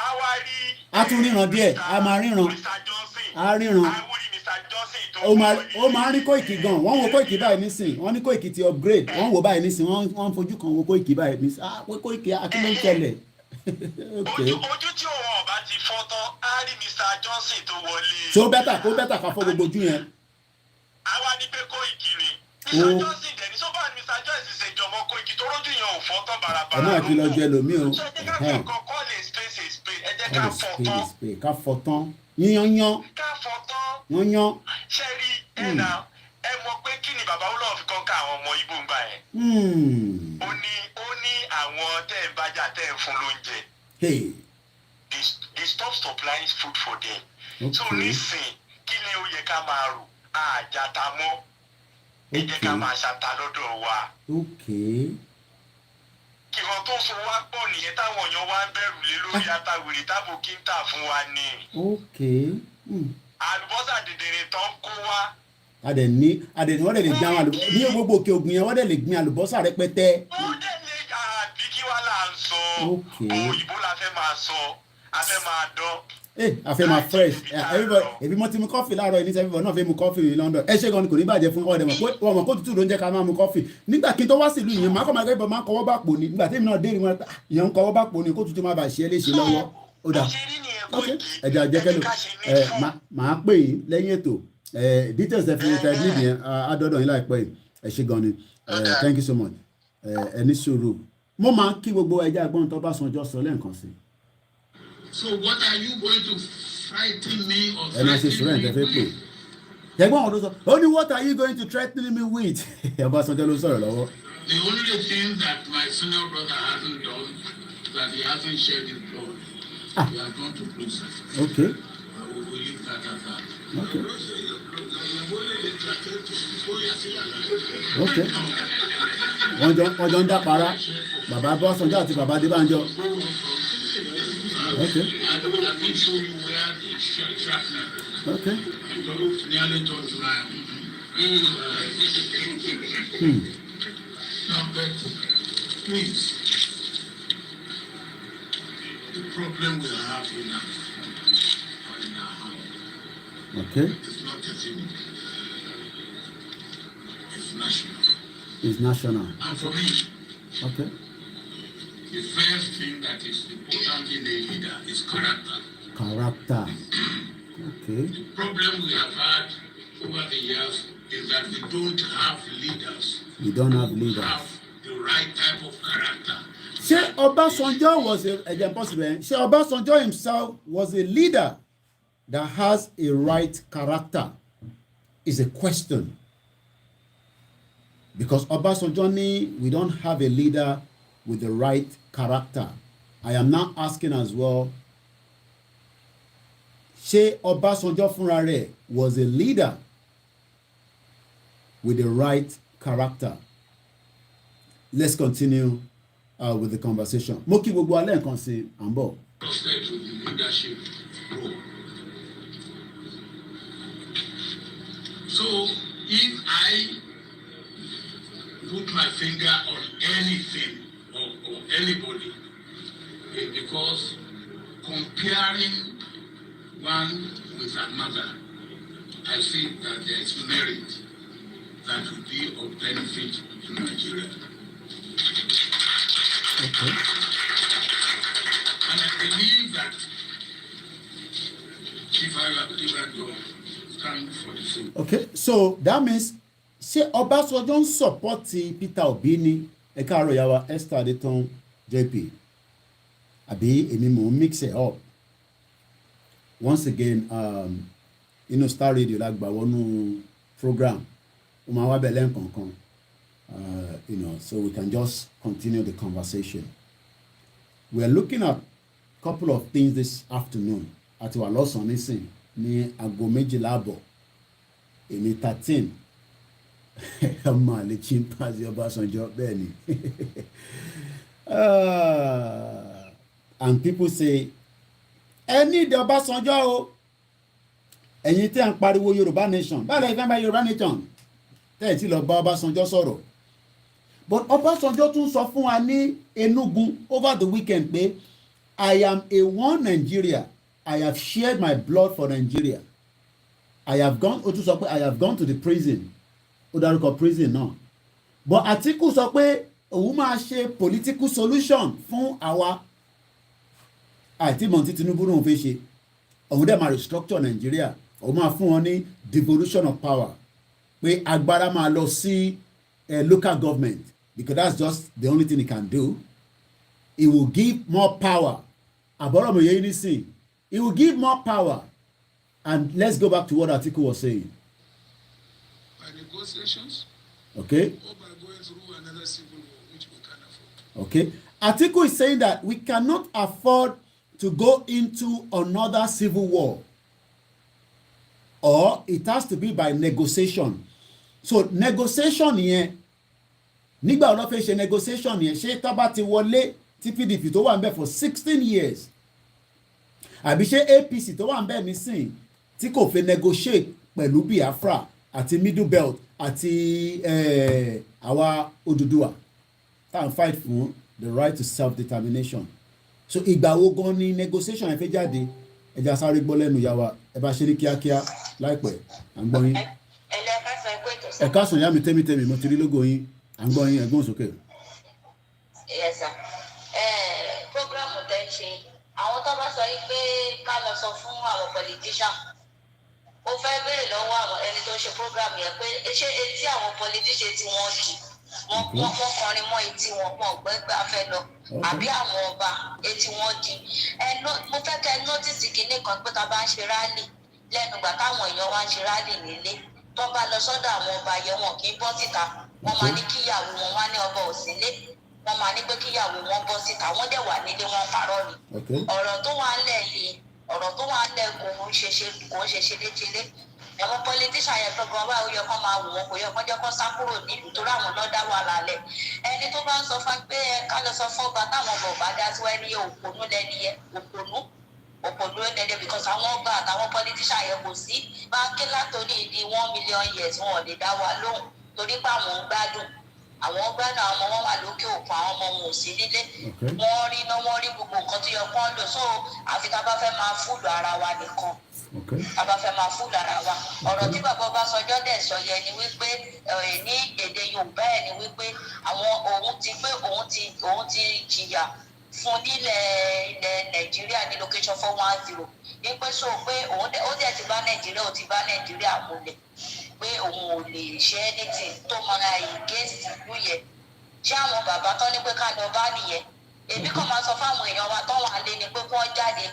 Àwa rí. A tún ríran díẹ̀ a máa ríran a ríran ó máa ń rí Kóìkì gan wọ́n wo Kóìkì báyìí nísìn wọ́n ní Kóìkì ti upgrade wọ́n wo báyìí nísìn wọ́n fojú kan wo Kóìkì báyìí nísìn Kóìkì akíló ń tẹ̀lẹ̀. Ojú tí òun ọba ti fọ́ tán á rí Mr. Johnson tó wọlé. So kó bẹ́tà ká fọ́ gbogbo ojú yẹn. Àwa ní pé Kóìkì ni Mr. Johnson dẹ̀ ní sọ́bà Mr. Johnson ṣe jọmọ Kóìkì tó rójú yẹn ò fọ́ tán bàràbàrà. Ẹ máa kí lọ jẹ lómi o. Ṣé ẹ jẹ́ ká fi kọ́kọ́ lè space ẹ jẹ́ ká fọ́ tán. Ká fọ́ tán yíyanyan. Ká fọ́ tán. Yányán. Ṣé rí ẹ mọ̀ pé kí ni bàbá Olóò fi kọ́ńkà àwọn ọmọ Ìgbò ń gbà yẹn. Ó ní àwọn tẹ́ ẹ̀ bájà tẹ́ ẹ̀ fún lóúnjẹ. They stop supplying food for them. Okay. So nísìn kí ni ó yẹ ká máa rò àjàtà mọ́ ẹ jẹ́ ká máa ṣàtà lọ́dọ̀ wa. Kí wọ́n tó so wá pọ̀ nìyẹn táwọn èèyàn wá ń bẹ̀rù lé lórí atawèrè tábò kí ń tà fún wa ni. Àlùbọ́sà dèdèrè tán kó wá. Adẹ̀ ní wọ́n dẹ̀ lè gbin àwọn àlùbọ́sà ní gbogbo òkè ògùn yẹn wọ́n dẹ̀ lè gbin àlùbọ́sà rẹpẹtẹ. Wọ́n dẹ̀ lè àbí kí wá là ń sọ òyìnbó la fẹ́ máa sọ a fẹ́ máa dán. A fẹ́ máa fresh ẹbí mo ti mu kọ́fì láàárọ̀ yìí ní sẹ́fíbọ̀ náà fẹ́ mu kọ́fì ní London ẹ ṣé gan ni kò ní bàjẹ́ fún ọ̀dẹ̀ mọ̀ kó tútù ló ń jẹ́ ká máa mu kọ́fì nígbà kí n tó wá sílùú yẹn máa kọ́ máa gbé máa kọ́wọ́ bá pò ní nígbà tí èmi náà dé ìwọ̀n ìyẹn ń kọ́wọ́ bá pò ní kó tútù má bàa ṣe é léṣe lọ́wọ́ ó dà ẹ̀jẹ̀ àjẹkẹ́lò máa pè yín lẹ́yìn ètò details ẹ fi tẹ nídìí yẹn adọ́dọ̀ yín láìpẹ́ yìí ẹ ṣé gan ni thank you so much ẹ ní sùúrù mo máa ń kí gbogbo ẹja àgbọ̀n tó bá sanjọ́ sọ lẹ́ẹ̀kan sí. So what are you going to frighten me or threaten me with? Ẹ̀gbọ́n ọ̀dọ́ sọ ó ní what are you going to threaten me with? Ọbásanjọ́ ló sọ̀rọ̀ lọ́wọ́. The only thing that my senior brother hasn't done that he hasn't shed his blood. We are going to prison. Okay. We will leave that at that. Okay. Okay. Wọ́n jọ ń dápara bàbá Ọbásanjọ́ àti bàbá Adébánjọ. Okay. I think so you wear the shrapnel. Okay. Nearly touch my Now, but please, the problem we have in our house. Okay. It's not a thing. It's national. It's national. And for me, okay, the first thing that is important in a leader is character. Character. Okay. The problem we have had over the years is that we don't have leaders. We don't have leaders. Who have the right type of character. Ṣé Obasanjo was Ṣé Obasanjo himself was a leader that has a right character? Is a question. Because Obasanjo ni we don't have a leader with the right character. I am now asking as well, ṣé Obasanjo fúnra rẹ̀ was a leader with the right character? Let's continue with the conversation. Mo kí gbogbo alẹ́ nǹkan sí à ń bọ̀. Trusted to the leadership role. So if I put my finger on anything or anybody, it's because comparing one with another, I think that there is merit that will be of benefit to Nigeria. Okay. And I believe that if I go stand for the same. Okay, so that means ṣé Ọbásanjọ́ ń support Peter Obi ní ẹ káàárọ̀ yàwá Esther Adétọ́n JP àbí èmi mò ń mix it up once again Starr Radio la gbà wọnú program ó máa wá bẹ̀ lẹ́ǹkankan so we can just continue the conversation. We are looking at a couple of things this afternoon àti wà lọ́sàn-án nísìn ní aago 12:00 èmi 13 ọmọ àlè chimpanzee Ọbásanjọ́ bẹ́ẹ̀ ni. And people say ẹni ìdè Ọbásanjọ́ o ẹ̀yin tí à ń pariwo Yorùbá Nation báwo lẹ́yìn fẹ́ bá Yorùbá Nation tẹ́ ẹ̀ tí lọ bá Ọbásanjọ́ sọ̀rọ̀ but Ọbásanjọ́ tún sọ fún wa ní Enugu over the weekend pé I am a one Nigeria. I have shared my blood for Nigeria. I have gone, ó tún sọ pé I have gone to the prison. Ó dárúkọ prison náà. But Atiku sọ pé òun máa ṣe political solution fún àwa. Àìtí mọ̀ tí Tinubu náà fẹ́ ṣe. Òun dẹ̀ máa restructure Nigeria. Òun máa fún wọn ní devolution of power. Pé agbára máa lọ sí local government because that's just the only thing he can do. He will give more power. Àbọ̀rọ̀ mi yé ní sìn. He will give more power. And let's go back to what Atiku was saying. By negotiations. Okay. Or by going through another civil war, which we can't afford. Okay. Atiku is saying that we cannot afford to go into another civil war. Or it has to be by negotiation. So negotiation yẹn, nígbà wo ló fẹ́ ṣe negotiation yẹn, ṣé tá bá ti wọlé tí PDP tó wà ń bẹ̀ for 16 years. Àbí ṣé APC tó wà ń bẹ̀ nísìn tí kò fẹ́ negotiate pẹ̀lú Biafra àti Middle Belt àti àwa Odùduwà tá à ń fight fún the right to self-determination. So ìgbà wo gan ni negotiation yẹn fẹ́ jáde? Ẹja sáré gbọ́ lẹ́nu ìyá wa ẹ bá ṣe ní kíákíá láìpẹ́ à ń gbọ́ yín. Ẹ̀ka sàn yá mi tẹ́mítẹ́mí mo ti rí lógo yín à ń gbọ́ yín ẹ̀gbọ́n sókè. Yes sir. Program tẹ́ ń ṣe àwọn tó bá sọ yìí pé ká lọ sọ fún àwọn politician ó fẹ́ béèrè lọ́wọ́ àwọn ẹni tó ń ṣe program yẹn pé ṣé etí àwọn politician tí wọ́n di wọ́n kọrin mọ́ etí wọn pọ̀ gbẹ́gbẹ́ afẹ́ lọ àbí àwọn ọba etí wọ́n di mo fẹ́ kẹ́ notice kinní kan pé ká bá ń ṣe rally lẹ́nu ìgbà táwọn èèyàn wá ń ṣe rally nílé tó bá lọ sọ́dọ̀ àwọn ọba yẹn wọn kì í bọ́ síta wọ́n máa ní kíyàwó wọn wá ní ọba òsínlé wọ́n máa ní pé kíyàwó wọn bọ́ síta wọ́n dẹ̀ wà nílé wọn parọ́ ni ọ̀rọ̀ tó wà ń lẹ̀ yìí ọ̀rọ̀ tó wà ń lẹ̀ kò ń ṣe ṣeléṣelé àwọn politician yẹn gbọ́ngàn wá ó yẹ kó máa wò wọn kò yẹ kó jẹ́ kó sá kúrò nílùú torí àwọn náà dá wà lálẹ́ ẹni tó bá ń sọ fún pé ká lọ sọ fún ọba táwọn ọba ọba dá sí ẹni òpònú lẹni yẹn òpònú lẹni because àwọn ọba àtàwọn politician yẹn kò sí báńkì látòní di 1 million years wọn ò lè dá wa lóhùn torí pé àwọn ń gbádùn àwọn gbádùn àwọn ọmọ wọn wà lókè òkun àwọn ọmọ wọn ò sí nílé wọn rí iná wọn rí gbogbo nǹkan tó yẹ kó lò so àfi tá a bá fẹ́ máa fúlù ara wa nìkan tá a bá fẹ́ máa fúlù ara wa ọ̀rọ̀ tí bàbá Ọbásanjọ́ dẹ̀ sọ yẹn ni wípé ní èdè Yorùbá ẹ̀ ni wípé àwọn òun ti jìyà fún ilẹ̀ Nàìjíríà ní location 410 wípé so pé ó dẹ̀ ti bá Nàìjíríà múlẹ̀ pé òun ò lè ṣe anything tó máa against ìlú yẹn ṣé àwọn bàbá tó ní pé ká lọ bá nìyẹn èmi kàn máa sọ fáwọn èèyàn wa tó wà lé ni pé kí wọ́n jáde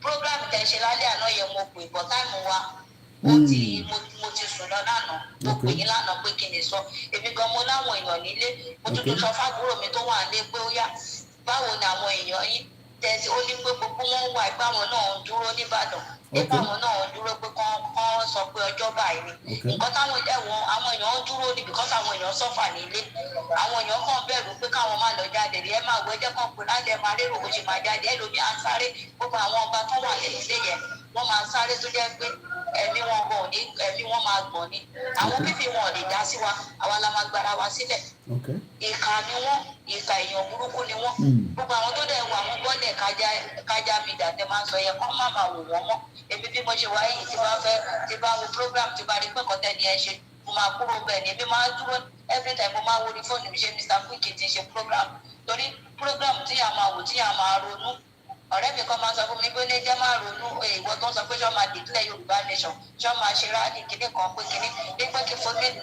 program tẹ̀ ṣe lálẹ́ àná yẹn mo pè bọ́ táìmù wa mo ti sùn lọ lánàá mo pè yín lánàá pé kí ni sọ èmi gan mo láwọn èèyàn nílé mo tuntun sọ fábúrò mi tó wà lé pé ó yá báwo ni àwọn èèyàn yín tẹ̀sí ó ní pé gbogbo wọn wà ipá wọn náà ń dúró nìbàdàn ipá wọn náà ń dúró pé kán sọ pé ọjọ́ báyìí ni nǹkan táwọn ẹ̀wọ̀n àwọn èèyàn ń dúró ni because àwọn èèyàn sọ́fà nílé àwọn èèyàn kàn bẹ̀rù pé káwọn má lọ jáde rí ẹ máa wọ ẹjẹ́ kan pé láti ẹ máa lérò bó ṣe máa jáde ẹlòmí à ń sáré gbogbo àwọn ọba tó wà nílé yẹn wọ́n máa sáré tó jẹ́ pé ẹ̀mí wọn máa gbọ̀n ni àwọn pípì wọn ò lè dá sí wa àwa la máa gbára wa sílẹ̀ ìkà ni wọ́n ìkà èèyàn burúkú ni wọ́n gbogbo àwọn tó dẹ̀ wọ àwọn bọ́ọ̀lẹ̀ kájá mi dàtẹ́ máa ń sọ yẹ kán má máa wò wọ́n mọ́ èmi bí mo ṣe wá yìí tí bá wo program tí bá rí pé kọ́tẹ́ ni ẹ ṣe mo máa kúrò bẹ́ẹ̀ ni èmi máa dúró every time mo máa wo ní fóònù mi ṣe Mr. Quick ti ṣe program torí program tí a máa wò tí a máa ronú ọ̀rẹ́ mi kan máa sọ fún mi pé ní jẹ́ máa ronú ìwọ tó ń sọ pé ṣọ́ máa declare Yorùbá Nation ṣọ́ máa ṣe rally kíní kan pé kíní pé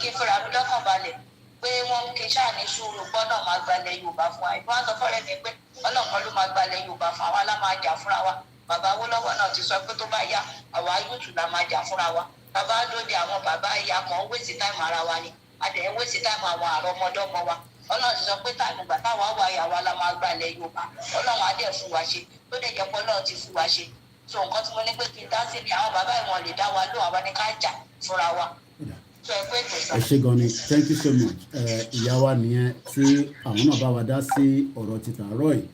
kí fúnra mi lọ́kàn balẹ̀ pé wọ́n kì í ṣáà ní sùúrù gbọ́dọ̀ máa gbalẹ̀ Yorùbá fún wa ìfowópamọ́ sọ fọ́rẹ́ mi pé ọlọ́kan ló máa gbalẹ̀ Yorùbá fún àwa la máa jà fúnra wa bàbá Awólọ́wọ̀ náà ti sọ pé tó bá yá àwa yúùtù la máa jà fúnra wa bàbá dóde àwọn bàbá ìyá kan wéṣì táìmù ara wa ni adẹ̀ wéṣì táìmù àwọn àrọ́mọdọ́mọ wa Ọlọ́run ti sọ pé táìmù gbà táwa wà yàwá la máa gbalẹ̀ Yorùbá Ọlọ́run adẹ̀ fún wa ṣe tó dẹ̀ jẹ́ pé Ọlọ́run ti fún wa ṣe so nǹkan tí mo ní pé kí n dá sí ni àwọn bàbá ìwọ̀n lè dá wa lóhùn àwa ni ká jà fúnra wa ẹ ṣé gan ni, thank you so much. Ìyá wa nìyẹn tí àwọn náà bá wa dá sí ọ̀rọ̀ ti tàárọ̀ yìí.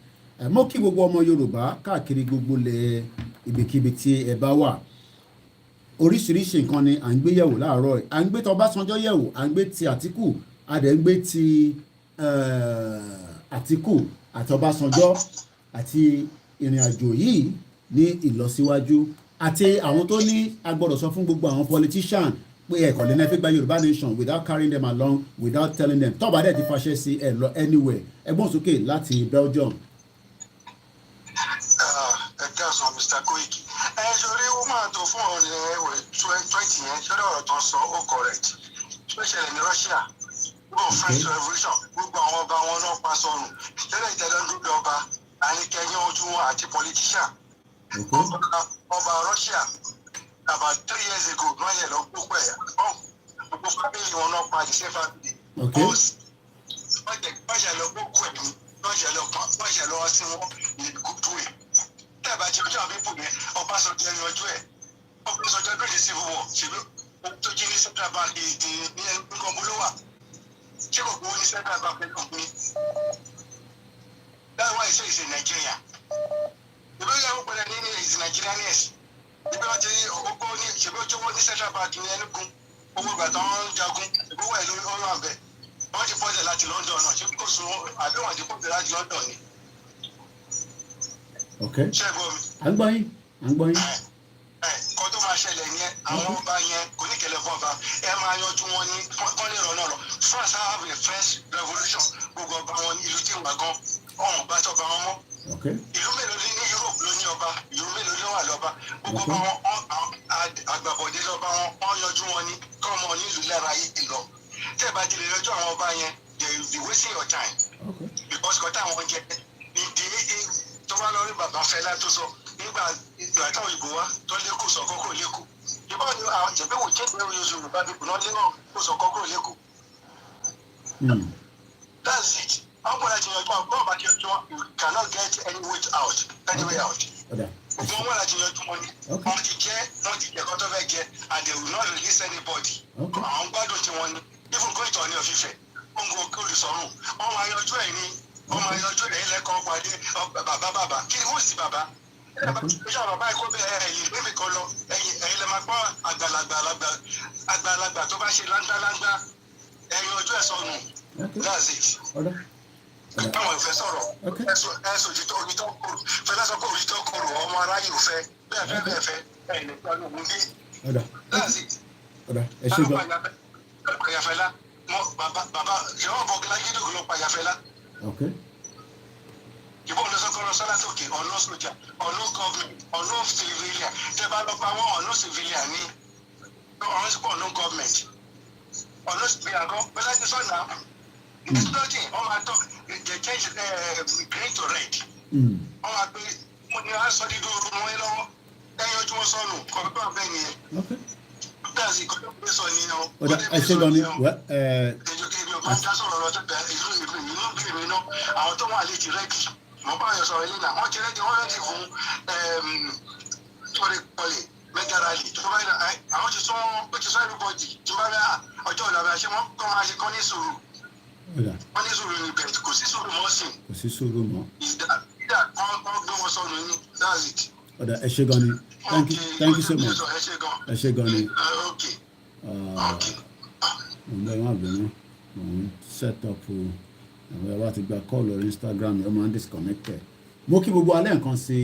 Mo kí gbogbo ọmọ Yorùbá káàkiri gbogbo lẹ̀ ibikíbi tí ẹ bá wà. Oríṣiríṣi nǹkan ni à ń gbé yẹ̀wò láàárọ̀ yìí. À ń gbé ti Ọbásanjọ́ yẹ̀wò, à ń gbé ti Atiku, a dẹ̀ ń gbé ti Atiku àti Ọbásanjọ́ àti ìrìn àjò yìí ní ìlọsíwájú àti àwọn tó ní a gbọ́dọ̀ sọ fún gbogbo àwọn politician pé ẹ̀kọ́ lẹ́nu ẹ̀fẹ́ gba Yorùbá Nation without carrying them along, without telling them tọ́ba dẹ̀ ti fàṣẹ sí ẹ̀ lọ anywhere. Ẹgbọ́n sókè láti Belgium. Ẹ káàsán Mr. Koiki. Ṣorí ó máa tó fún ọ̀rẹ́ 20 yẹn ṣọlá ọ̀rọ̀ tó ń sọ ó correct. Especially ní Russia, gbogbo French Revolution, gbogbo àwọn ọba wọn náà pa sọnù. Tẹ́lẹ̀ ìtẹ́lẹ́dúdú ọba àníkẹ́yìn ojú wọn àti politician. Ọba Russia about 3 years ago wọ́n yẹ lọ gbogbo ẹ̀ gbogbo family wọn náà pa the same family. Wọ́n yẹ lọ gbogbo ẹ̀ ní wọ́n yẹ lọ sí wọn ní good way. Tẹ́ẹ̀bà tí ojú àwọn pípò yẹn Ọbásanjọ́ ẹni ọjọ́ ẹ̀ Ọbásanjọ́ bẹ̀rẹ̀ civil war ṣèlú tó jí ní central bank ní nǹkan bolówà ṣé kò gbowó ní central bank pẹ̀lú òpin. That's why I say it's in Nigeria. Ìbí yẹn wọ́n pẹ̀lẹ́ ní is Nigerianness. Ìbí wọ́n ti ọgbọ́n ní ṣèbí ojú wọn ní central bank ní ẹnukun owó ìgbà tó ń jagun ìbí wọ́n ìlú ọ̀rọ̀ àbẹ̀. Wọ́n ti pọ́jẹ̀ láti London náà ṣé kò sún àbí wọ́n ti pọ́jẹ̀ láti London ni. Okay. Ṣé gbọ́ mi? À ń gbọ́ yín. Kọ́ tó máa ṣẹlẹ̀ yẹn àwọn ọba yẹn kò ní kẹlẹ̀ fún ọba ẹ máa yanjú wọn ní kọ́lé ìrọ̀nà lọ. France have a French revolution gbogbo ọba wọn ní ìlú tí ìwà gan ọ̀hún bá tọ́ba wọn mọ́. Ìlú mélòó ní Europe ló ní ọba ìlú mélòó ló wà lọ́ba gbogbo ọba wọn àgbàbọ̀dé lọ́ba wọn yanjú wọn ní kọ́mọ nílùú lára yìí lọ. Tẹ́ ẹ bá ti lè yanjú àwọn ọba yẹn they will be wasting your time because kọ́tà àwọn jẹ ìdí tó bá lọ rí bàbá Fẹlá tó sọ nígbà táwọn ìbò wa tó lékò sọ kókó lékò ìbá ni àwọn jẹ̀bẹ́ wò jẹ́ ìgbẹ́ Yorùbá bíbù náà lérò kó sọ kókó lékò. That's it. Àwọn bọ̀dá ti yanjú àwọn bọ́ọ̀ bá ti yanjú wọn you cannot get any way out. Ògùn wọn láti yanjú wọn ni wọ́n ti jẹ́ kó tó fẹ́ jẹ and they will not release anybody. Àwọn gbádùn tí wọ́n ní even going to Ọ̀ní ọ̀fífẹ́ wọ́n ń go olùsọ̀rùn wọ́n máa yanjú ẹ̀ ní ọmọ ẹyọjú rẹ lẹkọọ pàdé bàbá kí ni wọ́n sì bàbá ìṣe bàbá ẹ̀kọ́ bẹ́ẹ̀ ẹ̀yìn lébì kan lọ ẹ̀yìn lè máa gbọ́ àgbàlagbà tó bá ṣe láńgbáláńgbá ẹ̀yìn ojú ẹ̀ sọnù that's it. Báwọn ìfẹ́ sọ̀rọ̀ ẹ̀sùn òjítọ́ kòrò Fẹlá sọ pé òjítọ́ kòrò ọmọ aráyè ò fẹ́ bẹ́ẹ̀ fẹ́ ẹ̀yìn lè pẹ̀lú òun dé that's it. Àyàfẹ́lá bàbá ìyàwó bọ̀gílá yídò ló pa Àyàfẹ́lá. Ìbọn lọ sọ́kọ́ lọ sọ́lá sókè ọ̀nà sójà ọ̀nà gọ́ọ̀mẹ̀ntì ọ̀nà civilian tẹ́ bá lọ pa wọ́n ọ̀nà civilian ní ọ̀nà sípò ọ̀nà gọ́ọ̀mẹ̀ntì ọ̀nà civilian kan bẹ́ẹ̀ láti sọ́nà exploiting wọ́n máa tọ́ the change green to red wọ́n máa pé mo ní wọ́n á sọ dídú ooru wọn lọ́wọ́ ẹ̀yìn ojú wọn sọnù kọ̀ọ̀kan bẹ́ẹ̀ nìyẹn that's it kọ́ńtà pé sọ nìyẹn o. Ẹ ṣé gan ni àwọn tó wà lè ti rẹ́dì mo bá yọ sọ̀rọ̀ ilé náà wọ́n ti rẹ́dì fún torí pọ̀lì mẹ́gàrálì tó bá yẹ àwọn ti sọ everybody tó bá yẹ ọjọ́ ìlànà àṣẹ wọn kọ́ máa ṣe kọ́ ní sùúrù wọ́n ní sùúrù ní bẹ̀rẹ̀ kò sí sùúrù mọ́ sí. Kò sí sùúrù mọ́. ìdá kan gbé wọn sọnù ní that's it. Ọ̀dà ẹ ṣé gan ni thank you so much ẹ ṣé gan ni. Ǹjẹ́ wọ́n àbẹ̀wò set up àwọn ẹ̀rọ àti gba call lórí Instagram yẹn ó máa ń disconnected. Mo kí gbogbo alẹ́ nǹkan sí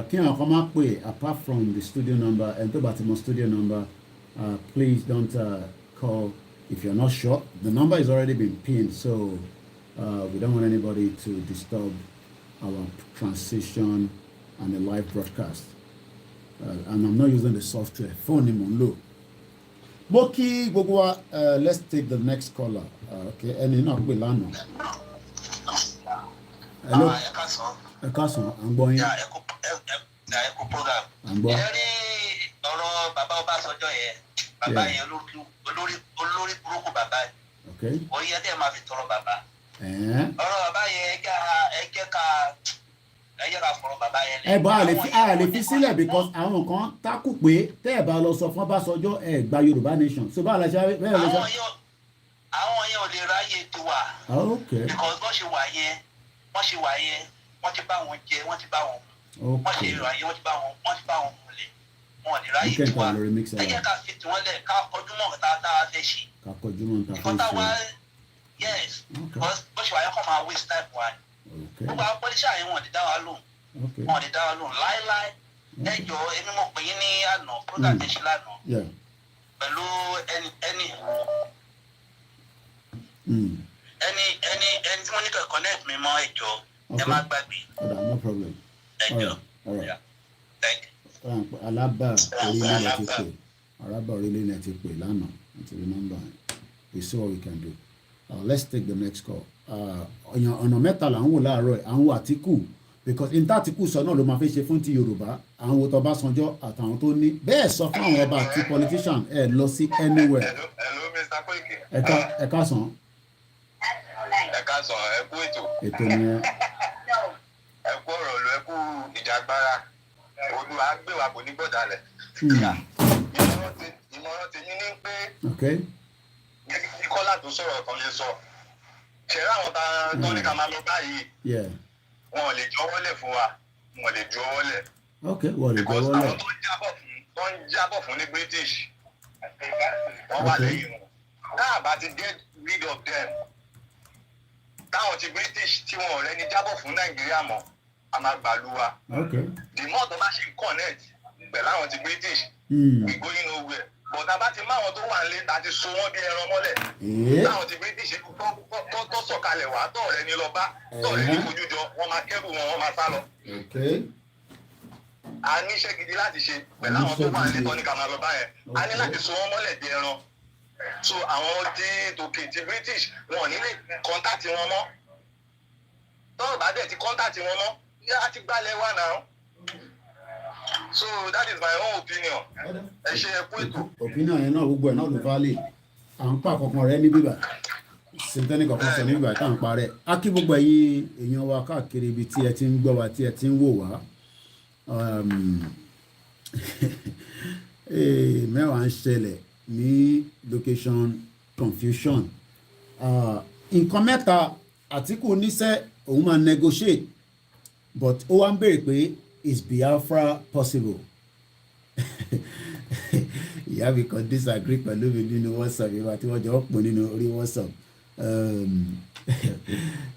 kí àwọn kan máa pè apart from the studio number and tó bá ti mọ studio number please don't call if you're not sure. The number has already been pinned so we don't want anybody to disturb our transition and the live broadcast and I'm not using the software phone ni mo ń lò. Mo kí gbogbo wa let's take the next caller okay ẹni náà pè lánàá. Hello ẹ káàsán à ń gbọ́ yín. ẹ kú program. À ń gbọ́. ẹ rí ọ̀rọ̀ bàbá Ọbásanjọ́ yẹn bàbá yẹn olórí burúkú bàbá yẹn orí ẹ̀ dẹ̀ máa fi tọrọ bàbá. ọ̀rọ̀ bàbá yẹn ẹ jẹ́ ká ẹ yẹra fọ̀rọ̀ bàbá yẹn lẹ. ẹ bọ́ a lè fi sílẹ̀ because àwọn kan takú pé tẹ́ ẹ bá lọ sọ fún Ọbásanjọ́ ẹ gba Yorùbá nation so báwo la ṣe bẹ́ẹ̀ lọ sọ. àwọn yẹn ò lè ráyè tiwa. because bọ́n ṣe wà yẹn wọ́n ti bá wọn jẹ wọ́n ti bá wọn wọ́n ṣe ìrọ̀ ayé wọ́n ti bá wọn múlẹ̀ wọn ò lè ráyè tiwa. ẹ jẹ́ ká fi tiwọn lẹ̀ ká kọjú mọ́ nǹkan tá a fẹ́ ṣe. ká kọjú mọ́ nǹkan tá a fẹ́ ṣe. yes because bọ́n ṣe wà yẹn kọ́ máa waste time wa. gbogbo àwọn pọ́lísì àyẹ̀wò wọn ò lè dá wa lóhùn wọn ò lè dá wa lóhùn láéláé. ẹ jọ èmi mo pè yín ní àná program tẹ̀sí lánàá pẹ̀lú ẹni tí wọ́n ní kẹ́ connect mi mọ́ ẹjọ́ ẹ má gbàgbé. No problem. ẹjọ́ thank you. Alábà orílẹ̀-èdè ti pè lánàá to remember we see what we can do. Let's take the next call. Ọ̀nà mẹ́ta là ń wò láàárọ̀ ẹ̀ à ń wo Àtíkù because níta Àtíkù sọ náà ló máa fi ṣe fún ti Yorùbá à ń wo t'Ọbásanjọ́ àtàwọn tó ní bẹ́ẹ̀ sọ fún àwọn ọba àti politician ẹ lọ sí anywhere. Hello Mr. Koiki. ẹ káàsán. ẹ káàsán ẹ kú ètò. ètò nìyẹn. ẹ kú ọ̀rọ̀ lọ ẹ kú ìjàgbára Olúwa gbé wa kò ní gbọ̀dálẹ̀. ìmọ̀ràn tèmi ní pé Kọ́lá tó sọ̀rọ̀ kan lè sọ ṣẹ̀rẹ́ àwọn tó ní ká máa lọ báyìí wọn ò lè ju ọwọ́ lẹ̀ fún wa wọn ò lè ju ọwọ́ lẹ̀. wọ́n lè ju ọwọ́ lẹ̀. àwọn tó ń jábọ̀ fún ní British wọ́n wà lẹ́yìn wọn táà bá ti get rid of them táwọn ti British tí wọn ò rẹ́ni jábọ̀ fún Nàìjíríà mọ́ a máa gbàlú wa. The more tó bá ṣe connect pẹ̀lú àwọn ti British we going nowhere. Bọ̀dá bá ti má àwọn tó wà nílé ta ti so wọ́n bí ẹran mọ́lẹ̀. Táwọn ti British tó sọ̀kalẹ̀ wá tọ̀ọ̀rẹ́ ni lọ bá tọ̀ọ̀rẹ́ ní fojú jọ wọ́n máa kẹ́rù wọn wọ́n máa sá lọ. A ní iṣẹ́ gidi láti ṣe pẹ̀lú àwọn tó wà nílé tó ní ká máa lọ bá yẹn. A ní láti so wọ́n mọ́lẹ̀ bí ẹran. So àwọn tòkè ti British wọn ò ní lè kọ́ńtàtì wọn mọ́. Tọ́ọ̀ bá dẹ̀ ti kọ́ńtàtì wọn mọ́ yá ti gbálẹ̀ wà náà. So that is my own opinion. Ẹ ṣe ẹkú ètò. Opinion yẹn náà gbogbo ẹ̀ náà ló fálè. À ń pa àkọ́kọ́ rẹ ní bíbà. Sèǹtẹ́nì kọ̀ọ̀kan sọ ní bíbà tá à ń parẹ́. A kí gbogbo ẹ̀yin èèyàn wa káàkiri ibi tí ẹ ti ń gbọ́ wa tí ẹ ti ń wò wá. Mẹ́wàá ń ṣẹlẹ̀ ní location confusion. Nǹkan mẹ́ta Àtíkù níṣẹ́ òun máa negotiate but ó wá ń béèrè pé is Biafra possible? Ìyá mi kan disagree pẹ̀lú mi nínú WhatsApp ìwà tí wọ́n jọ pọ̀ nínú orí WhatsApp.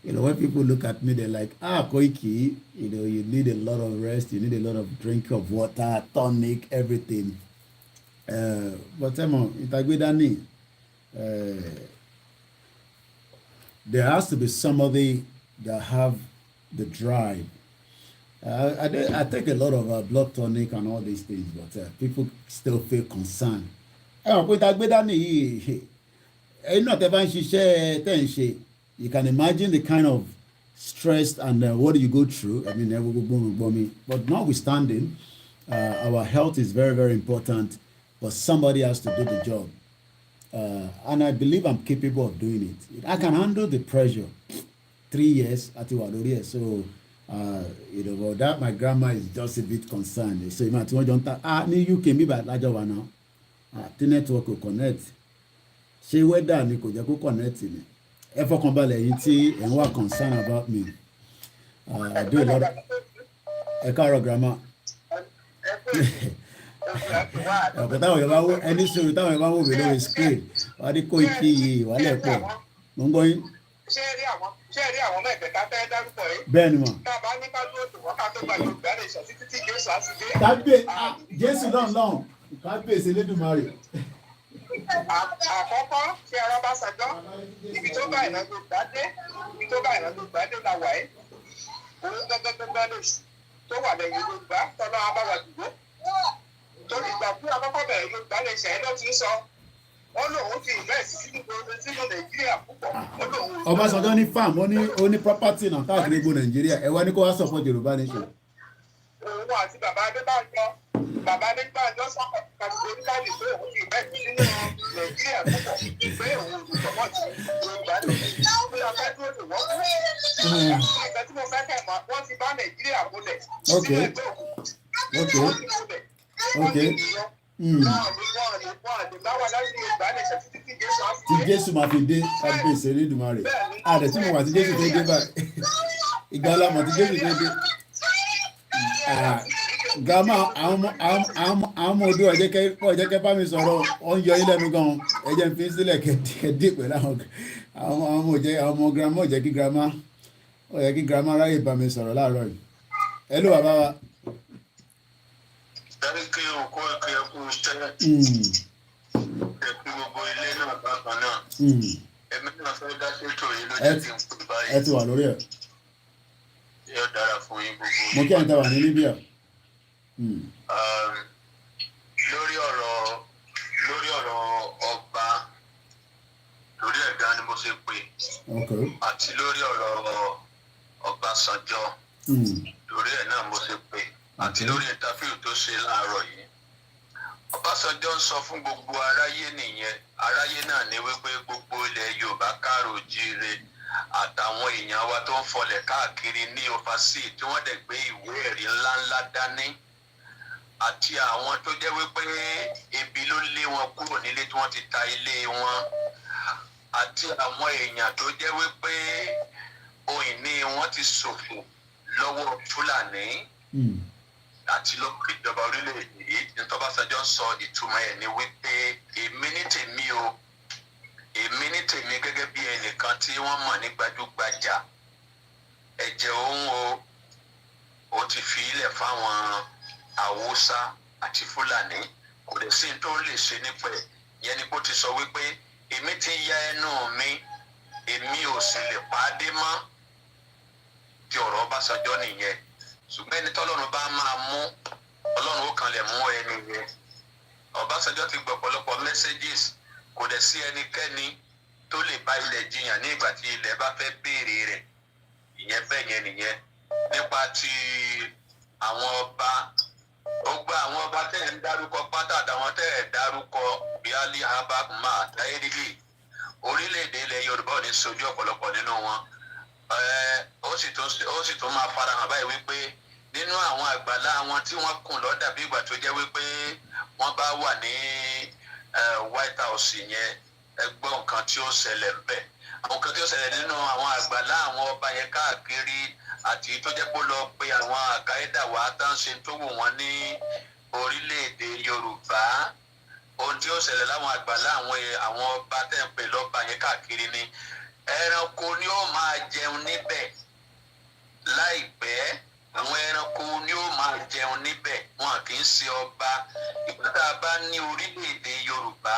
You know, when people look at me, they're like, Koiki, you know, you need a lot of rest, you need a lot of drink of water, tonic, everything. But Itagbedani, there has to be somebody that have the drive. I take a lot of blood tonic and all these things, but people still feel concerned. You can imagine the kind of stress and what you go through. I mean, but notwithstanding, our health is very, very important, but somebody has to do the job. And I believe I'm capable of doing it. I can handle the pressure. 3 years at Iwadori, so you know, about that my grandma is just a bit concerned. So you might want to ni UK mi ba lajo wa now. The network will connect. Ṣé weather ni kò jẹ́ kó connect ni. Ẹ fọkàn balẹ̀ yín tí ẹ wà concerned about me. I do a lot of ẹ káàárọ̀ grandma. Ọ̀pọ̀ táwọn Yorùbá wò ẹni sọ̀rọ̀ táwọn Yorùbá wò mí lórí screen. Wọ́n á dé Koiki yìí wà lẹ́pọ̀. Mo ń gbọ́ yín. Ṣé rí àwọn mẹ́tẹ̀ẹ̀ta fẹ́ dárúkọ yìí? Bẹ́ẹ̀ ni mà. Tá a bá ní ká dúró tó wọ́n ká tó gba Yorùbá Nation títí tí Jésù á sì dé. Jésù náà lọ́hùn. Kábíyèsí Elédùmarè. Àkọ́kọ́ ṣé ẹran bá ṣàjọ́ ibi tó bá ìrìnàjò gbádé la wà ẹ́. Òun gẹ́gẹ́ lóṣù tó wà lẹ́yìn Yorùbá tọ́lá abáwá dùgbò. Torí ìgbà tí àkọ́kọ́ bẹ̀rẹ̀ Yorùbá Nation ẹ̀ ló ti ń sọ. Wọ́n lòun ti invest sínú Nàìjíríà púpọ̀. Ọbásanjọ́ ní farm ó ní property náà káàkiri gbogbo Nàìjíríà ẹ wá ní kó wá support Yorùbá Nation. Òun àti bàbá Adébánjọ sọ́kọ̀ kàtìkò níláàdì pé òun ti invest sínú Nàìjíríà púpọ̀ pé òun ò support Yorùbá Nation. Bí a fẹ́ dúró tó wọ́n fún ìgbà tí mo fẹ́ kẹ́ mọ́ wọ́n ti bá Nàìjíríà múlẹ̀. Okay. Okay. Tí Jésù máa fi dé kábíyèsí Elédùmarè. Àdẹ̀ tí mo wà tí Jésù tó dé báyìí. Ìgbà ọlọ́mọ tí Jésù tó dé. Grandma àwọn ọmọ odò ọ̀jẹ̀ kẹ́ bá mi sọ̀rọ̀ wọ́n yọ yín lẹ́nu gan-an. Ẹ jẹ́ n fi sílẹ̀ kẹ́dí pẹ̀lú àwọn ọmọ grandma ọ̀jẹ̀ kí grandma ráyè bá mi sọ̀rọ̀ láàárọ̀ yìí. Ẹ ló bàbá wa. Dáríkì òkú ẹ̀kọ́ ẹ̀kú iṣẹ́. Ẹ̀kú gbogbo ilé náà bákan náà. Ẹ̀mí náà fẹ́ dá sétò yìí ló jẹ́ kí n pè báyìí. Ẹ ti wà lórí ẹ̀. Yóò dára fún yín gbogbo. Mo kí ẹ̀yin tá wà ní Libya. Lórí ọ̀rọ̀ ọba lórí ẹ̀dá ni mo ṣe pè. Àti lórí ọ̀rọ̀ Ọbásanjọ́ lórí ẹ̀ náà mo ṣe pè. Àti lórí ìtàfíù tó ṣe láàárọ̀ yìí. Ọbásanjọ́ ń sọ fún gbogbo aráyé nìyẹn. Aráyé náà ní wípé gbogbo ilẹ̀ Yorùbá káàrò jíire àtàwọn èèyàn wa tó ń fọlẹ̀ káàkiri ní overseas tí wọ́n dẹ̀ gbé ìwé ẹ̀rí ńláńlá dání. Àti àwọn tó jẹ́ wípé ebi ló lé wọn kúrò nílé tí wọ́n ti ta ilé wọn. Àti àwọn èèyàn tó jẹ́ wípé ohun ìní wọn ti ṣòfò lọ́wọ́ Fúlàní. Àti lọ́kọ̀ ìjọba orílẹ̀-èdè yìí ní Ọbásanjọ́ sọ ìtumọ̀ ẹ̀ ní wípé èmi ní tèmi o èmi ní tèmi gẹ́gẹ́ bí ẹnìkan tí wọ́n mọ̀ ní gbajúgbajà ẹ̀jẹ̀ òun o ti fi ilẹ̀ fáwọn Haúsá àti Fúlàní kò dẹ̀ sí tó lè ṣe nípa ẹ̀ yẹn ni kó ti sọ wípé èmi ti ya ẹnu mi èmi ò sì lè pàdé mọ́ ti ọ̀rọ̀ Ọbásanjọ́ nìyẹn. Ṣùgbọ́n ẹni tọ́lọ́run bá máa mú Ọlọ́run ó kan lè mú ẹni yẹn. Ọbásanjọ́ ti gbọ́ ọ̀pọ̀lọpọ̀ messages kò dẹ̀ sí ẹnikẹ́ni tó lè bá ilẹ̀ jiyàn ní ìgbà tí ilẹ̀ bá fẹ́ béèrè rẹ̀. Ìyẹn bẹ́ẹ̀ yẹn nìyẹn. Nípa ti àwọn ọba ó gba àwọn ọba tẹ́ ẹ̀ ń dárúkọ pátá àtàwọn tẹ́ ẹ̀ dárúkọ bí Ali Abakuma àtàyédìlì orílẹ̀-èdè ilẹ̀ Yorùbá ò ní sojú ọ̀pọ̀lọpọ̀ nínú wọn. Ó sì tún máa farahàn báyìí wípé nínú àwọn àgbàlá wọn tí wọ́n kùn lọ́dà bí ìgbà tó jẹ́ wípé wọ́n bá wà ní White House yẹn ẹgbọ́n nǹkan tí ó ṣẹlẹ̀ ńbẹ̀. Àwọn nǹkan tí ó ṣẹlẹ̀ nínú àwọn àgbàlá àwọn ọba yẹn káàkiri àti tó jẹ́ pé lọ pé àwọn àkáídà wá tán ṣe tó wù wọ́n ní orílẹ̀-èdè Yorùbá. Ohun tí ó ṣẹlẹ̀ láwọn àgbàlá àwọn ọba tẹ̀ ń pè lọ́ba yẹn káàkiri ni ẹranko ni ó máa jẹun níbẹ̀ láìpẹ́. Àwọn ẹranko ni ó máa jẹun níbẹ̀ wọn kì í ṣe ọba. Ìgbà tá a bá ní orílẹ̀-èdè Yorùbá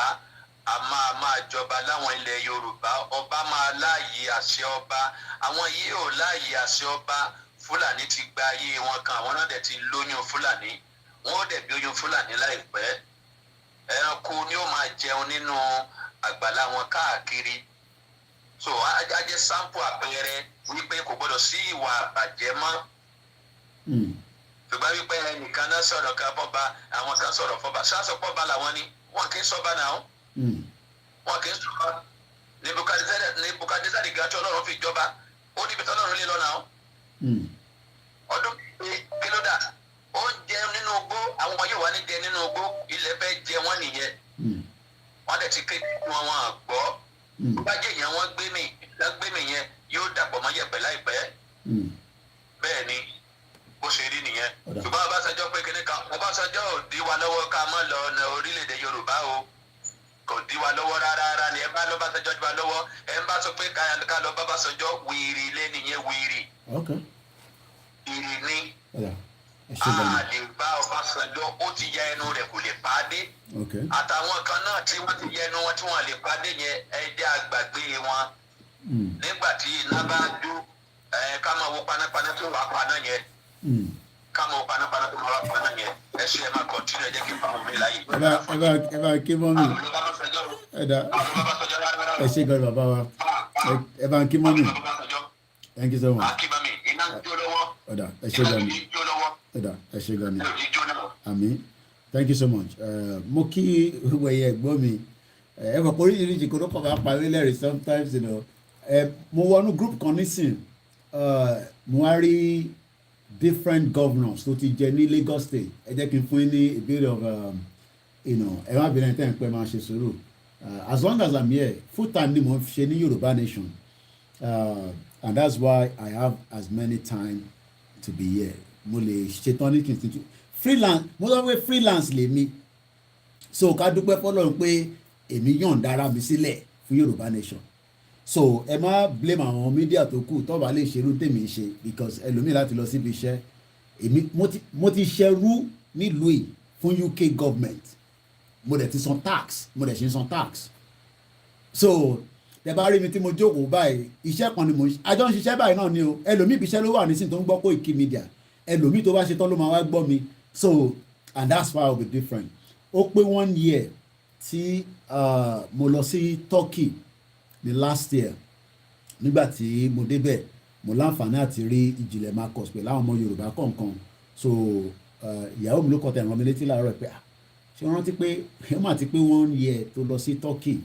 a máa jọba láwọn ilẹ̀ Yorùbá ọba máa láàyè àṣẹ ọba. Àwọn yìí ò láàyè àṣẹ ọba. Fúlàní ti gba ayé wọn kan àwọn náà dẹ̀ ti lóyún Fúlàní wọn ó dẹ̀ bí oyún Fúlàní láìpẹ́. Ẹranko ni ó máa jẹun nínú àgbàlá wọn káàkiri. So ajẹ́ sample àpẹẹrẹ wípé kò gbọdọ̀ sí ìwà àbàjẹ́ mọ́. Ṣùgbọ́n wípé ẹnìkan náà sọ̀rọ̀ ká bọ́ba àwọn kan sọ̀rọ̀ fọ́ba ṣáṣọ pọ́ba làwọn ni wọn kì í sọ́ba náà wọn kì í sọ́ba. Nebukadnezari gan tí Ọlọ́run fi jọba ó níbi tí Ọlọ́run lé lọ náà. Ọdún kí ló dà ó ń jẹ nínú igbó àwọn yóò wá ní jẹ nínú igbó ilẹ̀ fẹ́ jẹ wọ́n nìyẹn. Wọ́n dẹ̀ ti ké wọn gbọ́. Bá jẹ́ èèyàn wọn gbé mi yẹn yóò dàpọ̀ mọ́ yẹ̀pẹ̀ láìpẹ́. Bẹ́ẹ̀ ni bó ṣe rí nìyẹn. Ṣùgbọ́n Ọbásanjọ́ pé kíní kan Ọbásanjọ́ ò dí wa lọ́wọ́ ká mọ́ lọ ọ̀nà orílẹ̀-èdè Yorùbá o kò dí wa lọ́wọ́ rárá ni ẹ bá lọ́básanjọ́ dí wa lọ́wọ́ ẹ ń bá sọ pé ká lọ bábásanjọ́ wìrì lé nìyẹn wìrì. Wìrì ni àlè bá Ọbásanjọ́ ó ti ya ẹnu rẹ̀ kò lè pàdé. Àtàwọn kan náà tí wọ́n ti ya ẹnu wọn tí wọ́n lè pàdé yẹn ẹ jẹ́ àgbàgbé wọn. Nígbà tí iná bá jó ká máa wo panápaná tó wà paná yẹn. Ká máa wo panápaná tó wà paná yẹn. Ẹ ṣe ẹ máa kọ̀ntínú ẹ jẹ́ kí n bá wọn mi láyè. Ẹ bá kí mọ́mì. Ẹ ṣe gan bàbá wa. Ẹ bá kí mọ́mì. Thank you so much. Ọ̀dà ẹ ṣe gan ni. Ẹ ṣe gan ni. Àmín. Thank you so much. Mo kí wẹ̀yẹ ẹ̀gbọ́n mi. Ẹ mọ̀ pé oríṣiríṣi kò ló kọ̀ máa parí lẹ́rìí sometimes mo wọnú group kan nísìn mo wá rí different governors tó ti jẹ ní Lagos State ẹ jẹ́ kí n fún yín ní a bit of ẹ má bìnrin tẹ́ ń pẹ́ máa ṣe sùúrù as long as I'm here full time ni mo ṣe ní Yoruba Nation and that's why I have as many time to be here mo lè ṣetán ní kìntìtì freelance mo sọ pé freelance lèmi so ká dúpẹ́ fọlọ́run pé èmi yọ̀ǹda ara mi sílẹ̀ fún Yoruba Nation so ẹ má blame àwọn media tó kù tó bá lè ṣerú tèmi ṣe because ẹlòmíì láti lọ síbi iṣẹ́ èmi mo ti ṣerú nílùú yìí fún UK government mo dẹ̀ ti san tax mo dẹ̀ ṣe ń san tax so tẹ bá rí mi tí mo jókòó báyìí iṣẹ́ kan ni mo àjọ ń ṣiṣẹ́ báyìí náà ni o ẹlòmíì ibi iṣẹ́ ló wà nísìnyí tó ń gbọ́ Koiki Media ẹlòmíì tó bá ṣe tán ló máa wá gbọ́ mi so and that's why I will be different ó pé 1 year tí mo lọ sí Turkey ní last year nígbà tí mo débẹ̀ mo láǹfààní àti rí ìjìnlẹ̀ Marcus pẹ̀lú àwọn ọmọ Yorùbá kọ̀ọ̀kan so ìyàwó mi ló kọ́ tẹ̀ ràn mí létí láàárọ̀ pé ṣé wọ́n rántí pé ẹ má ti pé 1 year tó lọ sí Turkey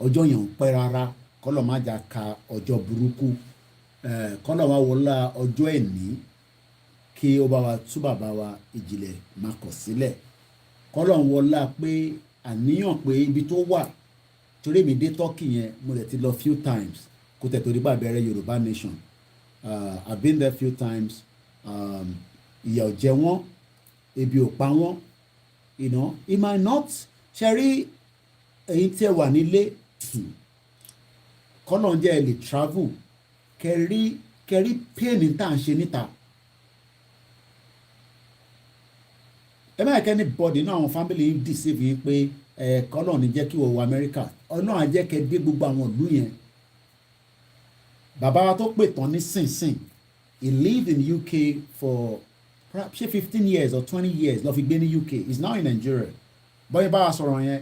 ọjọ́ yẹn ń pẹ́ rárá kọ́lọ̀ má jà ka ọjọ́ burúkú kọ́lọ̀ wá wọlá ọjọ́ ẹ̀ní kí ó bá wa tú bàbá wa ìjìnlẹ̀ Marcus sílẹ̀ kọ́lọ̀ wọlá pé àníyàn pé ibi tó wà torí mi dé Turkey yẹn mo lè ti lọ few times kó tẹ̀ torí bàbẹ̀rẹ̀ Yoruba Nation I've been there few times ìyà ò jẹ wọ́n ebi ò pa wọ́n you know it might not ṣe rí èyí tí ẹ wà nílé kọ́nà jẹ́ ẹ lè travel kẹrí pain tá à ń ṣe níta ẹ má kẹ́ni bọ́dì náà àwọn family yìí deceive yín pé kọ́nà ní jẹ́ kí wọ́n wọ America ọlọ́run á jẹ́ kẹ́ dé gbogbo àwọn ìlú yẹn bàbá wa tó pè tán ní sìn he lived in UK for perhaps 15 years or 20 years ló fi gbé ní UK he's now in Nigeria bọ́yìn bá wa sọ̀rọ̀ yẹn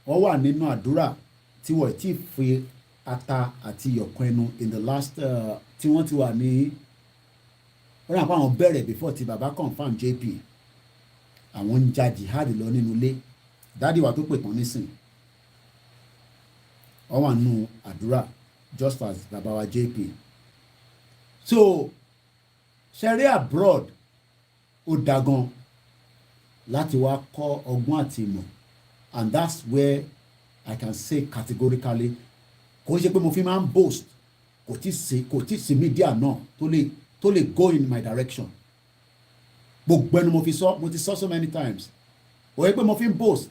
wọ́n wà nínú àdúrà tí wọ́n ti fi ata àti iyọ̀kan ẹnu in the last tí wọ́n ti wà ní wọ́n rà pé àwọn bẹ̀rẹ̀ before ti bàbá confam JP àwọn ń ja jihad lọ nínú ilé dádì wa tó pè tán nísìn wọ́n wà nínú àdúrà just as bàbá wa JP so ṣẹ̀rí abroad ó dagan láti wá kọ́ ọgbọ́n àti ìmọ̀ and that's where I can say categorically kò ṣe pé mo fi máa ń boast kò tí sí media náà tó lè go in my direction gbogbo ẹnu mo ti sọ so many times kò yẹ pé mo fi ń boast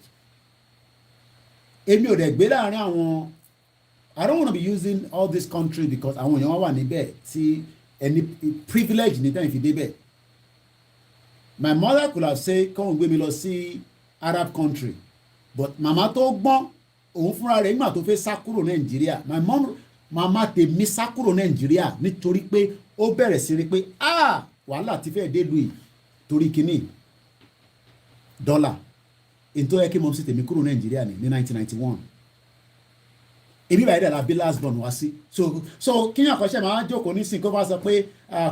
èmi ò dẹ̀ gbé láàrin àwọn I don't want to be using all this country because àwọn èèyàn wà níbẹ̀ tí ẹni privilege ní tẹ́yìn fi débẹ̀ my mother could have said kọ́n gbé mi lọ sí Arab country but màmá tó gbọ́n òun fúnra rẹ̀ nígbà tó fẹ́ sá kúrò Nàìjíríà màmá tèmi sá kúrò Nàìjíríà nítorí pé ó bẹ̀rẹ̀ sí rí pé wàhálà ti fẹ́ dé lu yìí torí kínní dọ́là èyí tó yẹ kí mo sì tèmi kúrò Nàìjíríà ní 1991 èmi báyìí dàda bí last born wá sí so kíyàn kan ṣe máa jókòó nísìn kó bá sọ pé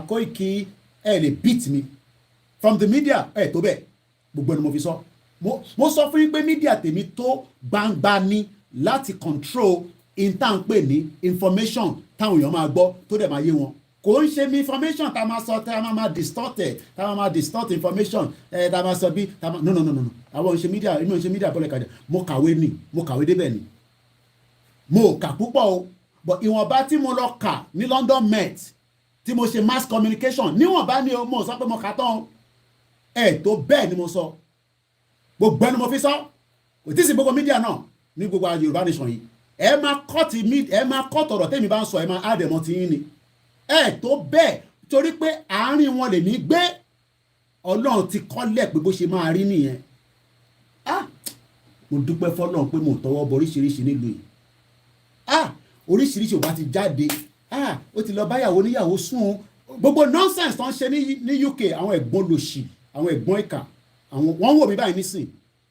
Koiki ẹ lè beat me from the media ẹ tó bẹ́ẹ̀ gbogbo ẹni mo fi sọ mo sọ fún yín pé media tèmi tó gbangba ní láti control intanpe ní information táwọn èèyàn máa gbọ́ tó dẹ̀ máa yé wọn kò ń ṣe mi information tá a máa sọ tá a máa distort information tá a máa sọ bí no àwọn òṣè media èmi òṣè media bọ́lẹ̀ kájà mo kàwé débẹ̀ ni mo kà púpọ̀ o but ìwọ̀nba tí mo lọ kà ní London Met tí mo ṣe mass communication níwọ̀nba ni mo sọ pé mo kà tán tó bẹ́ẹ̀ ni mo sọ gbogbo ẹni mo fi sọ kò tí ì sí gbogbo media náà ní gbogbo Yorùbá Nation yìí ẹ máa kọ́ọ̀tì ọ̀rọ̀ tẹ́mi bá ń sọ ẹ máa àdẹ̀mọ́ ti yín ni tó bẹ́ẹ̀ torí pé àárín wọn lè ní gbé Ọlọ́run ti kọ́lẹ̀ pé bó ṣe máa rí nìyẹn mo dúpẹ́ fọ́lọ́run pé mo tọwọ́ bọ oríṣiríṣi nílùú yìí oríṣiríṣi ò bá ti jáde ó ti lọ báyàwó níyàwó sùn gbogbo nonsense tó ń ṣe ní UK àwọn ẹ̀gbọ́n lòṣì àwọn ẹ̀gbọ́n ìkà àwọn wọ́n wò mí báyìí nísìn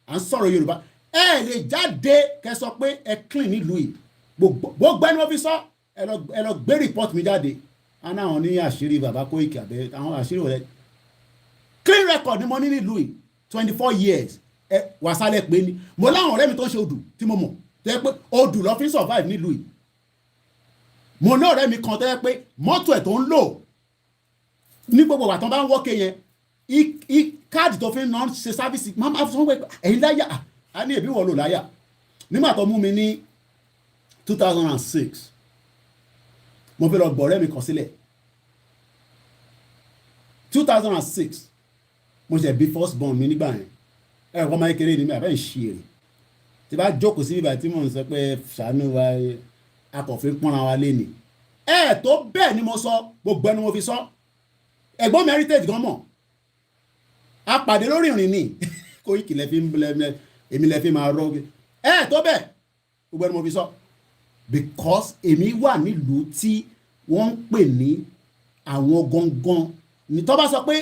à ń sọ̀rọ̀ Yorùbá ẹ lè jáde kẹ́ sọ pé ẹ clean nílùú yìí gbogbo ẹni wọ́n fi sọ ẹ lọ gbé report mi jáde àná àwọn ní àṣírí bàbá Koiki àbẹ àwọn àṣírí wọlé clean record ni mo ní nílùú yìí 24 years wàsálẹ̀ pé ni mo láwọn ọ̀rẹ́ mi tó ń ṣe odù tí mo mọ̀ tó yẹ pé odù lọ fi ń survive nílùú yìí mo ní ọ̀rẹ́ mi kan tó yẹ pé mọ́tò ẹ̀ tó ń lò ní gbogbo wa tán bá ń wọ́kẹ́ yẹn káàdì tó fi ń náà ṣe sáfíìsì máa máa fún wọn pé ẹ̀yin láyà á ní ẹ̀bí wọ́n lò láyà nígbà tó mú mi ní 2006 mo fẹ́ lọ gbọ̀rẹ́ mi kàn sílẹ̀ 2006 mo ṣe bí first born mi nígbà yẹn ẹ̀rọ ọmọ kékeré ni mi àbẹ́ ń ṣe èrè tí bá jókòó sí ibà tí mò ń sọ pé ṣàánú wa akọ̀fin pọ́nra wa lé ni tó bẹ́ẹ̀ ni mo sọ gbogbo ẹni mo fi sọ ẹ̀gbọ́n mi heritage gan mọ̀ a pàdé lórí ìrìn ni kó ìkìlẹ̀ fi ń bilẹ̀ èmi lẹ́ fi máa rọ́ tó bẹ́ẹ̀ gbogbo ẹni mo fi sọ because èmi wà nílùú tí wọ́n ń pè ní àwọn gangan ní tó bá sọ pé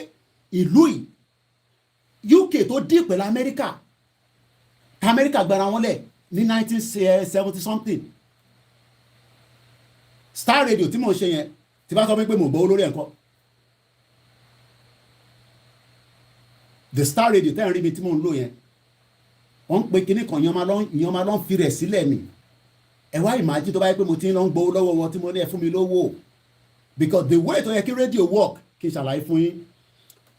ìlú yìí UK tó dì pẹ̀lú Amẹ́ríkà gbára wọn lẹ̀ ní 1970 something Starr radio tí mò ń ṣe yẹn tí bá sọ pé mo gbọ́ olórí ẹ̀kọ́ the Starr radio tẹ́ ń rí mi tí mò ń lò yẹn wọ́n ń pe kinní kan ìyẹn máa lọ ń fi rẹ̀ sílẹ̀ ni ẹ wá ìmájí tó bá yẹ pé mo ti ń lọ ń gbowó lọ́wọ́ wọn tí mo ní ẹ fún mi lówó because the way tó yẹ kí radio work kí n ṣàlàyé fún yín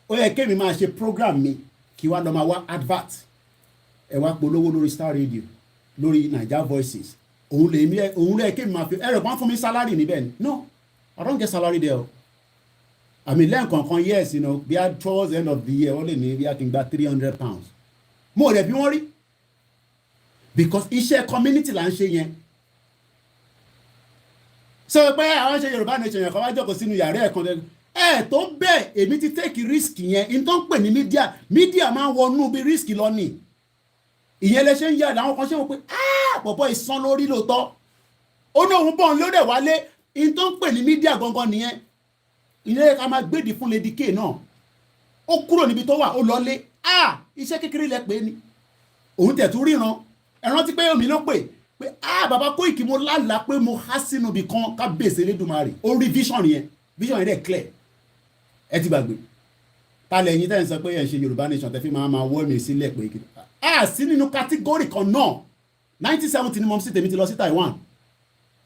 ó yẹ kémi máa ṣe program mi kí wá lọ máa wá advert ẹ wá polówó lórí Starr radio lórí Naija Voices òun lè kémi máa fi ẹrọ kan fún mi salary níbẹ̀ ni no I don't get salary there o àmì lẹ́ǹkankan yes you know bí i towards the end of the year wọ́n lè ní bí i kí n gba £300 mo rẹ̀ bí wọ́n rí because iṣẹ́ community là ń ṣe yẹn so pé àwọn ṣe Yorùbá Nation yẹn kọ́ wá jókòó sínú yàrá ẹ̀kan tó bẹ́ẹ̀ èmi ti take risk yẹn in tó ń pè ní media máa ń wọnú bí risk lọ nì ìyẹn lè ṣe ń yà láwọn kan ṣe wọ́n pé pọ̀pọ̀ ìsan lórí lóòótọ́ ó ní òun bọ̀ ń lóde wálé in tó ń pè ní media gangan nìyẹn ìyẹn ká máa gbèdì fún Lady K náà ó kúrò níbi tó wà ó lọlé iṣẹ́ kékeré lẹ pé ni òun tẹ̀ tún ríran ẹ̀rán ti pé omi ló pè bàbá Koiki mo lálàá pé mo há sínú ibì kan ká bèsè Elédùmarè ó rí vision yẹn dẹ̀ clear ẹ ti gbàgbé tálẹ̀ yín tẹ́ ń sọ pé ẹ̀ ń ṣe Yorùbá Nation tẹ́ fi máa wọ́ mi sílẹ̀ pé sí nínú category kan náà 1970 ni mo sì tèmi ti lọ sí Taiwan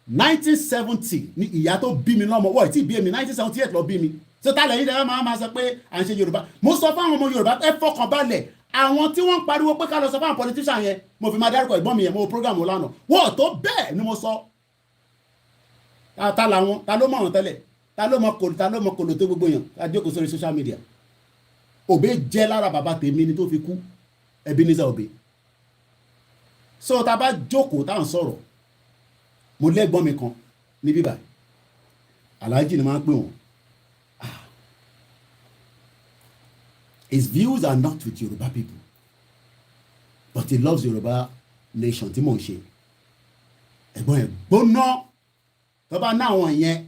1970 ni ìyá tó bí mi lọ́mọ wọ́ọ̀ tí bí mi 1978 lọ bí mi so tálẹ̀ yín tẹ́ máa sọ pé à ń ṣe Yorùbá mo sọ fáwọn ọmọ Yorùbá ẹ fọkàn balẹ̀ àwọn tí wọ́n ń pariwo pé ká lọ sọ fáwọn politician yẹn mo fi máa dárúkọ ìgbọ́n mi yẹn mo program mo lánàá wọ́ọ̀ tó bẹ́ẹ̀ ni mo sọ ta làwọn ta ló mọ̀ wọn tẹ́lẹ̀ ta ló mọ kòlò tó gbogbo yàn ká jókòó sórí social media Òbé jẹ́ lára bàbá tèmi ni tó fi kú Ebenezer Òbé so ta bá jókòó tá à ń sọ̀rọ̀ mo lẹ́gbọ́n mi kan ní bíbá Alhaji ni máa ń pè wọ́n his views are not with Yoruba people but he loves Yoruba Nation tí mò ń ṣe ẹ̀gbọ́n ẹ̀ gbóná tó bá ná àwọn yẹn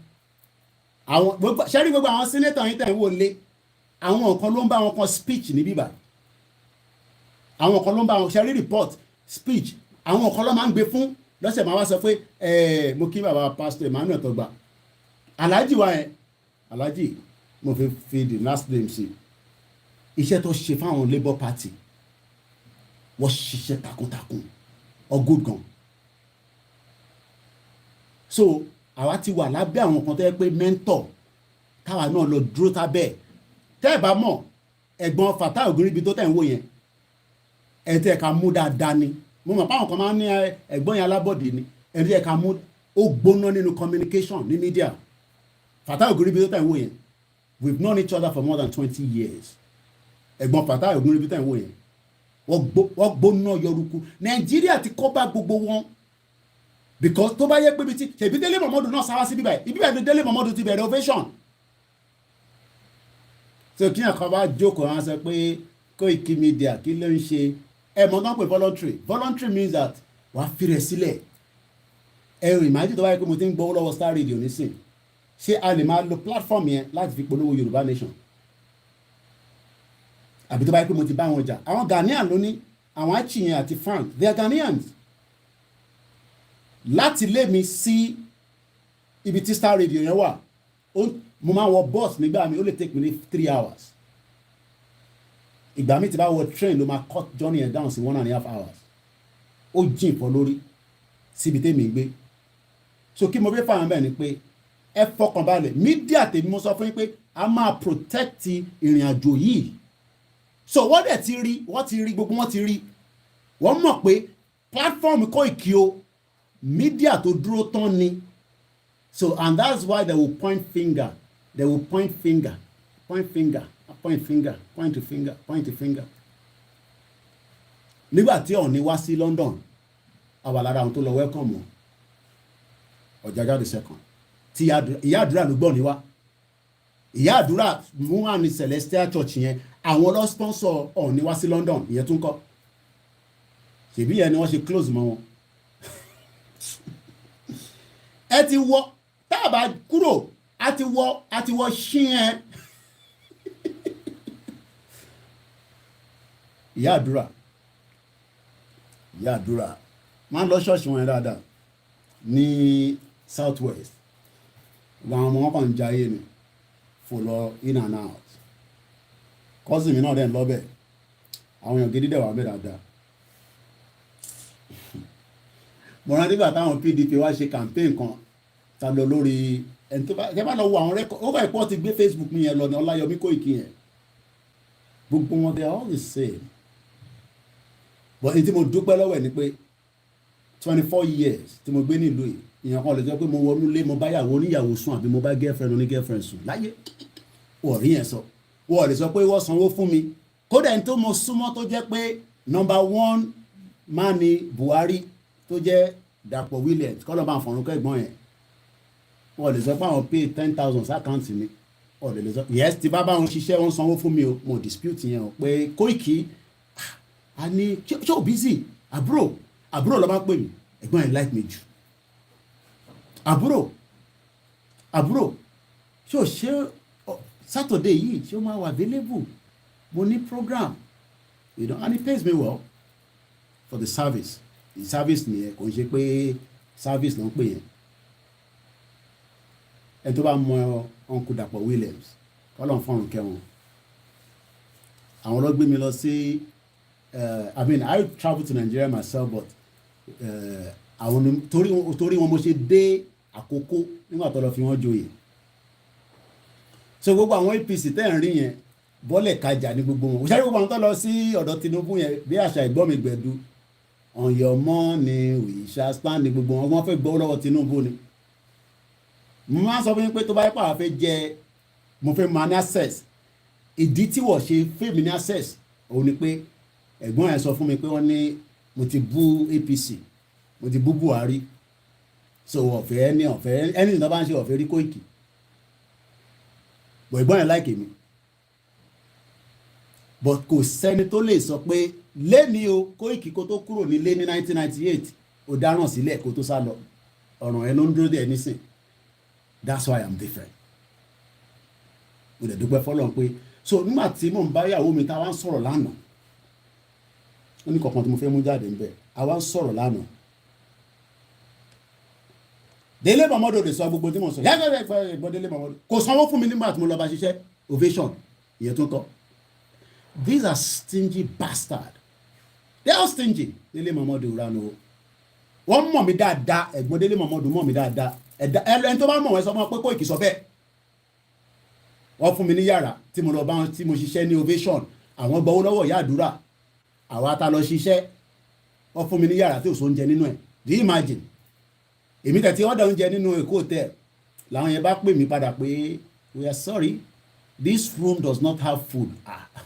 àwọn ṣẹ́rí gbogbo àwọn senator yìí tẹ̀ ń wò lé àwọn kan ló ń bá wọn kan speech ní bíbá àwọn kan ló ń bá wọn ṣẹ́rí report speech àwọn kan ló máa ń gbé fún lọ́sẹ̀ máa wá sọ pé mo kí bàbá pastor Emmanuel tó gbà Alhaji wa yẹn Alhaji mo fi the last name sí iṣẹ́ tó ṣe fáwọn Labour Party wọ́n ṣiṣẹ́ takuntakun good gan so àwa ti wà lábẹ́ àwọn kan tó yẹ pé mentor táwa náà lọ dúró tábẹ́ tẹ́ ẹ̀ bá mọ̀ ẹ̀gbọ́n Fatai Oguribi tó tẹ̀ ń wò yẹn ẹ̀ tẹ́ ẹ̀ ká mú dáadáa ni mo mọ̀ páwọn kan máa ń ní ẹ̀gbọ́n yẹn alábọ̀dé ni ẹ̀ tẹ́ ẹ̀ ká mú ó gbóná nínú communication ní media Fatai Oguribi tó tẹ̀ ń wò yẹn we've known each other for more than 20 years ẹ̀gbọ́n Fatai Oguribi tó tẹ̀ ń wò yẹn wọ́n gbóná yọrùkú Nàìjíríà ti kọ́ bá gbogbo wọn because tó bá yẹ pé bí ti ṣèbí Délé Mọ̀mọ́dù náà sáwá sí bíbáyìí ibi báyìí Délé Mọ̀mọ́dù ti bẹ̀rẹ̀ ovation so kí ẹ̀kọ́ bá jókòó wọn sọ pé Koiki Media kí ló ń ṣe mọ̀ náà pé voluntary means that wàá fi rẹ̀ sílẹ̀ ìmájì tó bá yẹ pé mo ti ń gbọ́ lọ́wọ́ Starr Radio nísìn ṣé a lè máa lo platform yẹn láti fi polówó Yorùbá Nation àbí tó bá yẹ pé mo ti bá wọn jà àwọn Ghanaian ló ní àwọn Achiyen àti Frank they are Ghanaians láti lé mi sí ibi tí Starr Radio yẹn wà mo máa wọ bus nígbà mi ó lè take me 3 hours ìgbà mi ti bá wọ train ló máa cut journey yẹn down sí 1.5 hours ó jìn fọ́ lórí síbi tèmi gbé so kí mo fẹ́ fàwọn bẹ́ẹ̀ ni pé ẹ fọkàn balẹ̀ mídíà tèmi mo sọ fún yín pé a máa protect ìrìn àjò yìí. So wọ́n dẹ̀ ti rí gbogbo wọn ti rí wọ́n mọ̀ pé platform Koiki o media tó dúró tán ni. So and that's why they will point finger nígbà tí Ọọ̀ni wá sí London àwa lára àwọn tó lọ welcome wọn Ọ̀jájá the second tí ìyá àdúrà ló gbọ́ ní wá ìyá àdúrà mú wà ní Celestial Church yẹn àwọn lọ sponsor Ọọ̀ni wá sí London ìyẹn tún kọ́ ṣèbí yẹn ni wọ́n ṣe close mọ́ wọn ẹ ti wọ tá a bá kúrò a ti wọ ṣí ẹ ìyá àdúrà máa ń lọ ṣọ́ọ̀ṣì wọn yẹn dáadáa ní South West àwọn ọmọ wọn kàn ń jayé ni fò lọ in and out cousin mi náà dẹ̀ ń lọ́bẹ̀ àwọn èèyàn gidi dẹ̀ wà bẹ́ẹ̀ dáadáa mo rántí gbà táwọn PDP wá ṣe campaign kan ta lọ lórí ẹni tó bá lọ wo àwọn rẹ́kọ̀ọ́ ó bá ìpọ́ ti gbé Facebook mi yẹn lọ ní Ọláyọmí Kóìkì yẹn gbogbo wọn they are all the same but èyí tí mo dúpẹ́ lọ́wọ́ ẹ̀ ni pé 24 years tí mo gbé nílùú yìí ìyẹn kan lè jẹ́ pé mo wọnú ilé mo bá yàwó oníyàwó sùn àbí mo bá girlfriend oní-girlfriend sùn láyé wọ́n rí yẹn sọ wọ́n lè sọ pé wọ́n sanwó fún mi kódà ẹni tó mo súnmọ́ tó jẹ́ pé number one man ni Buhari tó jẹ́ Dàpọ̀ Williams kọ́lọ́ bá ń fọ̀rùn kẹ́gbọ́n yẹn wọ́n lè sọ pé àwọn pay 10,000 sákàǹtì mi wọ́n lè sọ yes tí bá bá wọn ṣiṣẹ́ wọn sanwó fún mi o mo dispute yẹn o pé Kóìkì a ní ṣé o busy àbúrò ló máa ń pè mí ẹ̀gbọ́n ẹ̀ like me jù àbúrò ṣé o ṣe Saturday yìí ṣé o máa wà available mo ní program you know and it pays me well for the service nìyẹn kò ń ṣe pé service ló ń pè yẹn ẹ tó bá mọ uncle Dàpọ̀ Williams kọ́lọ̀ fọ́run kẹwọn àwọn ló gbé mi lọ sí I mean I travel to Nigeria myself but àwọn torí wọn mo ṣe dé Àkókó nígbà tó lọ fi wọ́n joyè so gbogbo àwọn APC tẹ́ ń rí yẹn bọ́lẹ̀ kájà ní gbogbo wọn òṣèré gbogbo àwọn tó lọ sí ọ̀dọ̀ Tinubu yẹn bí àṣà ìgbọ́ mi gbẹ̀du on your money we shall stand ní gbogbo wọn wọ́n fẹ́ gbọ́ lọ́wọ́ Tinubu ni mo máa ń sọ fún yín pé tó bá yẹ pàrọ̀ fẹ́ jẹ mo fẹ́ máa ní access ìdí tí wọ́n ṣe fèmí ní access òun ni pé ẹ̀gbọ́n ẹ̀ sọ fún mi pé wọ́n ní mo ti bú APC mo ti bú Buhari so ọ̀fẹ́ ẹni ìdá bá ń ṣe ọ̀fẹ́ rí Kóìkì bọ̀ ẹ̀gbọ́n ẹ̀ láìkè mi but kò sẹ́ni tó lè sọ pé lẹ́ni o Kóìkì kó tó kúrò nílé ní 1998 ó dáràn sílẹ̀ kó tó sá lọ ọ̀ràn ẹ̀ ló ń dúró dé ẹ̀ nísìn that's why I'm different mo dẹ̀ dúpẹ́ fọlọ́n pé so nígbà tí mò ń bá ìyàwó mi tá a wá ń sọ̀rọ̀ lánàá ó ní kọ̀ọ̀kan tí mo fẹ́ mú jáde ń bẹ̀ a wá ń sọ̀rọ̀ lánàá Délé Mọ̀mọ́dọ̀ lè sọ gbogbo tí mo sọ ẹgbọ́n Délé Mọ̀mọ́dọ̀ kò sanwó fún mi nígbà tí mo lọ bá ṣiṣẹ́ ovation ìyẹn tó tọ́ these are stingy bastard they are stingy Délé Mọ̀mọ́dọ̀ ranu wọ́n mọ̀ mí dáadáa ẹ̀gbọ́n Délé Mọ̀mọ́dọ̀ mọ̀ mí dáadáa ẹni tó bá mọ̀ wọ́n sọ fún ọ pé Kóìkì sọ bẹ́ẹ̀ wọ́n fún mi ní yàrá tí mo lọ bá wọn tí mo ṣiṣẹ́ ní ovation àwọn gbọ́wọ́ lọ́wọ́ ìyá àdúrà àwa ta lọ ṣiṣẹ́ wọ́n fún mi ní yàrá tí ò sóúnjẹ nínú ẹ̀ do you imagine èmi tẹ̀ tí wọ́n dá oúnjẹ nínú Èkó hotel làwọn yẹn bá pè mí padà pé we are sorry this room does not have food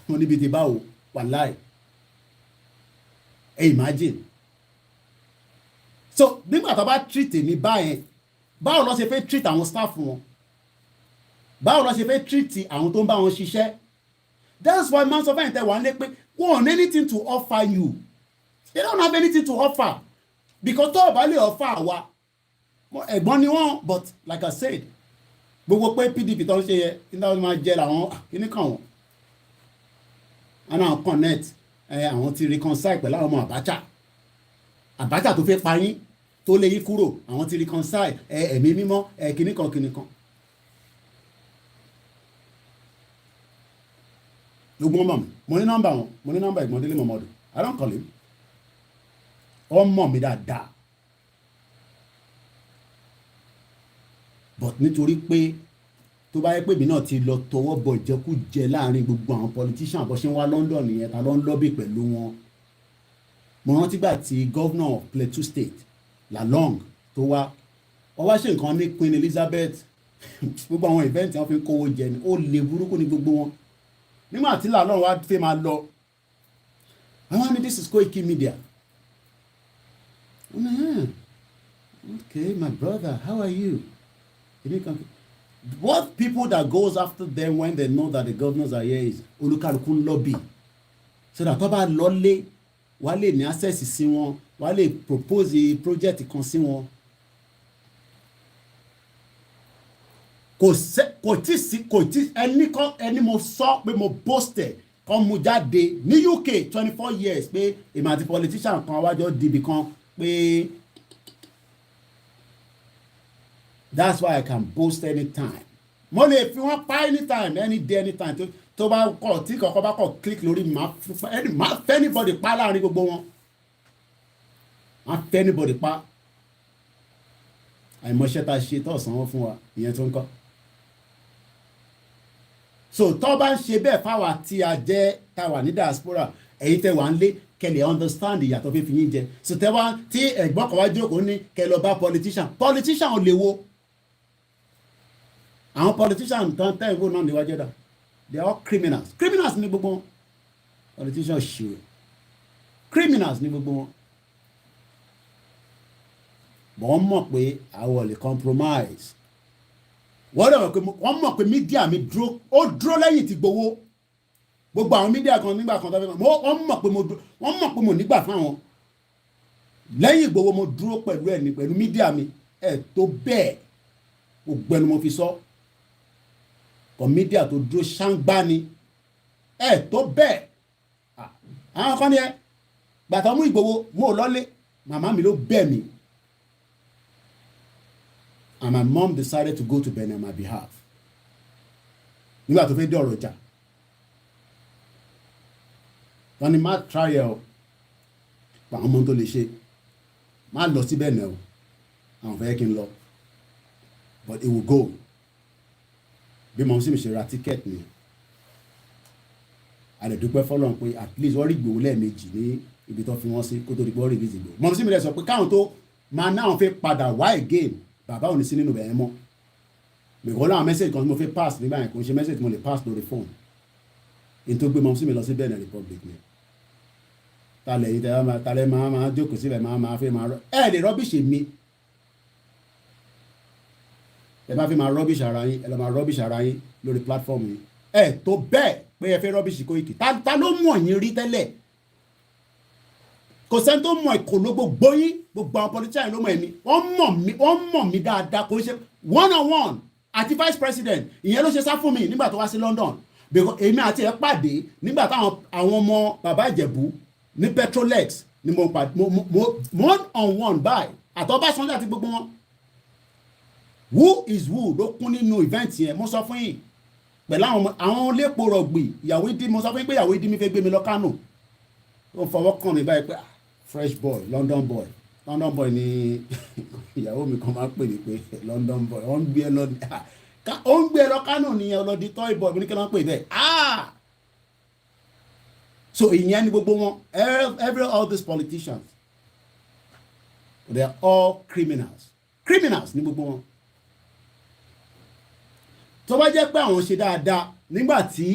wọ́n níbi tí báwo wàláì imagine so nígbà tó bá treat èmi báyẹn báwo ló ṣe fẹ́ treat àwọn staff wọn báwo ló ṣe fẹ́ treat àwọn tó ń bá wọn ṣiṣẹ́ that's why man sọ fẹ́yìn tẹ́ wà ń lé pé wọ́n ní anything to offer you they don't have anything to offer because tó o bá lè offer àwa ẹ̀gbọ́n ni wọ́n but like I said gbogbo pé PDP tó ń ṣe yẹ nígbà tó máa jẹ làwọn kíní kan wọn àwọn connect àwọn ti reconcile pẹ̀lú àwọn ọmọ Abacha tó fẹ́ pa yín tó lé yín kúrò àwọn ti reconcile ẹ̀mí mímọ́ kíní kan gbogbo mọ̀ mi mo ní nọ́mbà wọn mo ní nọ́mbà ẹ̀gbọ́n Délé Mọ̀mọ́dọ̀ I don't call him wọ́n mọ̀ mí dáadáa but nítorí pé tó bá yẹ pé mi náà ti lọ tọwọ́ bọ ìjẹkújẹ láàrin gbogbo àwọn politician bó ṣe ń wá London nìyẹn ta ló ń lọ́bì pẹ̀lú wọn. Mo rántí gbà tí governor of Plateau State Lalong tó wá wọ́n wá ṣe nǹkan ní Queen Elizabeth gbogbo àwọn event wọn fi ń kówó jẹ ni ó lè burúkú ní gbogbo wọn. Nígbà tí Lalong wá fẹ́ máa lọ àwọn ni this is Koiki Media. Okay, my brother, how are you? What people that goes after them when they know that the governors are here is olúkálùkù lobby so that tó bá lọlé wà lè ní access sí wọn wà lè propose project kan sí wọn. kò tí ẹni mo sọ pé mo boasted kan mu jáde ní UK 24 years pé èmi àti politician kan wájọ dìbì kan pé that's why I can boast anytime. Mo lè fi wọ́n pa anytime any day anytime tó bá kọ̀ tí kọ̀ọ̀kan bá kọ̀ click lórí máa fẹ́ anybody pa láàrin gbogbo wọn. Máa fẹ́ anybody pa. Àìmọ̀ṣẹ́ ta ṣe tó sanwó fún wa ìyẹn tó ń kọ́. So tó bá ń ṣe bẹ́ẹ̀ fáwa tí a jẹ́ tá wà ní diaspora ẹ̀yin tẹ́ wà ń lé kẹlẹ̀ understand ìyàtọ̀ fífi yín jẹ. So tẹ́ wá tí ẹ̀gbọ́n kan wá jókòó ní kẹlẹ̀ ọba politician ò lè wo. Àwọn politicians tán tẹ́ ìwò náà níwájú ẹ̀dá they are all criminals ní gbogbo wọn politicians ṣe criminals ní gbogbo wọn but wọ́n mọ̀ pé àwọn lè compromise wọ́n mọ̀ pé mídíà mi dúró lẹ́yìn tí gbowó gbogbo àwọn mídíà kan nígbà kan tó fẹ́ wọ́n mọ̀ pé mo nígbà fáwọn lẹ́yìn gbowó mo dúró pẹ̀lú ẹni pẹ̀lú mídíà mi ẹ̀ tó bẹ́ẹ̀ gbogbo ẹnu mo fi sọ. Mídíà tó dúró ṣáńgbá ni tó bẹ́ẹ̀ àwọn kan ní gbàtà mú Ìgbòho mú ò lọ́lé màmá mi ló bẹ̀ mí and my mom decided to go to Benin on my behalf nígbà tó fẹ́ dé ọ̀rọ̀ jà wọ́n ní má trial pa àwọn ọmọ tó lè ṣe má lọ sí Benin o àwọn fẹ́ kí n lọ but it will go. Bí mo sì mi ṣe ra tíkẹ́ẹ̀tì ni a lè dúpẹ́ fọ́lọ́run pé at least wọ́n rí Ìgbòho lẹ́ẹ̀mejì ní ibi tó fi wọ́n sí kó tó di pé wọ́n rí release Ìgbòho. Mo sì mi rẹ̀ sọ pé káwọn tó máa náà fẹ́ padà wá again bàbá ò ní sí nínú bẹ̀rẹ̀ mọ́ bẹ̀rẹ̀ láwọn mẹ́sẹ̀jì kan tí mo fẹ́ pass nígbà yẹn kò ń ṣe mẹ́sẹ̀jì tí mo lè pass lórí fóònù in tó gbé mo sì mi lọ sí Benin Republic ni talẹ̀ yìí talẹ̀ máa jókòó síbẹ̀ máa fẹ́ máa lè rọ́bìṣì mi ẹ bá fi máa rubbish ara yín ẹ lọ máa rubbish ara yín lórí platform yìí tó bẹ́ẹ̀ pé ẹ fẹ́ rubbish Koiki ta ló mọ̀ yín rí tẹ́lẹ̀ kò sẹ́ni tó mọ̀ ìkòló gbogbo yín gbogbo àwọn politician ló mọ̀ ẹ̀mí wọ́n mọ̀ mí dáadáa kò ṣe one on one àti vice president ìyẹn ló ṣe sá fún mi nígbà tó wá sí London because èmi àti ẹ pàdé nígbà táwọn àwọn ọmọ bàbá Ìjẹ̀bú ní Petrolex ni mo pàdé mo on one by àti Ọbásanjọ́ àti gbogbo wọn. Who is who ló kún nínú event yẹn mo sọ fún yín pẹ̀lú àwọn lépo rọ̀gbì ìyàwó ìdí mo sọ fún yín pé ìyàwó ìdí mi fẹ́ gbé mi lọ Kánò ó fọwọ́ kàn mí báyìí pé fresh boy London boy ni ìyàwó mi kan máa ń pè mí pé London boy ó ń gbé ẹ lọ Kánò nìyẹn ọlọ́dí toy boy mo ní kí wọ́n pè bẹ́ẹ̀ so ìyẹn ni gbogbo wọn all these politicians they are all criminals ni gbogbo wọn. Tó bá jẹ́ pé àwọn ṣe dáadáa nígbà tí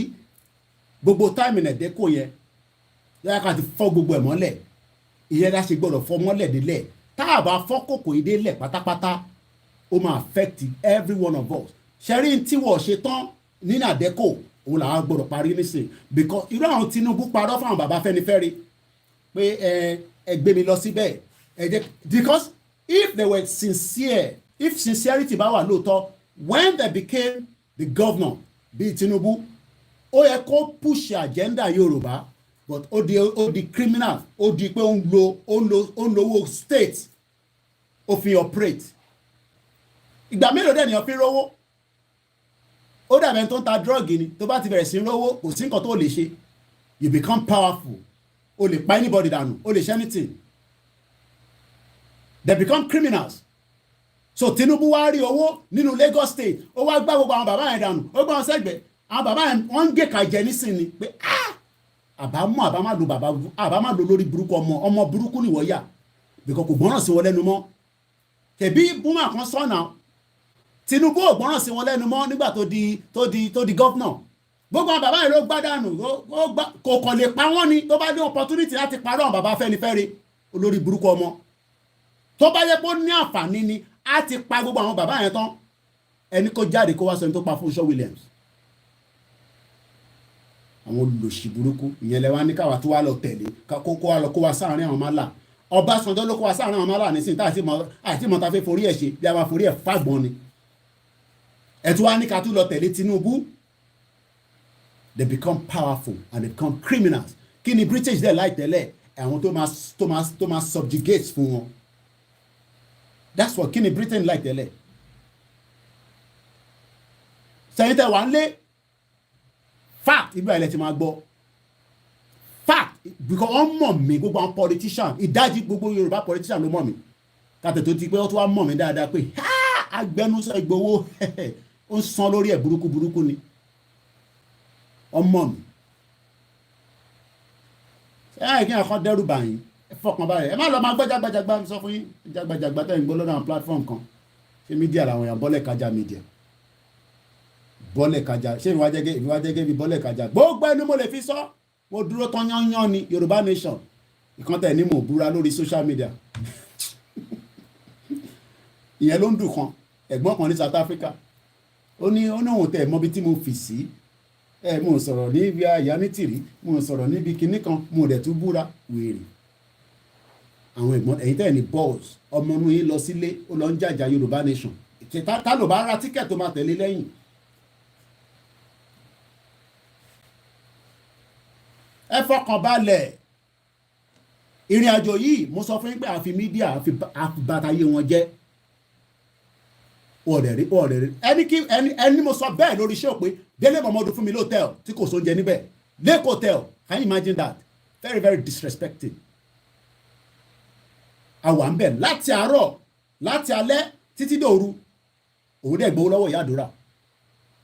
gbogbo táìmì ẹ̀dẹ́kò yẹn yára ká ti fọ́ gbogbo ẹ̀ mọ́lẹ̀ ìyẹn dá ṣe gbọ́dọ̀ fọ́ mọ́lẹ̀ délẹ̀ tá a bá fọ́ kòkò yìí délẹ̀ pátápátá ó máa affect every one of us ṣẹ́rí tí wọ́n ṣe tán nínú àdẹ́kò òun làwọn gbọ́dọ̀ parí nísìn because irú àwọn Tinubu parọ́ fáwọn bàbá Fẹ́nifẹ́re pé ẹ gbé mi lọ síbẹ̀ ẹ jẹ́ because if they were sincere if sincerity bá wà lóòótọ́ when they became the governor bíi Tinubu ó yẹ kó push agenda Yorùbá but ó di criminal ó di pé ó ń lo owó state ó fi operate ìgbà mélòó dẹ̀ nìyàn fi rówó ó dàbẹ̀ tó ń ta drug ni tó bá ti bẹ̀rẹ̀ sí rówó kò sí nǹkan tó lè ṣe you become powerful o lè pa anybody dànù o lè ṣe anything they become criminals so Tinubu wá rí owó nínú Lagos State ó wá gbá gbogbo àwọn bàbá yẹn dànù ó gbá wọn sẹ́gbẹ̀ẹ́ àwọn bàbá yẹn wọ́n ń gé kàjẹ́ nísìnyí pé àbá má lo lórí burúkú ọmọ burúkú nìwọ yà bìkọ́ kò gbọ́ràn sí wọn lẹ́nu mọ́ tẹ̀bí búmọ̀ kan sọ́nà Tinubu ò gbọ́ràn sí wọn lẹ́nu mọ́ nígbà tó di gọ́fúnà gbogbo àwọn bàbá yẹn ló gbá dànù kò kàn lè pa wọ́n ni tó bá ní opportunity láti parọ́ àwọn bàbá Afẹ́nifẹ́re olórí burúkú ọmọ tó bá yẹ pé ó ní àǹfààní ni á ti pa gbogbo àwọn bàbá yẹn tán ẹni kó jáde kó wá sọ ní tó pa Fúnṣọ́ Williams àwọn olùlòṣì burúkú ìyẹn lẹ́wà ní káwà tó wá lọ tẹ̀lé kó wá sáàrin àwọn málà Ọbásanjọ́ ló kó wá sáàrin àwọn málà nísìnyí tá àti mọ́ta fẹ́ forí ẹ̀ ṣe bí a máa forí ẹ̀ fàgbọ́n ni ẹ̀tú wá ní ká tún lọ tẹ̀lé Tinubu they become powerful and they become criminals kí ni British dẹ̀ láì tẹ́lẹ̀ àwọn tó máa subjugate fún wọn that's what kí ni Britain láì tẹ́lẹ̀ sẹ́yìn tẹ́ wà ń lé fact ibà ilẹ̀ ti máa gbọ́ fact because wọ́n mọ̀ mí gbogbo àwọn politician ìdájí gbogbo Yorùbá politician ló mọ̀ mí kàtẹ́ tó ti pé wọ́n tún wá mọ̀ mí dáadáa pé agbẹnusọ Ìgbòho ó ń san lórí ẹ̀ burúkú ni ọmọ mi kí n kàn dẹ́rù báyìí ẹ fọkàn báyìí ẹ má lọ máa gbọ́ jágbàjàgbà sọ fún yín jágbàjàgbà tẹ̀ ń gbọ́ lọ́dọ̀ àwọn platform kan ṣé mídíà làwọn èèyàn bọ́lẹ̀ kájà mídíà bọ́lẹ̀ kájà ṣé ìwà jẹ́gẹ́ bí bọ́lẹ̀ kájà gbogbo ẹni mo lè fi sọ mo dúró tán yányán ni Yorùbá Nation ìkàntẹ̀ ní mo búra lórí social media ìyẹn ló ń dùn kan ẹ̀gbọ́n kan ní South Africa ó ní òun tẹ̀ mọ́bi tí mo fì sí mo sọ̀rọ̀ ní ibi àyánítìrí mo sọ̀rọ̀ níbi kinní kan mo dẹ̀ tún búra wèrè àwọn ẹ̀gbọ́n ẹ̀yin tẹ̀ ní balls ọmọ inú yín lọ sílé ó lọ ń jàjà Yorùbá Nation ta ló bá ra tíkẹ̀ tó máa tẹ̀lé lẹ́yìn ẹ fọkàn balẹ̀ ìrìn àjò yìí mo sọ fún yín pé àfi mídíà àfi bàtàyé wọn jẹ́ ọ̀rẹ́rẹ́ ẹni mo sọ bẹ́ẹ̀ lórí iṣẹ́ òpé Délé Mọ̀mọ́dù fún mi lóòtẹ́ẹ̀l tí kò sóúnjẹ níbẹ̀ lẹ́kọ̀ọ́ hotel can you imagine that very very disrespecting àwa ń bẹ̀ láti àárọ̀ láti alẹ́ títí dòru òun dẹ̀ gbowó lọ́wọ́ ìyá àdúrà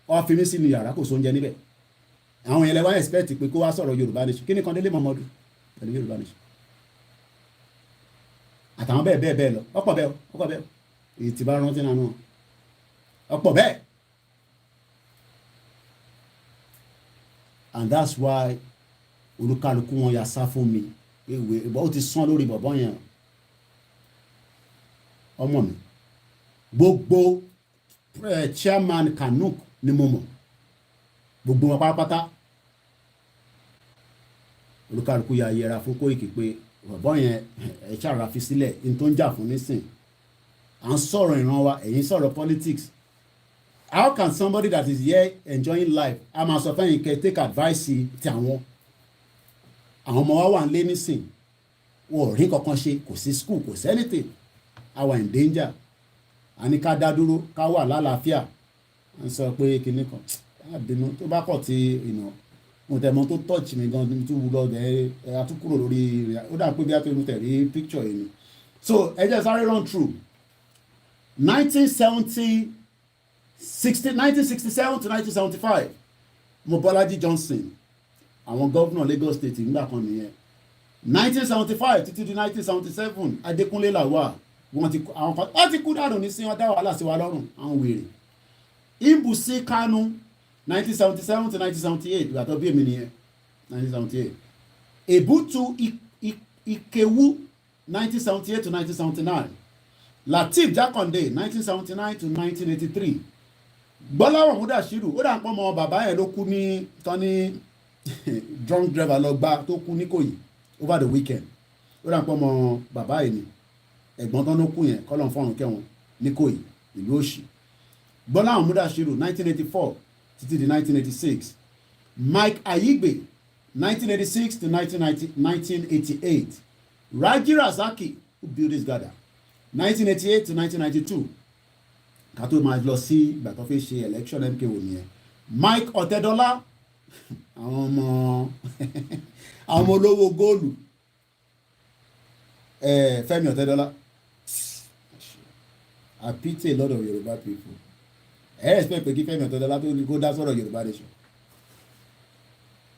ó fi mí sínú yàrá kò sóúnjẹ níbẹ̀ àwọn yẹn lẹ́wọ́n expect pé kó wá sọ̀rọ̀ Yorùbá Nation kí ni kan Délé Mọ̀mọ́dù pẹ̀lú Yorùbá Nation àtàwọn bẹ́ẹ̀ lọ ọ̀pọ̀ bẹ́ẹ̀ èyí ti bá rántí náà náà ọ̀pọ̀ bẹ́ẹ̀ and that's why olúkálukú wọn yà sá fún mi ewé ìbọn ó ti sán lórí bọ̀bọ̀ yẹn ọmọ mi gbogbo chairman Kanuk ni mo mọ̀ gbogbo wọn pátápátá olúkálukú yà yẹra fún Kóìkì pé bọ̀bọ̀ yẹn ẹ̀ ṣàrà fi sílẹ̀ ní tó ń jà fún nísìn à ń sọ̀rọ̀ ìran wa ẹ̀yin sọ̀rọ̀ politics. How can somebody that is here enjoying life a máa sọ fẹ́yìn kẹ́ take advice ti àwọn ọmọ wa wà ń lé nísìn wọn ò rí kankan ṣe kò sí school kò sí anything a wà in danger a ní ká dá dúró ká wà lálàáfíà à ń sọ pé kinní kan àbínú tó bá kọ̀ tí mo tẹ̀ mọ́ tó touch mi gan tó wù lọ ẹ̀ àtúkúrò lórí ó dà pé bí a tó ń tẹ̀lé picture yìí ni so ẹ jẹ́ sáré run through 1967 to 1975 Mobolaji Johnson àwọn gọ́vnà Lagos State nígbà kan nìyẹn 1975 títí di 1977 Adékúnlé Lawal wọ́n ti kú dànù ní sí wọn dá wàhálà sí wa lọ́rùn àwọn wèrè Imbusi Kanu 1977 to 1978 ìgbà tó bí èmi nìyẹn 1978 Ebutu Ikewu 1978 to 1979 Lateef Jákàndé 1979 to 1983 Gbọ́láhàn Mudashiru ó dà ń pọ́ mọ́ bàbá yẹn ló kú ní tọ́ní drunk driver lọ gbá tó kú níkòyí over the weekend ó dà ń pọ́ mọ́ bàbá yẹn ni ẹ̀gbọ́n tán ló kú yẹn kọ́lọ́n fọ́run kẹ́wọn níkòyí ìlú òṣì Gbọ́láhàn Mudashiru 1984 títí di 1986 Mike Ayigbe 1986 to 1988 Raji Razaki who built this gather 1988 to 1992 ká tó máa lọ sí ìgbà tó fi ṣe election MKO nìyẹn Mike Ọ̀tẹ́dọ́lá àwọn ọmọ olówó góòlù Fẹ́mi Ọ̀tẹ́dọ́lá I pity a lot of Yoruba people. I expect pé kí Fẹ́mi Ọ̀tẹ́dọ́lá tó ní kó dá sọ̀rọ̀ Yoruba Nation.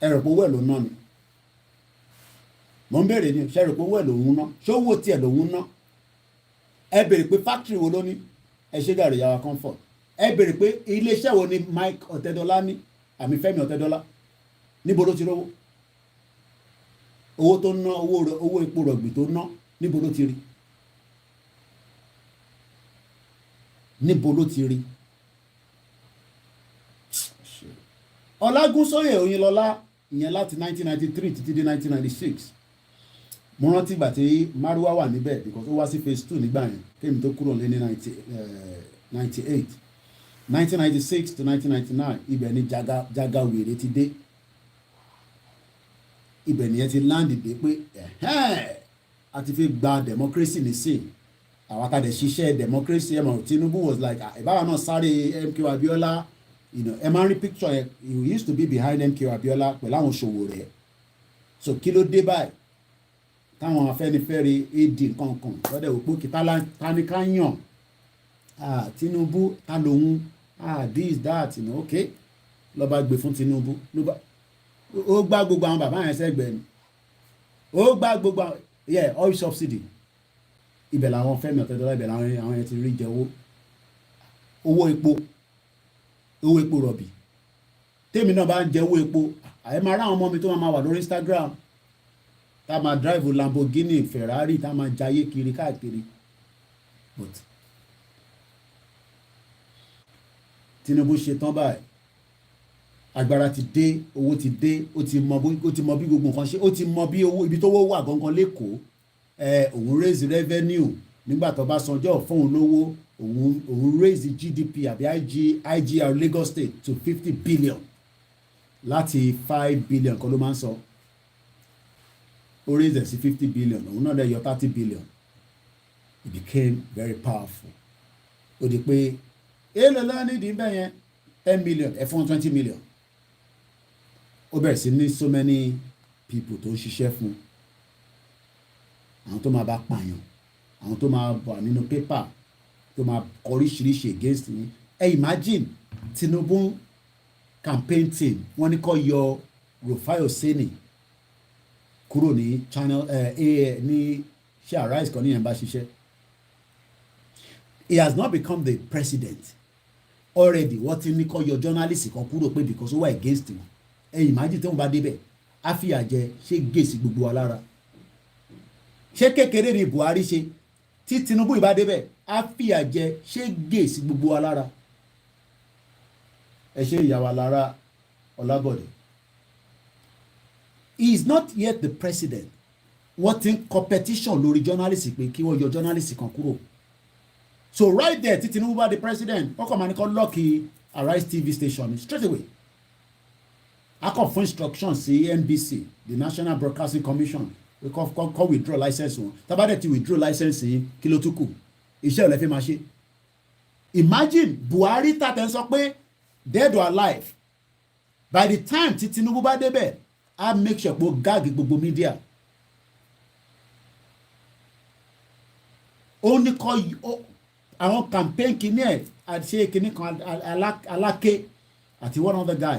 Ẹ rò pé owó ẹ̀ ló ná ni. Mo ń béèrè ni ṣe rò pé owó ẹ̀ lòun ná ṣé owó tiẹ̀ lòun ná. Ẹ béèrè pé factory wo ló ní ẹ ṣe gàrí yàrá comfort. Ẹ béèrè pé iléeṣẹ́ wo ni Mike Ọ̀tẹ́dọ́lá ní àmì Fẹ́mi Ọ̀tẹ́dọ́lá níbo ló ti rówó. Owó tó ná owó epo rọ̀gbì tó ná níbo ló ti rí. Níbo ló ti rí. Ọlágúnsóyè Oyinlọ́lá ìyẹn láti 1993 títí dé 1996 mo rántí ìgbà tí Maruwa wà níbẹ̀ because ó wá sí phase 2 nígbà yẹn kémi tó kúrò lé ní 98 1996 to 1999 ibẹ̀ ni jaga wèrè ti dé ibẹ̀ nìyẹn ti láǹdì dé pé a ti fi gba democracy nísìn àwọn akadẹ̀ ṣiṣẹ́ democracy ẹ̀mọ̀ Tinubu was like ìbára náà sáré MK Abiola. You know, ẹ máa ń rí picture yẹn he used to be behind MK Abiola pẹ̀lú àwọn ṣòwò rẹ̀ so kí ló dé báyìí táwọn Afẹ́nifẹ́re AD kankan lọ́dẹ̀ òpó kí táníká yàn Tinubu ta lòun this that you know, okay ló bá gbé fún Tinubu ó gbá gbogbo àwọn bàbá yẹn sẹ́gbẹ̀ẹ́ ni ó gbá gbogbo àwọn oil subsidy ibẹ̀ làwọn Fẹ́mi Ọ̀tẹ́dọ́lá ibẹ̀ làwọn yẹn ti rí jẹ owó epo rọ̀bì tèmi náà bá ń jẹ owó epo àyè máa rá àwọn ọmọ mi tó máa wà lórí Instagram tá máa drive Lamborghini Ferrari tá máa jayé kiri káàkiri but Tinubu ṣe tán báyìí agbára ti dé owó ti dé ó ti mọ bí gbogbo nǹkan ṣe ó ti mọ bí owó ibi tó wó wà gangan lẹ́kọ̀ọ́ òun raise revenue nígbà tó bá sanjọ́ fóun lówó òun raise GDP àbí IGR Lagos State to 50 billion láti 5 billion kan ló máa ń sọ ó raise ẹ̀ sí 50 billion òun náà dẹ̀ yọ 30 billion it became very powerful ó di pé èèlò lọ́wọ́ nídìí bẹ́ẹ̀ yẹn 10 million ẹ̀ fún 20 million ó bẹ̀rẹ̀ sí ní so many people tó ń ṣiṣẹ́ fún àwọn tó máa bá pààyàn àwọn tó máa wà nínú pépà tó máa kọ oríṣiríṣi against me imagine Tinubu campaign team wọ́n ní kó yọ Rufai Oseni kúrò ní channel ní ṣe Arise kan ní yẹn bá ṣiṣẹ́ he has not become the president already wọ́n ti ní kó yọ journalist kan kúrò pé because ó wà against him imagine tí wọ́n bá débẹ̀ á fìyà jẹ ṣé gèsì gbogbo wa lára ṣé kékeré ni Buhari ṣe tí Tinubu ìbá débẹ̀ á fìyà jẹ ṣé gèsì gbogbo wa lára ẹ ṣe ìyàwó Lára Ọlábọ̀dé he is not yet the president wọ́n ti ń competition lórí journalist pé kí wọ́n yọ journalist kan kúrò so right there tí Tinubu bá di president wọ́n kàn máa ní kọ́ lọ́ọ̀kì Arise TV station straight away a kàn fún instruction sí NBC the National Broadcasting Commission we kọ́ withdraw license wọn tabadẹ ti withdraw license yìí kí ló tún kù iṣẹ́ ọ̀lẹ́fẹ́ máa ṣe imagine Buhari tàtẹ́ sọ pé dead or alive by the time tí Tinubu bá débẹ̀ á make sure pé ó gáàgì gbogbo media ó ní kọ́ àwọn campaign kìíní ẹ̀ àti kìíní kan Aláké àti one other guy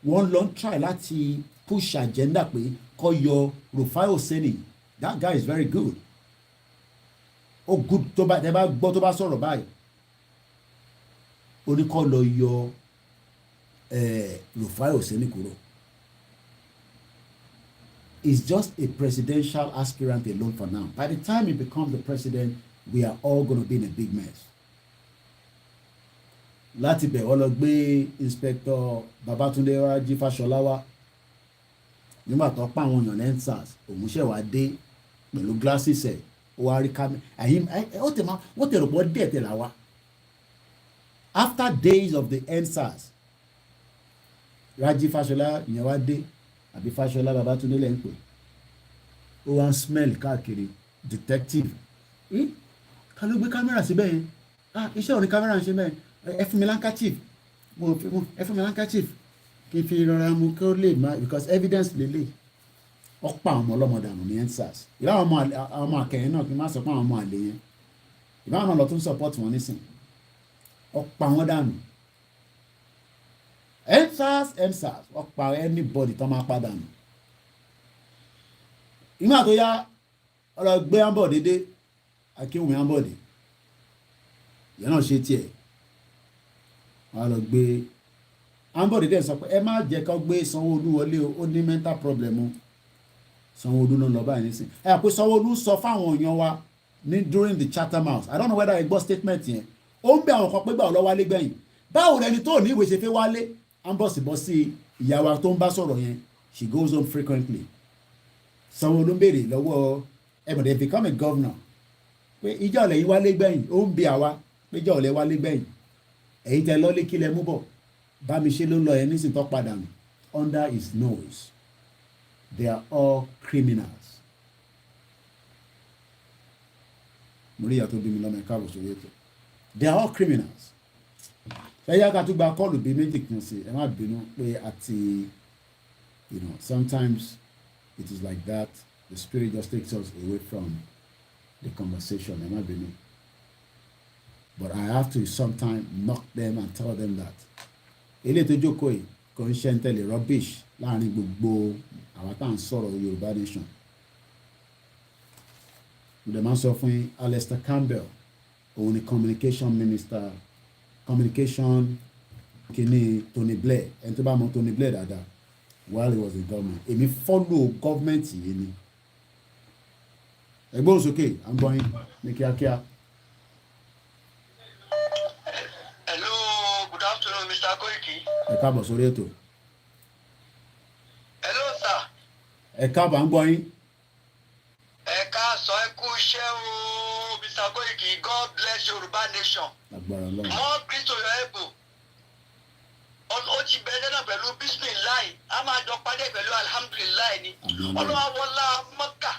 wọ́n lọ ń try láti push agenda pé kọ́ yọ Rufai Oseni that guy is very good ó good tó bá tẹ́ bá gbọ́ tó bá sọ̀rọ̀ báyìí ó ní kọ́ lọ yọ Rufai Oseni kúrò he's just a presidential aspirant alone for now by the time he becomes the president we are all gonna be in a big mess láti bẹ̀ wọ́n lọ gbé inspector Babatunde Raji Fashola wá nígbà tó pa àwọn èèyàn lensas òun ṣẹ̀ wá dé pẹ̀lú glasses ẹ̀ ó wá rí kámẹ́ ẹ̀yìn wọ́n tẹ̀rọ pọ̀ díẹ̀ tẹ̀ là wá after days of the ensas Raji Fashola ìyẹn wá dé àbí Fashola Babatunde lẹ́ ń pè ó wá ń smell káàkiri detective ká ló gbé kámẹ́rà síbẹ̀ yẹn iṣẹ́ òní kámẹ́rà ń ṣe bẹ́ẹ̀ ẹ fún mi handkerchief ẹ fún mi handkerchief kí n fi rọra mu kí ó lè má because evidence lè lè ọ̀pọ̀ àwọn ọmọ ọlọ́mọ dànù ní ensas ìlà àwọn ọmọ akẹ́yìn náà kí n má sọ pé àwọn ọmọ àlè yẹn ìbáwọn náà lọ tún support wọn nísìn ọ̀pá wọn dànù EndSARS ọ̀pá anybody tó máa padà nù ìgbà tó yá ọ̀rọ̀ gbé Ambode dé Akínwùmí Ambode ìyẹn náà ṣe tiẹ̀ wọ́n á lọ gbé Ambode dẹ̀ sọ pé ẹ má jẹ́ ká gbé Sanwó-Olú wọlé o ó ní mental problem o Sanwó-Olú ló ń lọ báyìí nísìn ẹ pé Sanwó-Olú sọ fáwọn èèyàn wa ní during the Chatham House I don't know whether I gbọ́ statement yẹn ó ń bẹ àwọn kan pé báwo lọ wálé gbẹ̀yìn báwo lẹni tó ní ìwé ṣe fẹ́ wálé ambọ̀sibọ́sí ìyá wa tó ń bá sọ̀rọ̀ yẹn she goes home frequently Sanwó-Olú ń béèrè lọ́wọ́ ẹ̀mọ̀dé become a governor pé ìjọ ọ̀lẹ̀ yìí wálé gbẹ̀yìn ó ń bi àwa pé ìjọ ọ̀lẹ̀ wálé gbẹ̀yìn èyí tẹ lọ́lé kílẹ̀ mú bọ̀ bá mi ṣe ló lọ ẹ̀ nísìnyí tó padà nù under his nose they are all criminals. mo rí ìyá tó bí mi lọ́mọ ẹ̀ka àwòsàn yẹn tó they are all criminals. ẹ̀yà ká tún gba kọ́ọ̀lù bíi méjì kan sí ẹ má bínú pé àti sometimes it is like that the spirit just takes us away from the conversation ẹ má bínú but I have to sometimes knock them and tell them that eléyìí tó jókòó yìí kò ń ṣe ń tẹ̀lé rubbish láàrin gbogbo àwọn tá à ń sọ̀rọ̀ Yorùbá Nation mo dẹ̀ máa ń sọ fún yín Alistair Campbell òun ni communication minister communication kìíní Tony Blair ẹni tó bá mọ Tony Blair dáadáa while he was in government èmi follow government yìí ni ẹgbẹ́ òsókè à ń gbọ́ yín ní kíákíá. Hello, good afternoon, Mr. Koiki. ẹ káàbọ̀ sórí ètò. Hello, sir. ẹ káàbọ̀ à ń gbọ́ yín. Ẹ káàsán ẹ kú iṣẹ́ o, Mr. Koiki. God bless Yoruba Nation. agbára Ọlọ́run. More grace to your elbow. Ó ti bẹ̀rẹ̀ náà pẹ̀lú bismillah. A máa jọ pàdé pẹ̀lú alhamdulillah ni. Ọlọ́wọ́ wọlá Mọ́kà.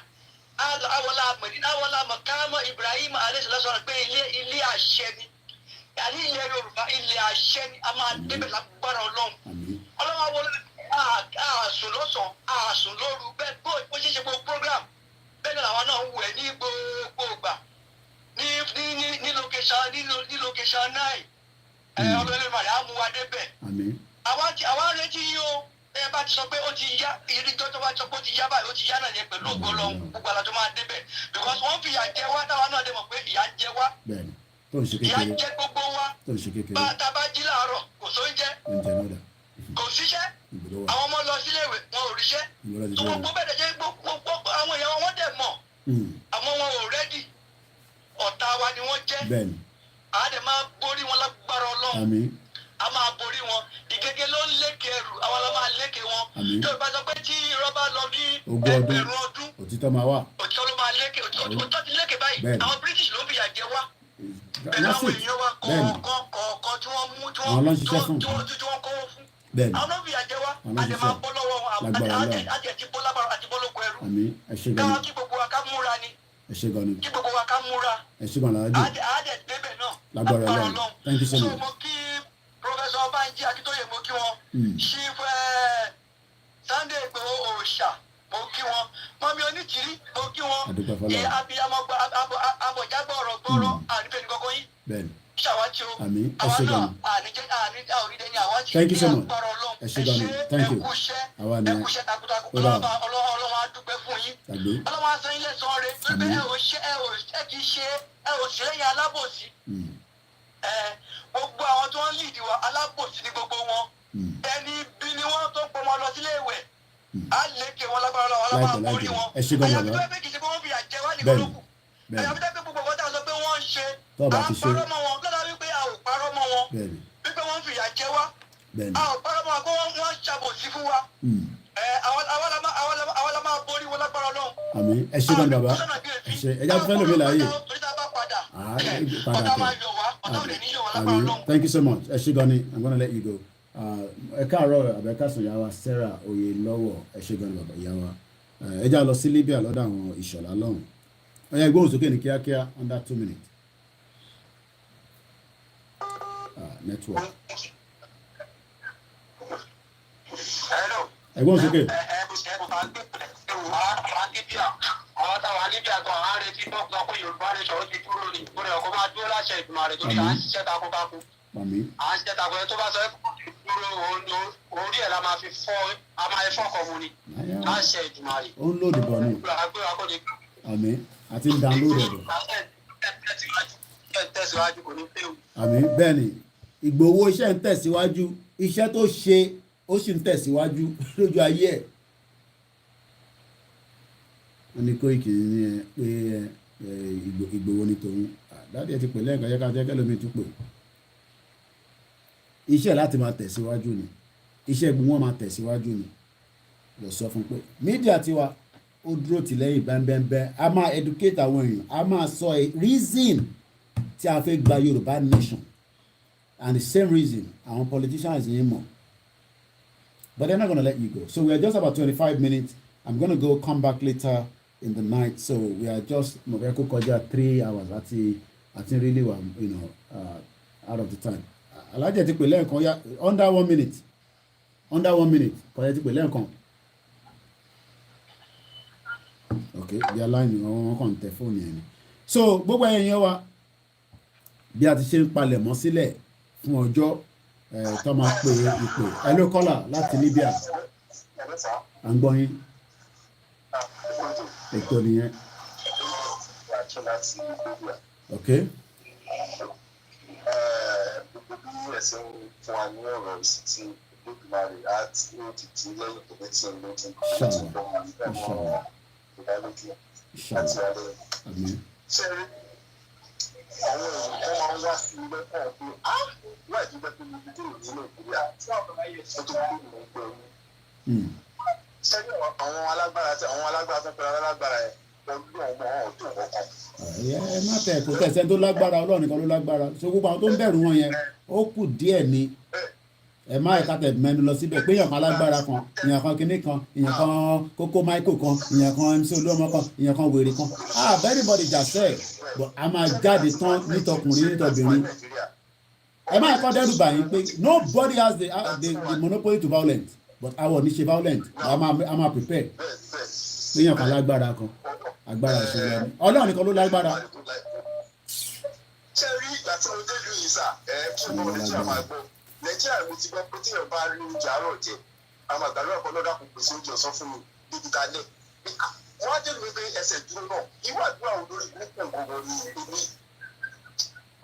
Awọlá Mẹ̀dínà, awọlá Mọ̀kámọ́ Ibrahim alayhisalaam pé ilé àṣẹ ni. Àní ilẹ̀ Yorùbá ilé àṣẹ ni. A máa débẹ̀ lágbára Ọlọ́run. Ọlọ́wọ́ wọlá àásùn lọ́sàn, àásùn lóru. Bẹ́ẹ̀ bó ṣe ṣe gbogbo program. Bẹ́ẹ̀ náà àwọn náà ń wù ẹ́ ní gbogbo ìgbà. Ní location 9. Ọlọ́run màdà á mú wa débẹ̀. Àwa retí yín o. Ẹ bá ti sọ pé ó ti yá ìrírí tó bá sọ pé ó ti yá báyìí ó ti yá náà yẹn pẹ̀lú ògo Ọlọ́run gbogbo àlọ́ tó máa débẹ̀ because wọ́n fi ìyà jẹ wá táwa náà dé mọ̀ pé ìyà jẹ wá ìyà jẹ gbogbo wa bá a ta bá jí láàárọ̀ kò sóúnjẹ kò síṣẹ́ àwọn ọmọ lọ síléèwé wọn ò ríṣẹ́ tó gbogbo bẹ́ẹ̀ jẹ́ gbogbo àwọn èèyàn wọn dẹ̀ mọ̀ àmọ́ wọn ò rẹ́dì ọ̀tá wa ni wọ́n jẹ́ àádẹ́ máa borí wọn lágbára Ọlọ́run a máa borí wọn ìgègé ló ń lékè ẹrù àwọn la máa lékè wọn yóò bá sọ pé tí rọ́bà lọ ní ẹgbẹ̀rún ọdún òtítọ́ máa wà òtítọ́ ló máa lékè òtítọ́ ti lékè báyìí àwọn British ló ń fìyà jẹ wá pẹ̀lú àwọn èèyàn wa kọ̀ọ̀kan tí wọ́n mú tí wọ́n kọ́wọ́ fún àwọn ló ń fìyà jẹ wá àti máa bọ́ lọ́wọ́ wọn àti ẹ̀tí bọ́ lábàrọ̀ àti bọ́ lóko ẹrù káwọn kí gbogbo wa ká múra ni kí gbogbo wa ká múra àádẹ́ débẹ̀ náà lágbára Ọlọ́run. Thank you so much. Professor Banji Akitoye mo kí wọn Chief Sunday Igboho Òòṣà mo kí wọn mọ́mí Onítìrí mo kí wọn abiyamọ abọ̀jágbọ̀ ọ̀rọ̀ gbọ́rọ̀ àrífẹ́ ní kọ́kọ́ yín ṣàwátì o àwọn náà àníjẹ́ àorídẹ́ ní àwátì ní àgbọ̀rọ̀ Ọlọ́run ẹ̀kúṣẹ́ takuntakun Ọlọ́run á dúpẹ́ fún yín Ọlọ́run á san ilé san rẹ̀ pé ẹ kì í ṣe ẹ ò sí lẹ́yìn alábòsí gbogbo àwọn tó ń lead wa alábòsí ní gbogbo wọn ẹni bí ni wọn tó ń pọ wọn lọ sílé ìwẹ̀ á lékè wọn lágbára lọ wọn máa borí wọn àyàfi tó fẹ́ kì í ṣe pé wọ́n fi àjẹ wá nìkan lókù àyàfi tó fẹ́ gbogbo ọ̀gá tá a sọ pé wọ́n ń ṣe à ń parọ́ mọ́ wọn lọ́dọ̀ wípé a ò parọ́ mọ́ wọn wípé wọ́n fi àjẹ wá a ò parọ́ mọ́ wọn pé wọ́n ṣàbòsí fún wa àwọn la máa borí wọn lágbára lọ. àmín ẹ ṣé gan bàbá ẹ ṣé ẹ já fẹ́ lómi láàyè. Thank you so much. Eshigoni, I'm going to let you go. Ekaro Abekasun Yawa Sarah Oyelowo Eshigoni Baba Yawa. Eja lọ sí Libya lọ́dọ̀ àwọn Ìṣọ̀lá lọ́hùn. Oya gbóhùn sókè ní kíákíá under 2 minutes. Network. Hello. Ẹgbọ́n sókè. àwọn táwọn alíbíà gan àwọn arètí tó sọ pé Yorùbá Nation ó ti dúró ni torí ọkọ máa dúró láṣẹ ìgbìmọ̀ rẹ̀ torí à ń ṣiṣẹ́ takuntakun à ń ṣiṣẹ́ takuntakun tó bá sọ pé kò dúró orí ẹ̀ la máa fi fọ́ a máa fọ́ ọkọ̀ mu ni láṣẹ ìgbìmọ̀ rẹ̀. ó ń lòdì bọ̀ ni àmín àti ń download ẹ̀ bọ̀. tẹ̀síwájú kò ní pé o. àmín bẹ́ẹ̀ ni Ìgbòho iṣẹ́ ń tẹ̀síwájú iṣẹ́ tó ṣe ó sì ń tẹ̀síwájú lójú ayé ẹ̀. wọ́n ní Kóìkì ní pé Ìgbòho ní tòun dáàdì ẹ ti pè lẹ́ẹ̀kan yẹ ká jẹ́ kẹ́lómi tún pè. iṣẹ́ láti máa tẹ̀síwájú ni iṣẹ́ gbogbo wọn máa tẹ̀síwájú ni lọ sọ fún pé mídíà tiwa ó dúró tì lẹ́yìn bẹ́ẹ̀bẹ́ẹ́ a máa educate àwọn èèyàn a máa sọ reason tí a fẹ́ gba Yorùbá Nation and the same reason àwọn politicians yìí mọ̀ but they're not gonna let you go so we are just about 25 minutes I'm gonna go come back later in the night so we are just mọ̀fẹ́ kọjá 3 hours àti really out of the time alájẹ ti pè lẹ́ẹ̀kan ya under 1 minute kọjá ti pè lẹ́ẹ̀kan ok bí aláìní wọn kàn ń tẹ fóònù yẹn ni so gbogbo ẹ̀yin wa bí a ti ṣe ń palẹ̀ mọ́ sílẹ̀ fún ọjọ́ tó máa pe ìpè hello caller láti Libya à ń gbọ́ yín ètò nìyẹn ok. gbogbo ẹsẹ̀ fún wa ní ọ̀rọ̀ ìsìtì olódùmarè àti òtítì lẹ́yìn tó bẹ́ẹ̀ tí ń lójú láti gbọ́ wọn ẹ̀mọ́ ìdálójú láti alẹ́. ṣé àwọn èèyàn máa ń wá sí ilé náà pé wáyé tó bẹ́ẹ̀ tó ní ibi tó ní Nàìjíríà ó tó kúrò ní ọgbẹ́ ọ̀hún. ṣé àwọn alágbára tó pẹ̀lú alágbára ẹ̀ pẹ̀lú ọmọ ọ̀dọ́ ọ̀kan. ẹ má tẹ kò tẹ̀sẹ̀ tó lágbára Ọlọ́run nìkan ló lágbára so gbogbo àwọn tó ń bẹ̀rù wọn yẹn ó kù díẹ̀ ni ẹ má ẹ̀ka tẹ̀ mẹ́nu lọ síbẹ̀ pé èèyàn kan lágbára kan èèyàn kan kinní kan èèyàn kan Kókó Michael kan èèyàn kan MC Olúọmọ kan èèyàn kan wèrè kan everybody just say but a máa jáde tán nítọkùnrin nítọbìnrin ẹ má ẹ̀kọ́ dẹ́rù bàyín pé nobody has the monopoly to violence but àwọn ò ní ṣe violent a máa prepare pé èèyàn kan lágbára kan agbára ìṣòro ẹni Ọlọ́run nìkan ló lágbára. ṣé rí ìgbà tí mo dé ìlú yìí sà fún ọmọ Nàìjíríà máa gbọ́ Nàìjíríà mo ti gbọ́ pé tí èèyàn bá rí oúnjẹ àárọ̀ jẹ àwọn àgbàdo ọ̀pọ̀ lọ́dà kò pèsè oúnjẹ ọ̀sán fún mi níbi kalẹ̀ wọ́n á dé lórí pé ẹsẹ̀ dúró náà irú àdúrà wo lórí gúúpù gbogbo ní ìlú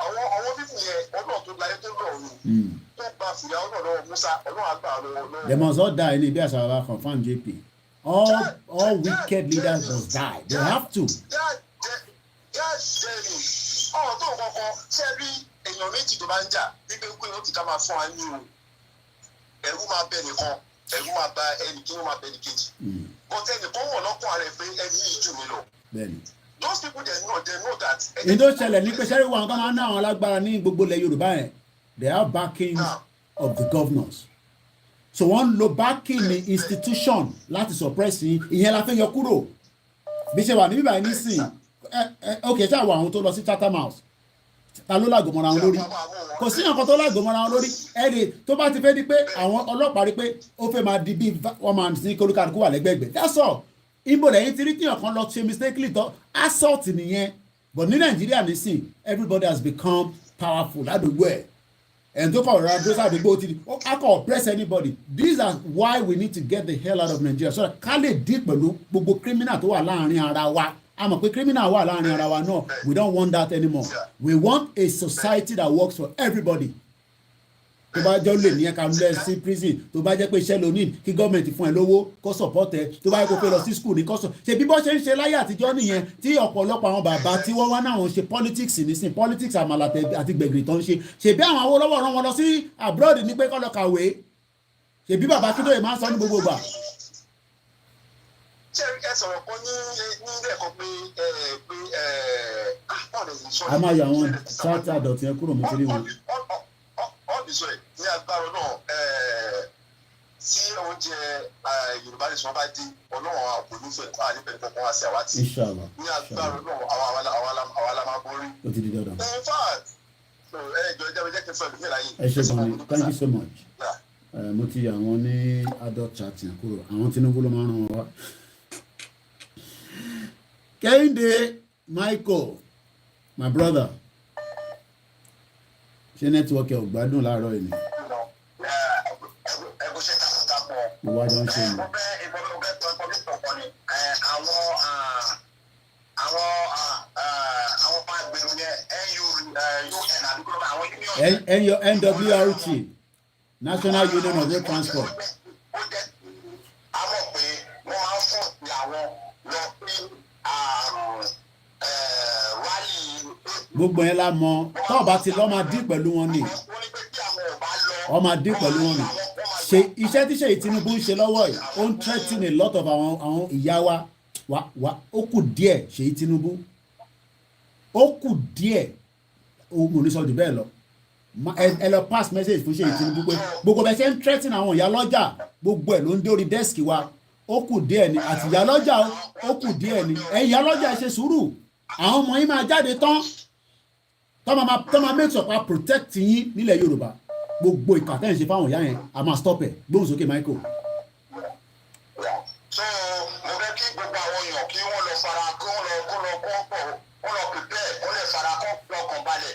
àwọn fífi yẹn Ọlọ́run tó láyé tó lọ́ọ̀ ni tó gba fìyà Ọlọ́run Musa Ọlọ́run àgbà lọ́wọ́. They must all die ní bí àṣà wa confam JP. All wicked leaders must die. They have to. ọ̀rọ̀ tó kọ́kọ́ ṣe rí èèyàn méjì tó bá ń jà wípé pé ó ti ká máa fún wa ní o ẹ̀rù máa bẹ nìkan ẹ̀rù máa ba ẹnì kí wọ́n máa bẹ ní kejì but ẹnìkan wọ̀ lọ́kàn rẹ̀ pé ẹni yìí jù mí lọ. Those people they know that. Ìdó ṣẹlẹ̀ ní pé sẹ́rí wọn kan máa ń ná àwọn alágbára ní gbogbo ilẹ̀ Yorùbá yẹn they have backing of the governors. So wọ́n lo backing ní institution láti suppress ìyẹn la fẹ́ yọ kúrò bí ṣe wà ní bíbá yìí nísìn ok ṣáà wọ àwọn tó lọ sí Chatham House ta ló lágò mọ́ra wọn lórí kò sí nǹkan tó lágò mọ́ra wọn lórí ẹni tó bá ti fẹ́ di pé àwọn ọlọ́pàá rí pé ó fẹ́ máa di bí wọ́n máa ní kórìkàdùkú wà lẹ́gbẹ̀ẹ́gbẹ̀ that's all ibo lẹ́yìn tí rí tíyàn kan lọ ṣe mistakenly tọ́ assault nìyẹn but ní Nàìjíríà nísìn everybody has become powerful ládùúgbò ẹ̀ and tó kọ̀ rárá dóṣà àdúgbò tí a kò oppress anybody these are why we need to get the hell out of Nigeria so that ká lè dín pẹ̀lú gbogbo criminal tó wà láàrin ara wa a mọ̀ pé criminal wà láàrin ara wa náà we don't want that anymore we want a society that works for everybody tó bá jẹ́ lè ní ẹ̀ka lẹ́ sí prison tó bá jẹ́ pé iṣẹ́ ló ní kí gọ́ọ̀mẹ̀ntì fún ẹ lówó kó support ẹ tó bá yẹ kó fẹ́ lọ sí school ní kọ́sọ̀ ṣe bí bọ́ ṣe ń ṣe láyé àtijọ́ nìyẹn tí ọ̀pọ̀lọpọ̀ àwọn bàbá tí wọ́n wá náà ṣe politics nísìn politics àmàlàtẹ̀ àti gbẹ̀gìrì tó ń ṣe ṣe bí àwọn Awólọ́wọ̀ rán wọn lọ sí abroad ní pé kó lọ kàwé ṣe bí bàbá Akíntóyè máa ń sọ ní gbogbo gbà. ṣé ẹ sọ̀rọ̀ kan ní ilé ẹ̀kọ́ pé a máa yọ àwọn sáàtì àdọ̀tí ẹ kúrò mọ́tò rí wọn. Ọ̀bìsọ̀ ẹ̀ ní agbára náà tí oúnjẹ Yorùbá Nation bá dé Ọlọ́run àpò nífẹ̀ẹ́ tó àníbẹ̀rẹ̀ kankan wá sí àwátì ní agbára náà àwa la máa borí. ó ti di dandan. in fact jẹ́ kí n fẹ́ lómi láyé. ẹ ṣe gan-an thank you so much. mo ti yà wọ́n ní adult chat yẹn kúrò àwọn Tinubu ló máa ń ràn wọ́n wá. Kehinde Michael, my brother. Ṣé network ẹ ò gbádùn láàárọ̀ yìí ni? Ìwà jọ ń ṣe ni. NWRT, National Union of Road Transport. Gbogbo yẹn la mọ̀ tó o bá ti lọ máa dín pẹ̀lú wọn ni ọ máa dín pẹ̀lú wọn ni ṣe iṣẹ́ tí Ṣèyí Tinubu ń ṣe lọ́wọ́ yìí ó ń threaten a lot of àwọn ìyá wa ó kù díẹ̀ Ṣèyí Tinubu ó kù díẹ̀ mo ní sọ jù bẹ́ẹ̀ lọ ẹ lọ pass message fún Ṣèyí Tinubu pé gbogbo bẹ́ẹ̀ ṣe ń threaten àwọn ìyá lọ́jà gbogbo ẹ̀ ló ń dé orí dẹ́sìkì wa ó kù díẹ̀ ni àti ìyá lọ́jà ó kù díẹ̀ ni ẹ̀yin ìyá lọ́jà ẹ ṣe sùúrù àwọn ọmọ yín máa jáde tán tọ́ máa make sure pa protect yín nílẹ̀ Yorùbá gbogbo ìkà tẹ́ ń ṣe fáwọn ìyá yẹn a máa stop ẹ̀ gbóhùn sókè Michael. so mo fẹ́ kí gbogbo àwọn èèyàn kí wọ́n lọ fara kí wọ́n lọ prepare kó lè fara kó lọ́kàn balẹ̀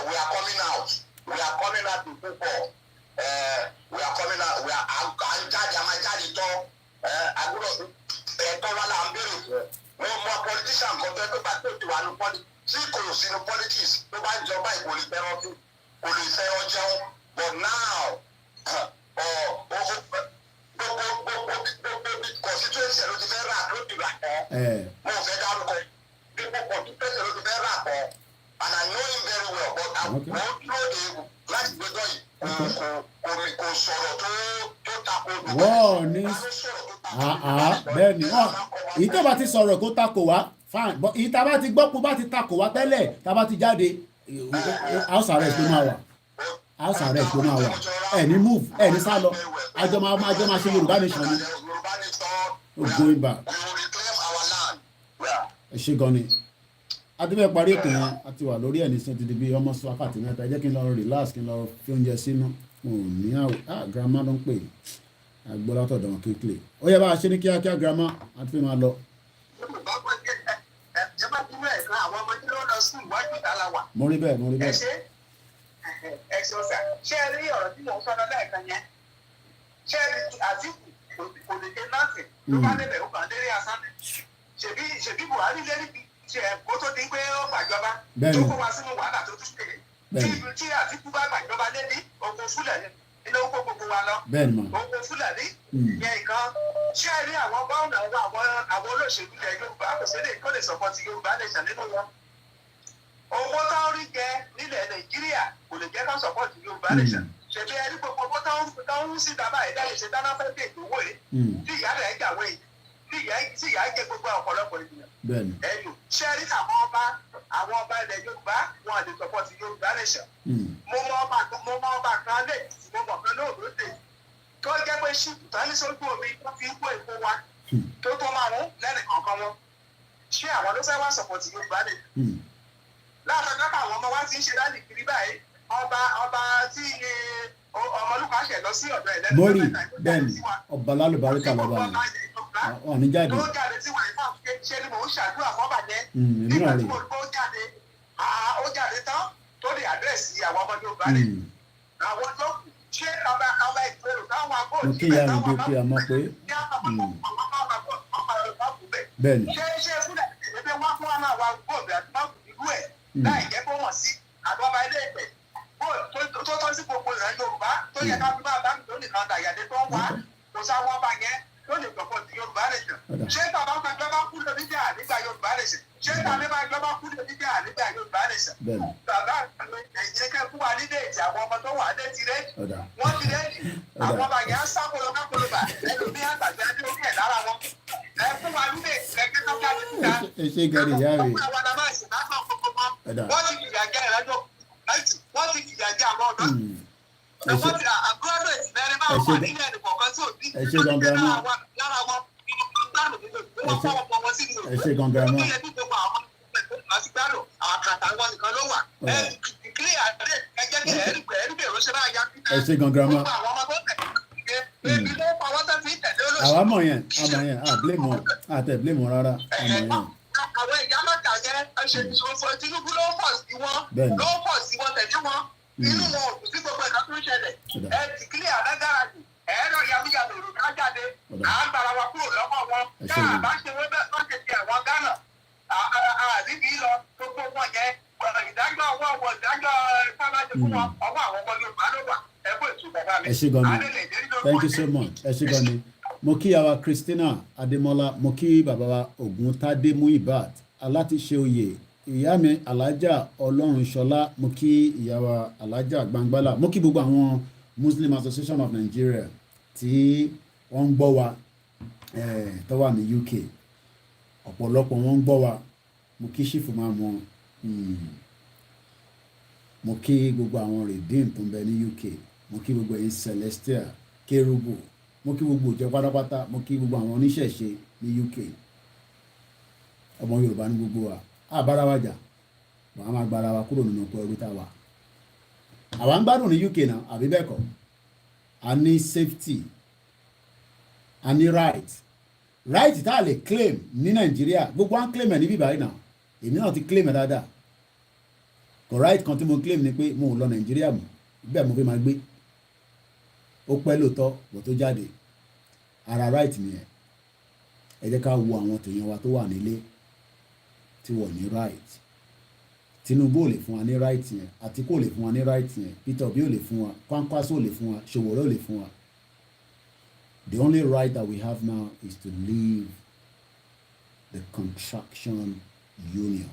we are coming out to people we are coming out à ń jáde a máa jáde tán àgbúrò ẹ̀tọ́ wa là ń béèrè fún wọn mọ politician kan tó gbà tó ti wà ní politics tí kò sínú politics tó bá jọba ìkò lè fẹ́ràn tó kò lè fẹ́ràn jẹun but now gbogbo constituency ló ti fẹ́ rà ló ti rà kọ́ mo fẹ́ dárúkọ gbogbo constituency ló ti fẹ́ rà kọ́ and I know him very well but àwọn dúró de láti gbẹjọ́ yìí kò sọ̀rọ̀ tó tako wọ́ọ̀ ní bẹ́ẹ̀ ni èyí tó bá ti sọ̀rọ̀ kó tako wá fine but èyí tá a bá ti gbọ́ pé bá ti tako wá tẹ́lẹ̀ tá a bá ti jáde house arrest ló máa wà ẹni move ẹni sá lọ àjọ máa ṣe Yorùbá Nation ni going back ẹ ṣe gan ni adébẹ̀ parí ètò yẹn a ti wà lórí ẹni sí ti di bí ọmọ sọ wákàtí mẹ́ta ẹ jẹ́ kí n lọ relax kí n lọ fi oúnjẹ sínú mo ní grandma ló ń pè àgbọ̀ látọ̀dọ̀ wọn kékeré ó yẹ bá a ṣe ní kíákíá grandma a ti fi máa lọ. mo rí bẹ́ẹ̀. ẹ ṣe ọ̀sà ṣé ẹ rí ọ̀rọ̀ tí mò ń sọ́nà lẹ́ẹ̀kan yẹn ṣé ẹ rí Àtíkù kò lè dé láti ló bá débẹ̀ ó kàn lérí asán ṣèbí Buhari lérí ṣe kó tó di pé ó gbàjọba tó kó wa sínú wàhálà tó tún ṣe tí Àtíkù bá gbàjọba lérí ogun Fúlàní ilé oko gbogbo wa lọ ogun Fúlàní yẹn nǹkan ṣé ẹ rí àwọn gómìnà àwọn olóṣèlú ilẹ̀ Yorùbá kò sí lè kó lè sọ̀pọ̀tì Yorùbá Nation nínú wọn owó tó ń rí jẹ nílẹ̀ Nàìjíríà kò lè jẹ́ ká sọ̀pọ̀tì Yorùbá Nation ṣètò ẹni gbogbo owó tó ń hú síta báyìí dáhùn ṣe dáná fẹ́ dé ìdówó yìí tí ìyá rẹ̀ jàwé yìí tí ìyá jẹ gbogbo ọ̀pọ̀lọpọ̀ ènìyàn ẹ̀yù ṣé rí àwọn ọba ilẹ̀ Yorùbá wọn lè sọ̀pọ̀tì Yorùbá Nation mo mọ ọba kan lè mo mọ̀ kan lóòrò dé tó jẹ́ pé ṣíìpù tán ní sójú omi tó fi ń kó èpo wa tó márùn lẹ́nì kọ̀ọ̀kan wọn ṣé àwọn ló fẹ́ wá sọ̀pọ̀tì Yorùbá Nation láàrín ọjọ́ àwọn ọmọ wa ti ń ṣe láti kiri báyìí ọba tí Ọmọlúkà ṣẹ̀ lọ sí ọ̀dọ̀ ẹ̀lẹ́nu mórí bẹ́ẹ̀ni ọba lálùbáríkà lọ́ba wọn ní jáde. tó jáde tí wọ́n ìfọ̀ ṣe ni mò ń ṣàdúrà fọ́bà yẹn nígbà tí mo gbọ́ ó jáde tán tó lè àdírẹ́sì àwọn ọmọ Yorùbá rẹ̀ àwọn tó ṣe ọba ìgbèrò táwọn agbóhùn mo kí ìyá mi gbé pé a mọ̀ pé bẹ́ẹ̀ni. ṣé fúnra ẹgbẹ́ wọn fún wa náà wá gbòòbí àti máàkù ìlú ẹ̀ láì jẹ́ kó wọ̀n sí àdọ́ba ilé ìpè tó tọ́ sí gbogbo ìran Yorùbá tó yẹ ká fi máa bá mi tó nìkan dàyàdé tó ń wá kò sáwọn ọba yẹn tó lè gbọ̀pọ̀ ti Yorùbá Nation ṣé bàbá kan gbọ́ bá kú lọ níjà nígbà Yorùbá Nation ṣé tàbí bá gbọ́ bá kú lọ níjà nígbà Yorùbá Nation bàbá ẹ̀jẹ̀ kẹ́ fún wa ní déètì àwọn ọmọ tó wà dé ti rẹ́ẹ̀dì wọ́n ti rẹ́ẹ̀dì àwọn ọba yẹn á sákòlò kákòlòbà ẹlòmí àgbàgbé adé orí ẹ̀ lára wọn ẹ fún wa ní déètì kẹ́kẹ́ tó ká ní níta ẹ ṣe gẹ̀rì ìyá rẹ̀ wọ́n ti fìyà jẹ ìrẹ́jọ́ wọ́n ti fìyà jẹ àwọn ọ̀dọ́ ẹ̀wọ́n ti àgọ́rọ̀ ìsìnlẹ̀ máa wà nílẹ̀ nìkọ̀ọ̀kan tí ò ní ìgbésẹ̀ lára wọn gbàdùn nínú wọ́n fọwọ́ pọ̀ wọn sí nínú ìlú yẹn ní gbogbo àwọn àti gbàdùn àwọn àkàtà wọn nìkan ló wà ìkílẹ̀ àdé ẹjẹ́ kí ẹ̀rí bèrè ṣe máa yá ẹ ṣe gangan mọ́. àwa mọ̀ yẹn àtẹ̀ blame wọn rárá àmọ̀ yẹn àwọn ìyá lọ́jà yẹn ṣe Tinubu ló ń pọ̀ sí wọn tẹ̀lé wọn inú wọn ò sí gbogbo ẹ̀ka tó ń ṣẹlẹ̀ ẹ ti kílẹ̀ àdágáràjì ẹ̀rọ yàmúyàmú èrò ká jáde à ń gbára wa kúrò lọ́wọ́ wọn tá a bá ṣe wọ́n bẹ́ẹ̀ lọ́sẹ̀ ti àwọn Ghana àdìbí lọ gbogbo wọn yẹn ìdájọ́ ọwọ́ ìdájọ́ sábàjẹ́ fún wọn ọwọ́ àwọn ọmọ Yorùbá ló wà ẹ̀kọ́ ètò bàbá mi. ẹ ṣé gan ni thank you so much ẹ ṣé gan ni mo kí àwa Christina Adémọ́lá mo kí bàbá wa Ògúntádé Muibat alátiṣe oyè ìyá mi alájà Ọlọ́runṣọlá mo kí ìyá wa alájà Gbangbala mo kí gbogbo àwọn Muslim Association of Nigeria tí wọ́n ń gbọ́ wa tó wà ní UK ọ̀pọ̀lọpọ̀ wọ́n ń gbọ́ wa mo kí ṣìfù máa mọ mo kí gbogbo àwọn redeem tó ń bẹ ní UK mo kí gbogbo ẹ̀yin Celestial Kérúbù mo kí gbogbo ìjọ pátápátá mo kí gbogbo àwọn oníṣẹ̀ṣe ní UK ọmọ Yorùbá ní gbogbo wa àbára wa jà wàá máa gbára wa kúrò nínú ọkọ ẹrú tá a wà àwa ń gbádùn ní UK náà àbí bẹ́ẹ̀ kọ́ a ní safety a ní right tá a lè claim ní Nàìjíríà gbogbo à ń claim ẹ̀ níbí báyìí náà èmi náà ti claim ẹ̀ dáadáa kò right kan tí mo claim ni pé mo ò lọ Nàìjíríà mọ́ bẹ́ẹ̀ mo fi máa gbé ó pẹ́ lóòótọ́ bó tó jáde ara right nìyẹn ẹ jẹ́ ká wo àwọn tèèyàn wa tó wà nílé tí wọ́n ní right Tinubu ò lè fún wa ní right yẹn Atiku ò lè fún wa ní right yẹn Peter Obi ò lè fún wa Kwankwaso ò lè fún wa Sowore ò lè fún wa the only right that we have now is to leave the contraction union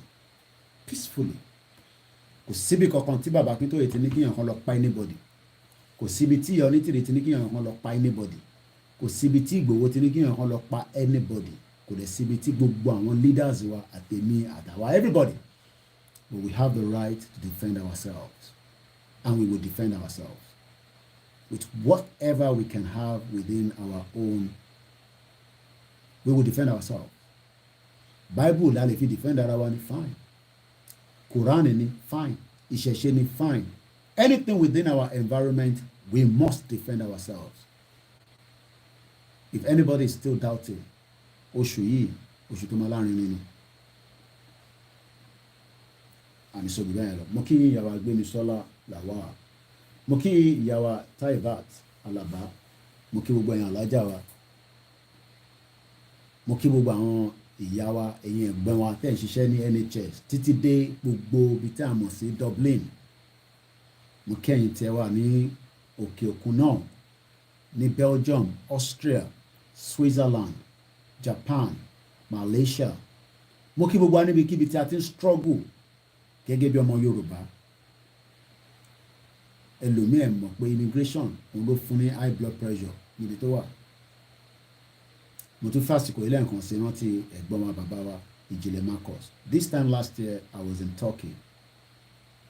peacefully kò síbi kankan tí bàbá Akíntóyè ti ní kíyàn kan lọ pa anybody kò síbi tí ìyá Onítìrì ti ní kíyàn kan lọ pa anybody kò síbi tí Ìgbòho ti ní kíyàn kan lọ pa anybody kò dẹ̀ síbi tí gbogbo àwọn leaders wa àtèmi àtàwa everybody but we have the right to defend ourselves and we will defend ourselves with whatever we can have within our own we will defend ourselves Bible la lè fi defend ara wa ni fine Quran ni fine ìṣẹ̀ṣe ni fine anything within our environment we must defend ourselves if anybody is still doubting oṣù yìí oṣù tó máa láàrin nínú àmì sọ̀rọ̀ bẹ́ẹ̀ lọ mo kí ìyàwó Gbémisọ́lá Làwà mo kí ìyàwó Taibat Alaba mo kí gbogbo ẹ̀yàn alájà wa mo kí gbogbo àwọn ìyá wa ẹ̀yin ẹ̀gbọ́n wa tẹ̀ ń ṣiṣẹ́ ní NHS títí dé gbogbo ibi tí a mọ̀ sí Dublin mo kẹ́yìn tẹ́ wà ní òkè òkun náà ní Belgium Austria Switzerland Japan Malaysia mo kí gbogbo wa níbikíbi tí a ti ń struggle gẹ́gẹ́ bí ọmọ Yorùbá ẹlòmíì ẹ̀ mọ̀ pé immigration òun ló fún ní high blood pressure níbi tó wà mo tún fásitì ilé nǹkan sí rántí ẹ̀gbọ́n wa bàbá wa Ìjìnlẹ̀ Marcus this time last year I was in Turkey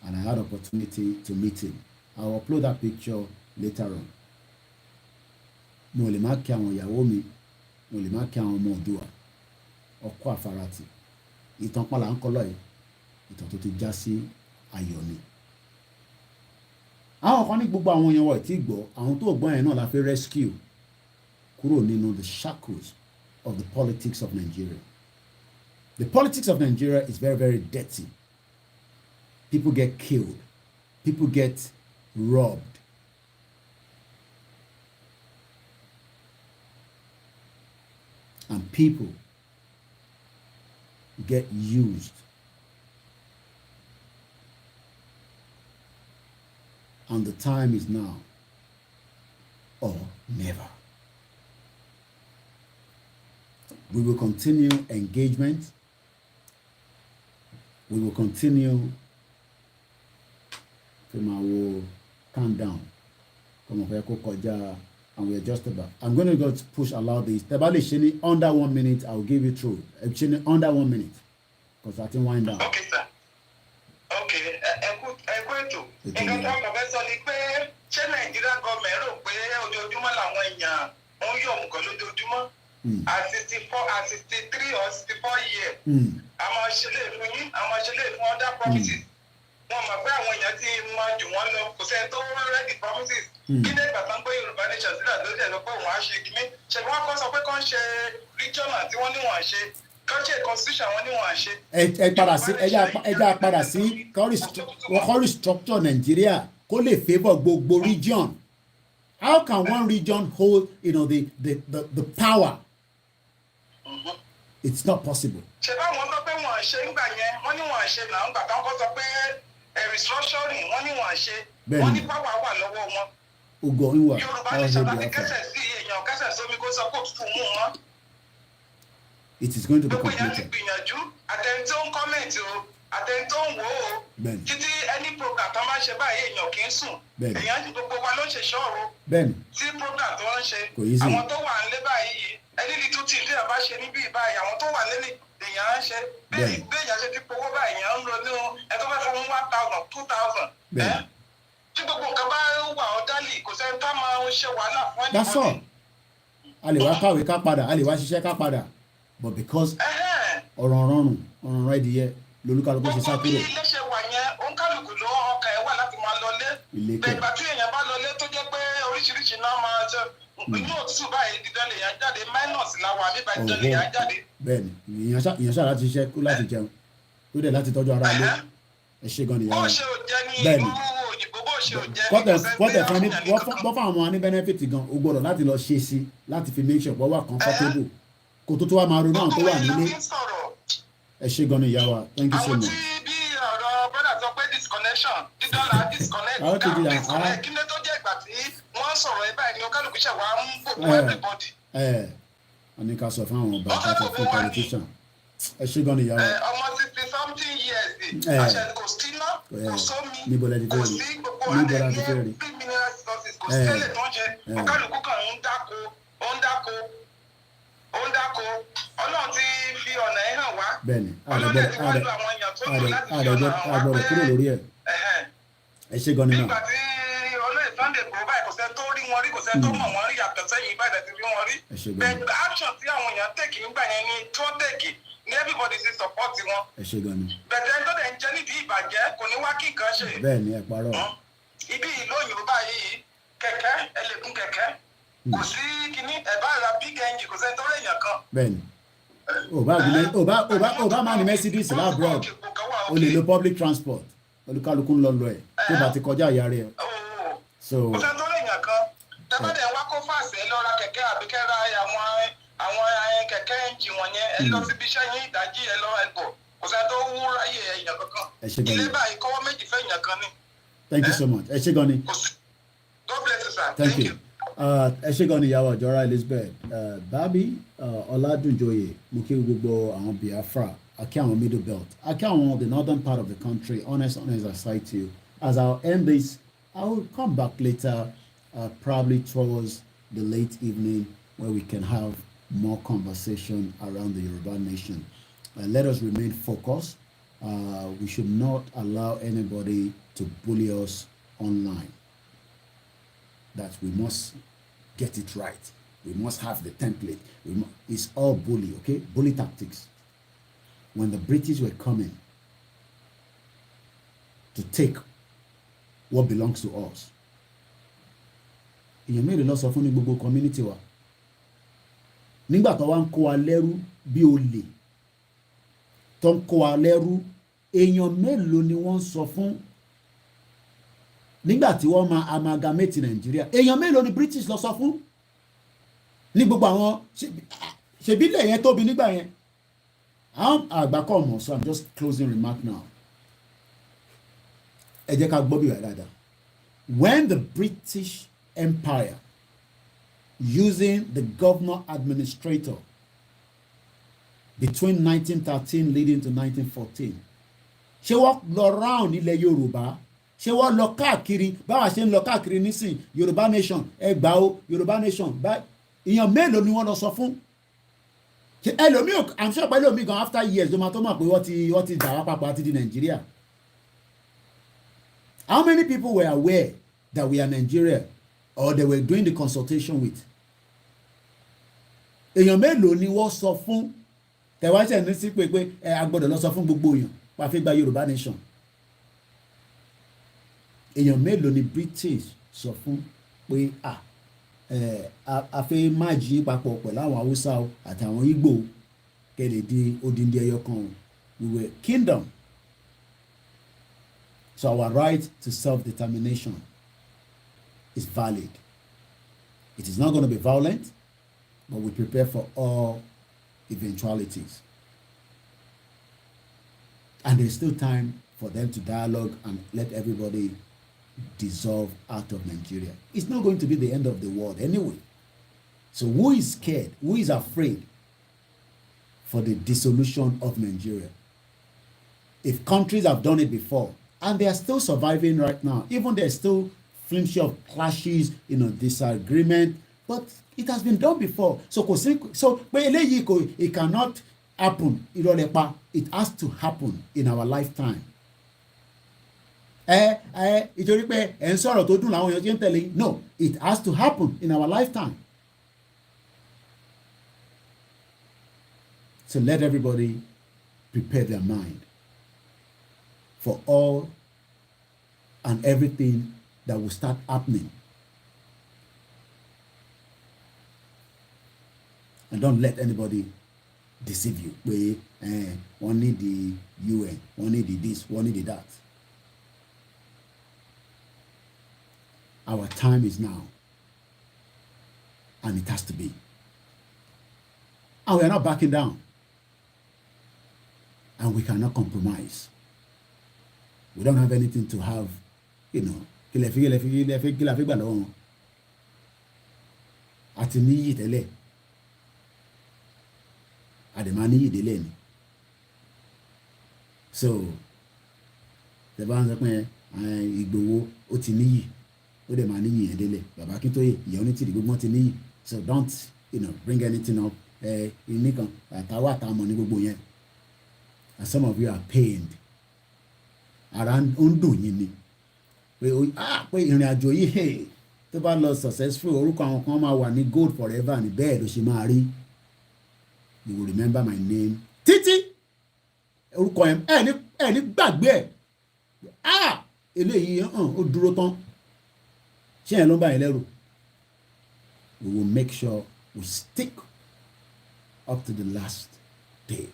and I had opportunity to meet him I will upload that picture later on mo lè má kí àwọn ìyàwó mi mo lè má kí àwọn ọmọ Oòduà ọkọ àfarati ìtàn pàlà ń kọlọ yìí ìtàn tó ti já sí ayọ̀ ni àwọn kan ní gbogbo àwọn èèyàn wọ̀ tí gbọ́ àwọn tó gbọ́ yẹn náà la fẹ́ rescue kúrò nínú the shackles of the politics of Nigeria. The politics of Nigeria is very, very dirty. People get killed. People get robbed. And people get used. And the time is now or never. We will continue engagement. We will continue from our countdown. And we are just about. I'm going to go to push allow this. Tebale Shini under 1 minute. I will give you through. Shini under 1 minute. Because I think wind down. Okay, sir. Okay. Nǹkan tó kọ̀ fẹ́ sọ ni pé ṣé Nàìjíríà gọ́ọ̀mẹ̀ rò pé ojoojúmọ́ làwọn èèyàn ń yọ̀ nǹkan lójoojúmọ́ at 64 at 63 or 64 years a máa ṣe lè fún yín a máa ṣe lè fún other promises wọn mọ̀ pé àwọn èèyàn ti mọ jù wọ́n lọ kò sẹ́ni tó ready promises kí ní ìgbà tán pé Yorùbá Nation sílẹ̀ ló dẹ̀ lọ pé wọ́n á ṣe kíní ṣe wọ́n kọ́ sọ pé kán ṣe regional tí wọ́n ní wọ́n ṣe kọ́ńtì constitution wọn ni wọ́n á ṣe. ẹ padà sí kọ́ restructure Nigeria kó lè favour gbogbo region. How can one region hold, the power? It's not possible. ṣe báwọn sọ pé wọn ṣe ń gbà yẹn wọn ní wọn ṣe náà ń gbà táwọn kọ sọ pé restructuring wọn ní wọn ṣe wọn ní power wà lọ́wọ́ wọn. Ogo ìwà Yorùbá Nation láti kẹsẹ̀ sí èèyàn kẹsẹ̀ sómi kó sọ kó tutù mú wọn. It is going to be gbogbo èèyàn ti completed. gbìyànjú àtẹni tó ń kọ́mẹ̀ntì o àtẹni tó ń wò ó títí ẹni program tó máa ń ṣe báyìí èèyàn kì í sùn èèyàn ti gbogbo wa ló ń ṣe ṣọ́ọ̀rù tí program tó ń ṣe àwọn tó wà nílé báyìí ẹni ní tó ti ilé ẹ̀ bá ṣe níbí báyìí àwọn tó wà nílé èèyàn á ṣe bẹ́ẹ̀ èèyàn ṣe ti powó báyìí èèyàn ń lọ ní ẹ tó fẹ́ fún 1,000 2,000 tí gbogbo nǹkan bá wà ọ́dálì kò sẹ́ni tá máa ń ṣe wàhálà fún ẹni. That's all. A lè wá kàwé ká padà a lè wá ṣiṣẹ́ ká padà but because ọ̀ràn ẹ̀dìyẹ lolúkálukú ṣe sá kúrò. gbogbo bí ilé ṣe wà yẹn òǹkálùkù ló ọkàn ẹ̀ wà láti máa lọlé bẹ̀gbà tí èèyàn bá lọlé tó jẹ́ pé oríṣiríṣi náà máa ṣe inú òtútù báyìí dídán lè yàn jáde minus làwọn àbíbá dídán lè yàn jáde. Bẹ́ẹ̀ni ìyẹn ṣáà láti ṣiṣẹ́ kó láti jẹun tó dẹ̀ láti tọ́jú ara ilé ẹ ṣe gan nìyẹn. bó ṣe ò jẹ́ ní ìlú òyìnbó bó ṣe ò jẹ́ ní kọ́tẹ̀ fún bọ́ fún àwọn ní benefit gan o gbọ́dọ̀ láti lọ ṣe sí láti fi make sure pé wà comfortable kò tó wá máa ronú àwọn tó wà nílé ẹ ṣe gan nìyẹn wa thank you so much. àwọn tí bí ọ̀rọ̀ brother sọ pé disconnection dídọ́là disconnect kí ló tó jẹ́ ìgbà tí wọ́n sọ̀rọ̀ ẹ báyìí ni kálukú ṣe wà ń gbogbo everybody. a ní ká sọ fún àwọn ọba ká sọ fún politician ẹ ṣe gan nìyẹn wa. ọmọ 60-something years àṣẹ kò sí náà kò sómi kò sí gbogbo alẹ́ ní every mineral resources kò sí tẹ́lẹ̀ tó ń ṣe ọ̀kálùkù kan ń dáko ọlọ́run ti fi ọ̀nà ẹ̀ hàn wá. Bẹ́ẹ̀ni ọlọ́run ti wá lu àwọn èèyàn tó lò láti fi ọ̀nà hàn wá àgbọ̀dọ̀ kúrò lórí ẹ̀ ẹ ṣe gan nìyẹn. nígbà tí olóyè Sunday kò báyìí kò sẹ́ni tó rí wọn rí kò sẹ́ni tó mọ̀ wọ́n rí yàtọ̀ sẹ́yìn ìbàdàn ti rí wọn rí. bẹ́ẹ̀ action tí àwọn èèyàn tèkì nígbà yẹn ni tó tèkì ní everybody ti support wọn. ẹ ṣe gan ni. bẹ̀tẹ̀ tó dẹ̀ ń jẹ́ nídìí ìbàjẹ́ kò ní wá kí nǹkan ṣe. Bẹ́ẹ̀ni ẹ parọ́. ibi ìlú òyìnbó báyìí kẹ̀kẹ́ ẹlẹ́gùn kẹ̀kẹ́ kò sí kíní ẹ̀bá ra big engine kò sẹ́ni tó rẹ̀ èèyàn kan. Bẹ́ẹ̀ni ò bá máa ní Mercedes labroad o lè lo public transport olúkálukú ń lọ ẹ̀ tó bá ti kọjá ìyá rẹ̀. kò sẹ́ni tó rẹ̀ èèyàn kan tẹ́fẹ́dẹ̀ wá kó fàṣẹ lọ́ra kẹ̀kẹ́ àbíkẹ́ ra àwọn kẹ̀kẹ́ engine wọ̀nyẹn ẹ lọ síbi iṣẹ́ yín ìdájí ẹ lọ ẹ̀bọ̀ kò sẹ́ni tó wú ráyè èèyàn kankan ilé báyìí kọ́wọ́ méjì fẹ́ èèyàn kan ni. Thank you so much ẹ ṣe gan ni. God bless you sir. Thank you. Ẹ ṣe gan ni ìyàwó ọ̀jọ́ra Elizabeth Babi Ọládùnjoyè mo kí gbogbo àwọn Biafra akí àwọn middle belt akí àwọn the northern part of the country honest I cite to you as I'll end this I will come back later probably towards the late evening where we can have more conversation around the Yoruba Nation. Let us remain focused. We should not allow anybody to bully us online. That we must get it right. We must have the template. It's all bully, okay? Bully tactics. When the British were coming to take what belongs to us, èèyàn mélòó ló sọ fún ní gbogbo community wa nígbà tó wá ń kó wa lẹ́rú bí olè tó ń kó wa lẹ́rú èèyàn mélòó ni wọ́n sọ fún nígbà tí wọ́n máa amalgamate Nàìjíríà èèyàn mélòó ni British lọ sọ fún ní gbogbo àwọn ṣèbílẹ̀ yẹn tóbi nígbà yẹn àwọn àgbàkọ́ ọmọ so I'm just closing remark now ẹ jẹ́ ká gbọ́ bí wà dáadáa when the British Empire using the governor administrator between 1913 leading to 1914 ṣé wọ́n lọ round ilẹ̀ Yorùbá ṣé wọ́n lọ káàkiri báwa ṣe ń lọ káàkiri nísìn Yorùbá Nation ẹgbàá o Yorùbá Nation báyìí èèyàn mélòó ni wọ́n lọ sọ fún ẹlòmíì I'm sure pẹ̀lú omi gan after years ló máa tó mọ̀ pé wọ́n ti dà wá papọ̀ àti di Nàìjíríà. How many people were aware that we are Nigeria or they were doing the consultation with? Èèyàn mélòó ni wọ́n sọ fún tẹ̀wáṣẹ̀ ní sí pé a gbọ́dọ̀ lọ sọ fún gbogbo èèyàn pàfẹ́ gba Yorùbá Nation. Èèyàn mélòó ni British sọ fún pé a fẹ́ máa jí papọ̀ pẹ̀lú àwọn Haúsá àti àwọn Ìgbò Keledi odindi ẹyọkan. We were kingdom. So our right to self-determination is valid. It is not going to be violent, but we prepare for all eventualities. And there's still time for them to dialogue and let everybody dissolve out of Nigeria. It's not going to be the end of the world anyway. So who is scared? Who is afraid for the dissolution of Nigeria? If countries have done it before, and they are still surviving right now, even there's still flimsy of clashes, disagreement, but it has been done before. So it cannot happen. It has to happen in our lifetime. No, it has to happen in our lifetime. So let everybody prepare their mind for all and everything that will start happening. And don't let anybody deceive you. One need the UN, one need the this, one need the that. Our time is now. And it has to be. And we are not backing down. And we cannot compromise. We don't have anything to have, àti níyì tẹ́lẹ̀ àdèmá níyì délẹ̀ ni. So tẹ́ bá ń sọ pé Ìgbòho ó ti níyì ó dẹ̀ máa níyì yẹn délẹ̀, Bàbá Akíntóyè ìyá Onítìrì gbogbo ti níyì. So don't bring anything up nìkan àtàwọn àtàmọ̀ ní gbogbo yẹn. And some of you are pained. Ara ń dùn yín ni pé ìrìn àjò yìí tó bá lọ successful, orúkọ àwọn kan máa wà ní gold forever, ní bẹ́ẹ̀ ló ṣe máa rí. You will remember my name títí orúkọ yẹn ẹ ní gbàgbé ẹ eléyìí ó dúró tán. Ṣé yẹn ló ń bá yẹn lẹ́rù? We will make sure we stick up to the last day.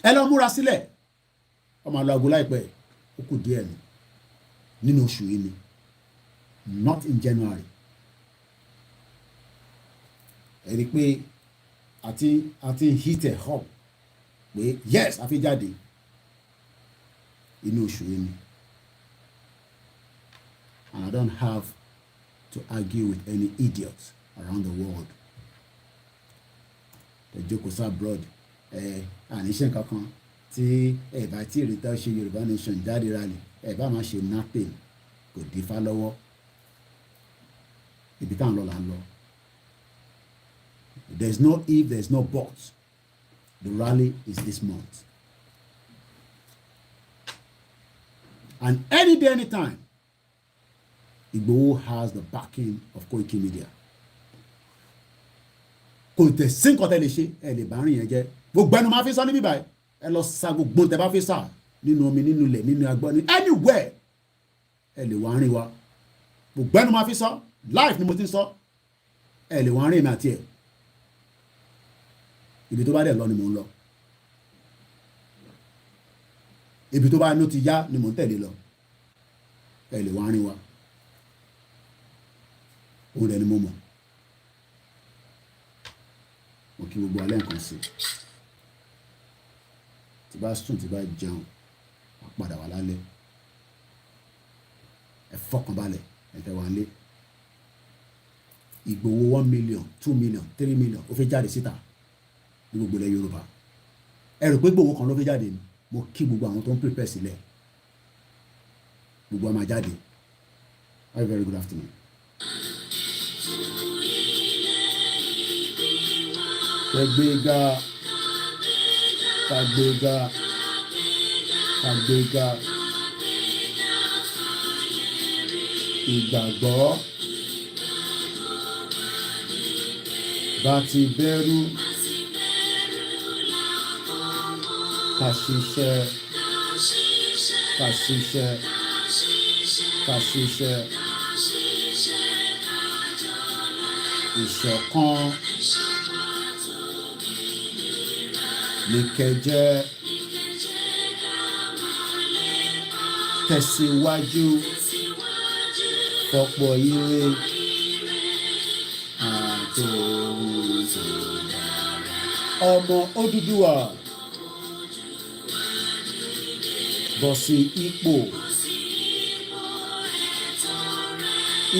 Ẹ lọ múra sílẹ̀. Ọmọ àlọ́ àgọ́ láìpẹ́ ó kù díẹ̀ ni nínú oṣù yìí ni, not in January. Ẹ rí i pé àti hit ẹ̀ up pé yes a fi jáde inú oṣù yìí ni. And I don't have to argue with any idiots around the world. Ẹ jókòó sí abroad àníṣe kankan tí ẹ bá tí ìrètá ṣe Yorùbá Nation jáde rally ẹ bá máa ṣe nothing, kò dífá lọ́wọ́. Ibi táwọn lọ là ń lọ. There's no if, there's no but. The rally is this month. And any day, anytime, Igboho has the backing of Koiki Media. Kò tẹ̀ sí nǹkan tẹ́ lè ṣe ẹ lè bá rìn yẹn jẹ́. Gbogbo ẹnu máa fi sọ níbí báyìí. Ẹ lọ sa gbogbo tẹ́ bá fi sà nínú omi, nínú ilẹ̀, nínú agbọ́n, ní anywhere. Ẹ lè wá rìn wa. Gbogbo ẹnu máa fi sọ. Life ni mo ti ń sọ. Ẹ lè wá rìn mi àti ẹ̀. Ibi tó bá dẹ̀ lọ ni mò ń lọ. Ibi tó bá ní ó ti yá ni mò ń tẹ̀lé lọ. Ẹ lè wá rìn wa. Òun rẹ̀ ni mo mọ̀. Mo kí gbogbo alẹ́ nǹkan sí. Tí bá sùn, tí bá jẹun, wàá padà wá lálẹ́. Ẹ fọkàn balẹ̀, ẹ tẹ́ wá lé. Ìgbòho 1 million, 2 million, 3 million ó fẹ́ jáde síta ní gbogbo ilẹ̀ Yorùbá. Ẹ rò pé Ìgbòho kan ló fẹ́ jáde ni? Mo kí gbogbo àwọn tó ń prepare sílẹ̀. Gbogbo a máa jáde. Have a very good afternoon. Kagbega, kagbega, kagbega. Ìgbàgbọ́ bá ti bẹ̀rù ká ṣiṣẹ́, ká ṣiṣẹ́, ká ṣiṣẹ́. Ìṣọ̀kan Nìkẹ́jẹ́ tẹ̀síwájú fọ̀pọ̀ ire àtòhun tó dára. Ọmọ Odùduwà bọ̀ sí ipò.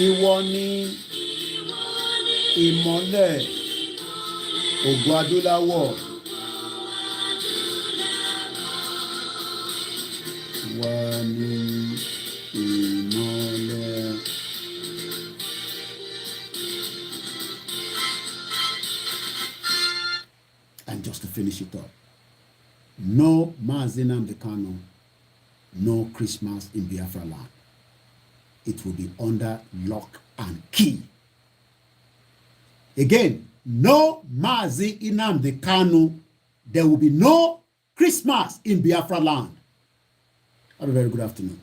Ìwọ ni ìmọ́lẹ̀ ògo adúláwọ̀. Ìwọ ni ìmọ́lẹ̀. And just to finish it up, no Mazi Nnamdi Kanu, no Christmas in Biafra land. It will be under lock and key. Again, no Mazi Nnamdi Kanu. There will be no Christmas in Biafra land. Have a very good afternoon.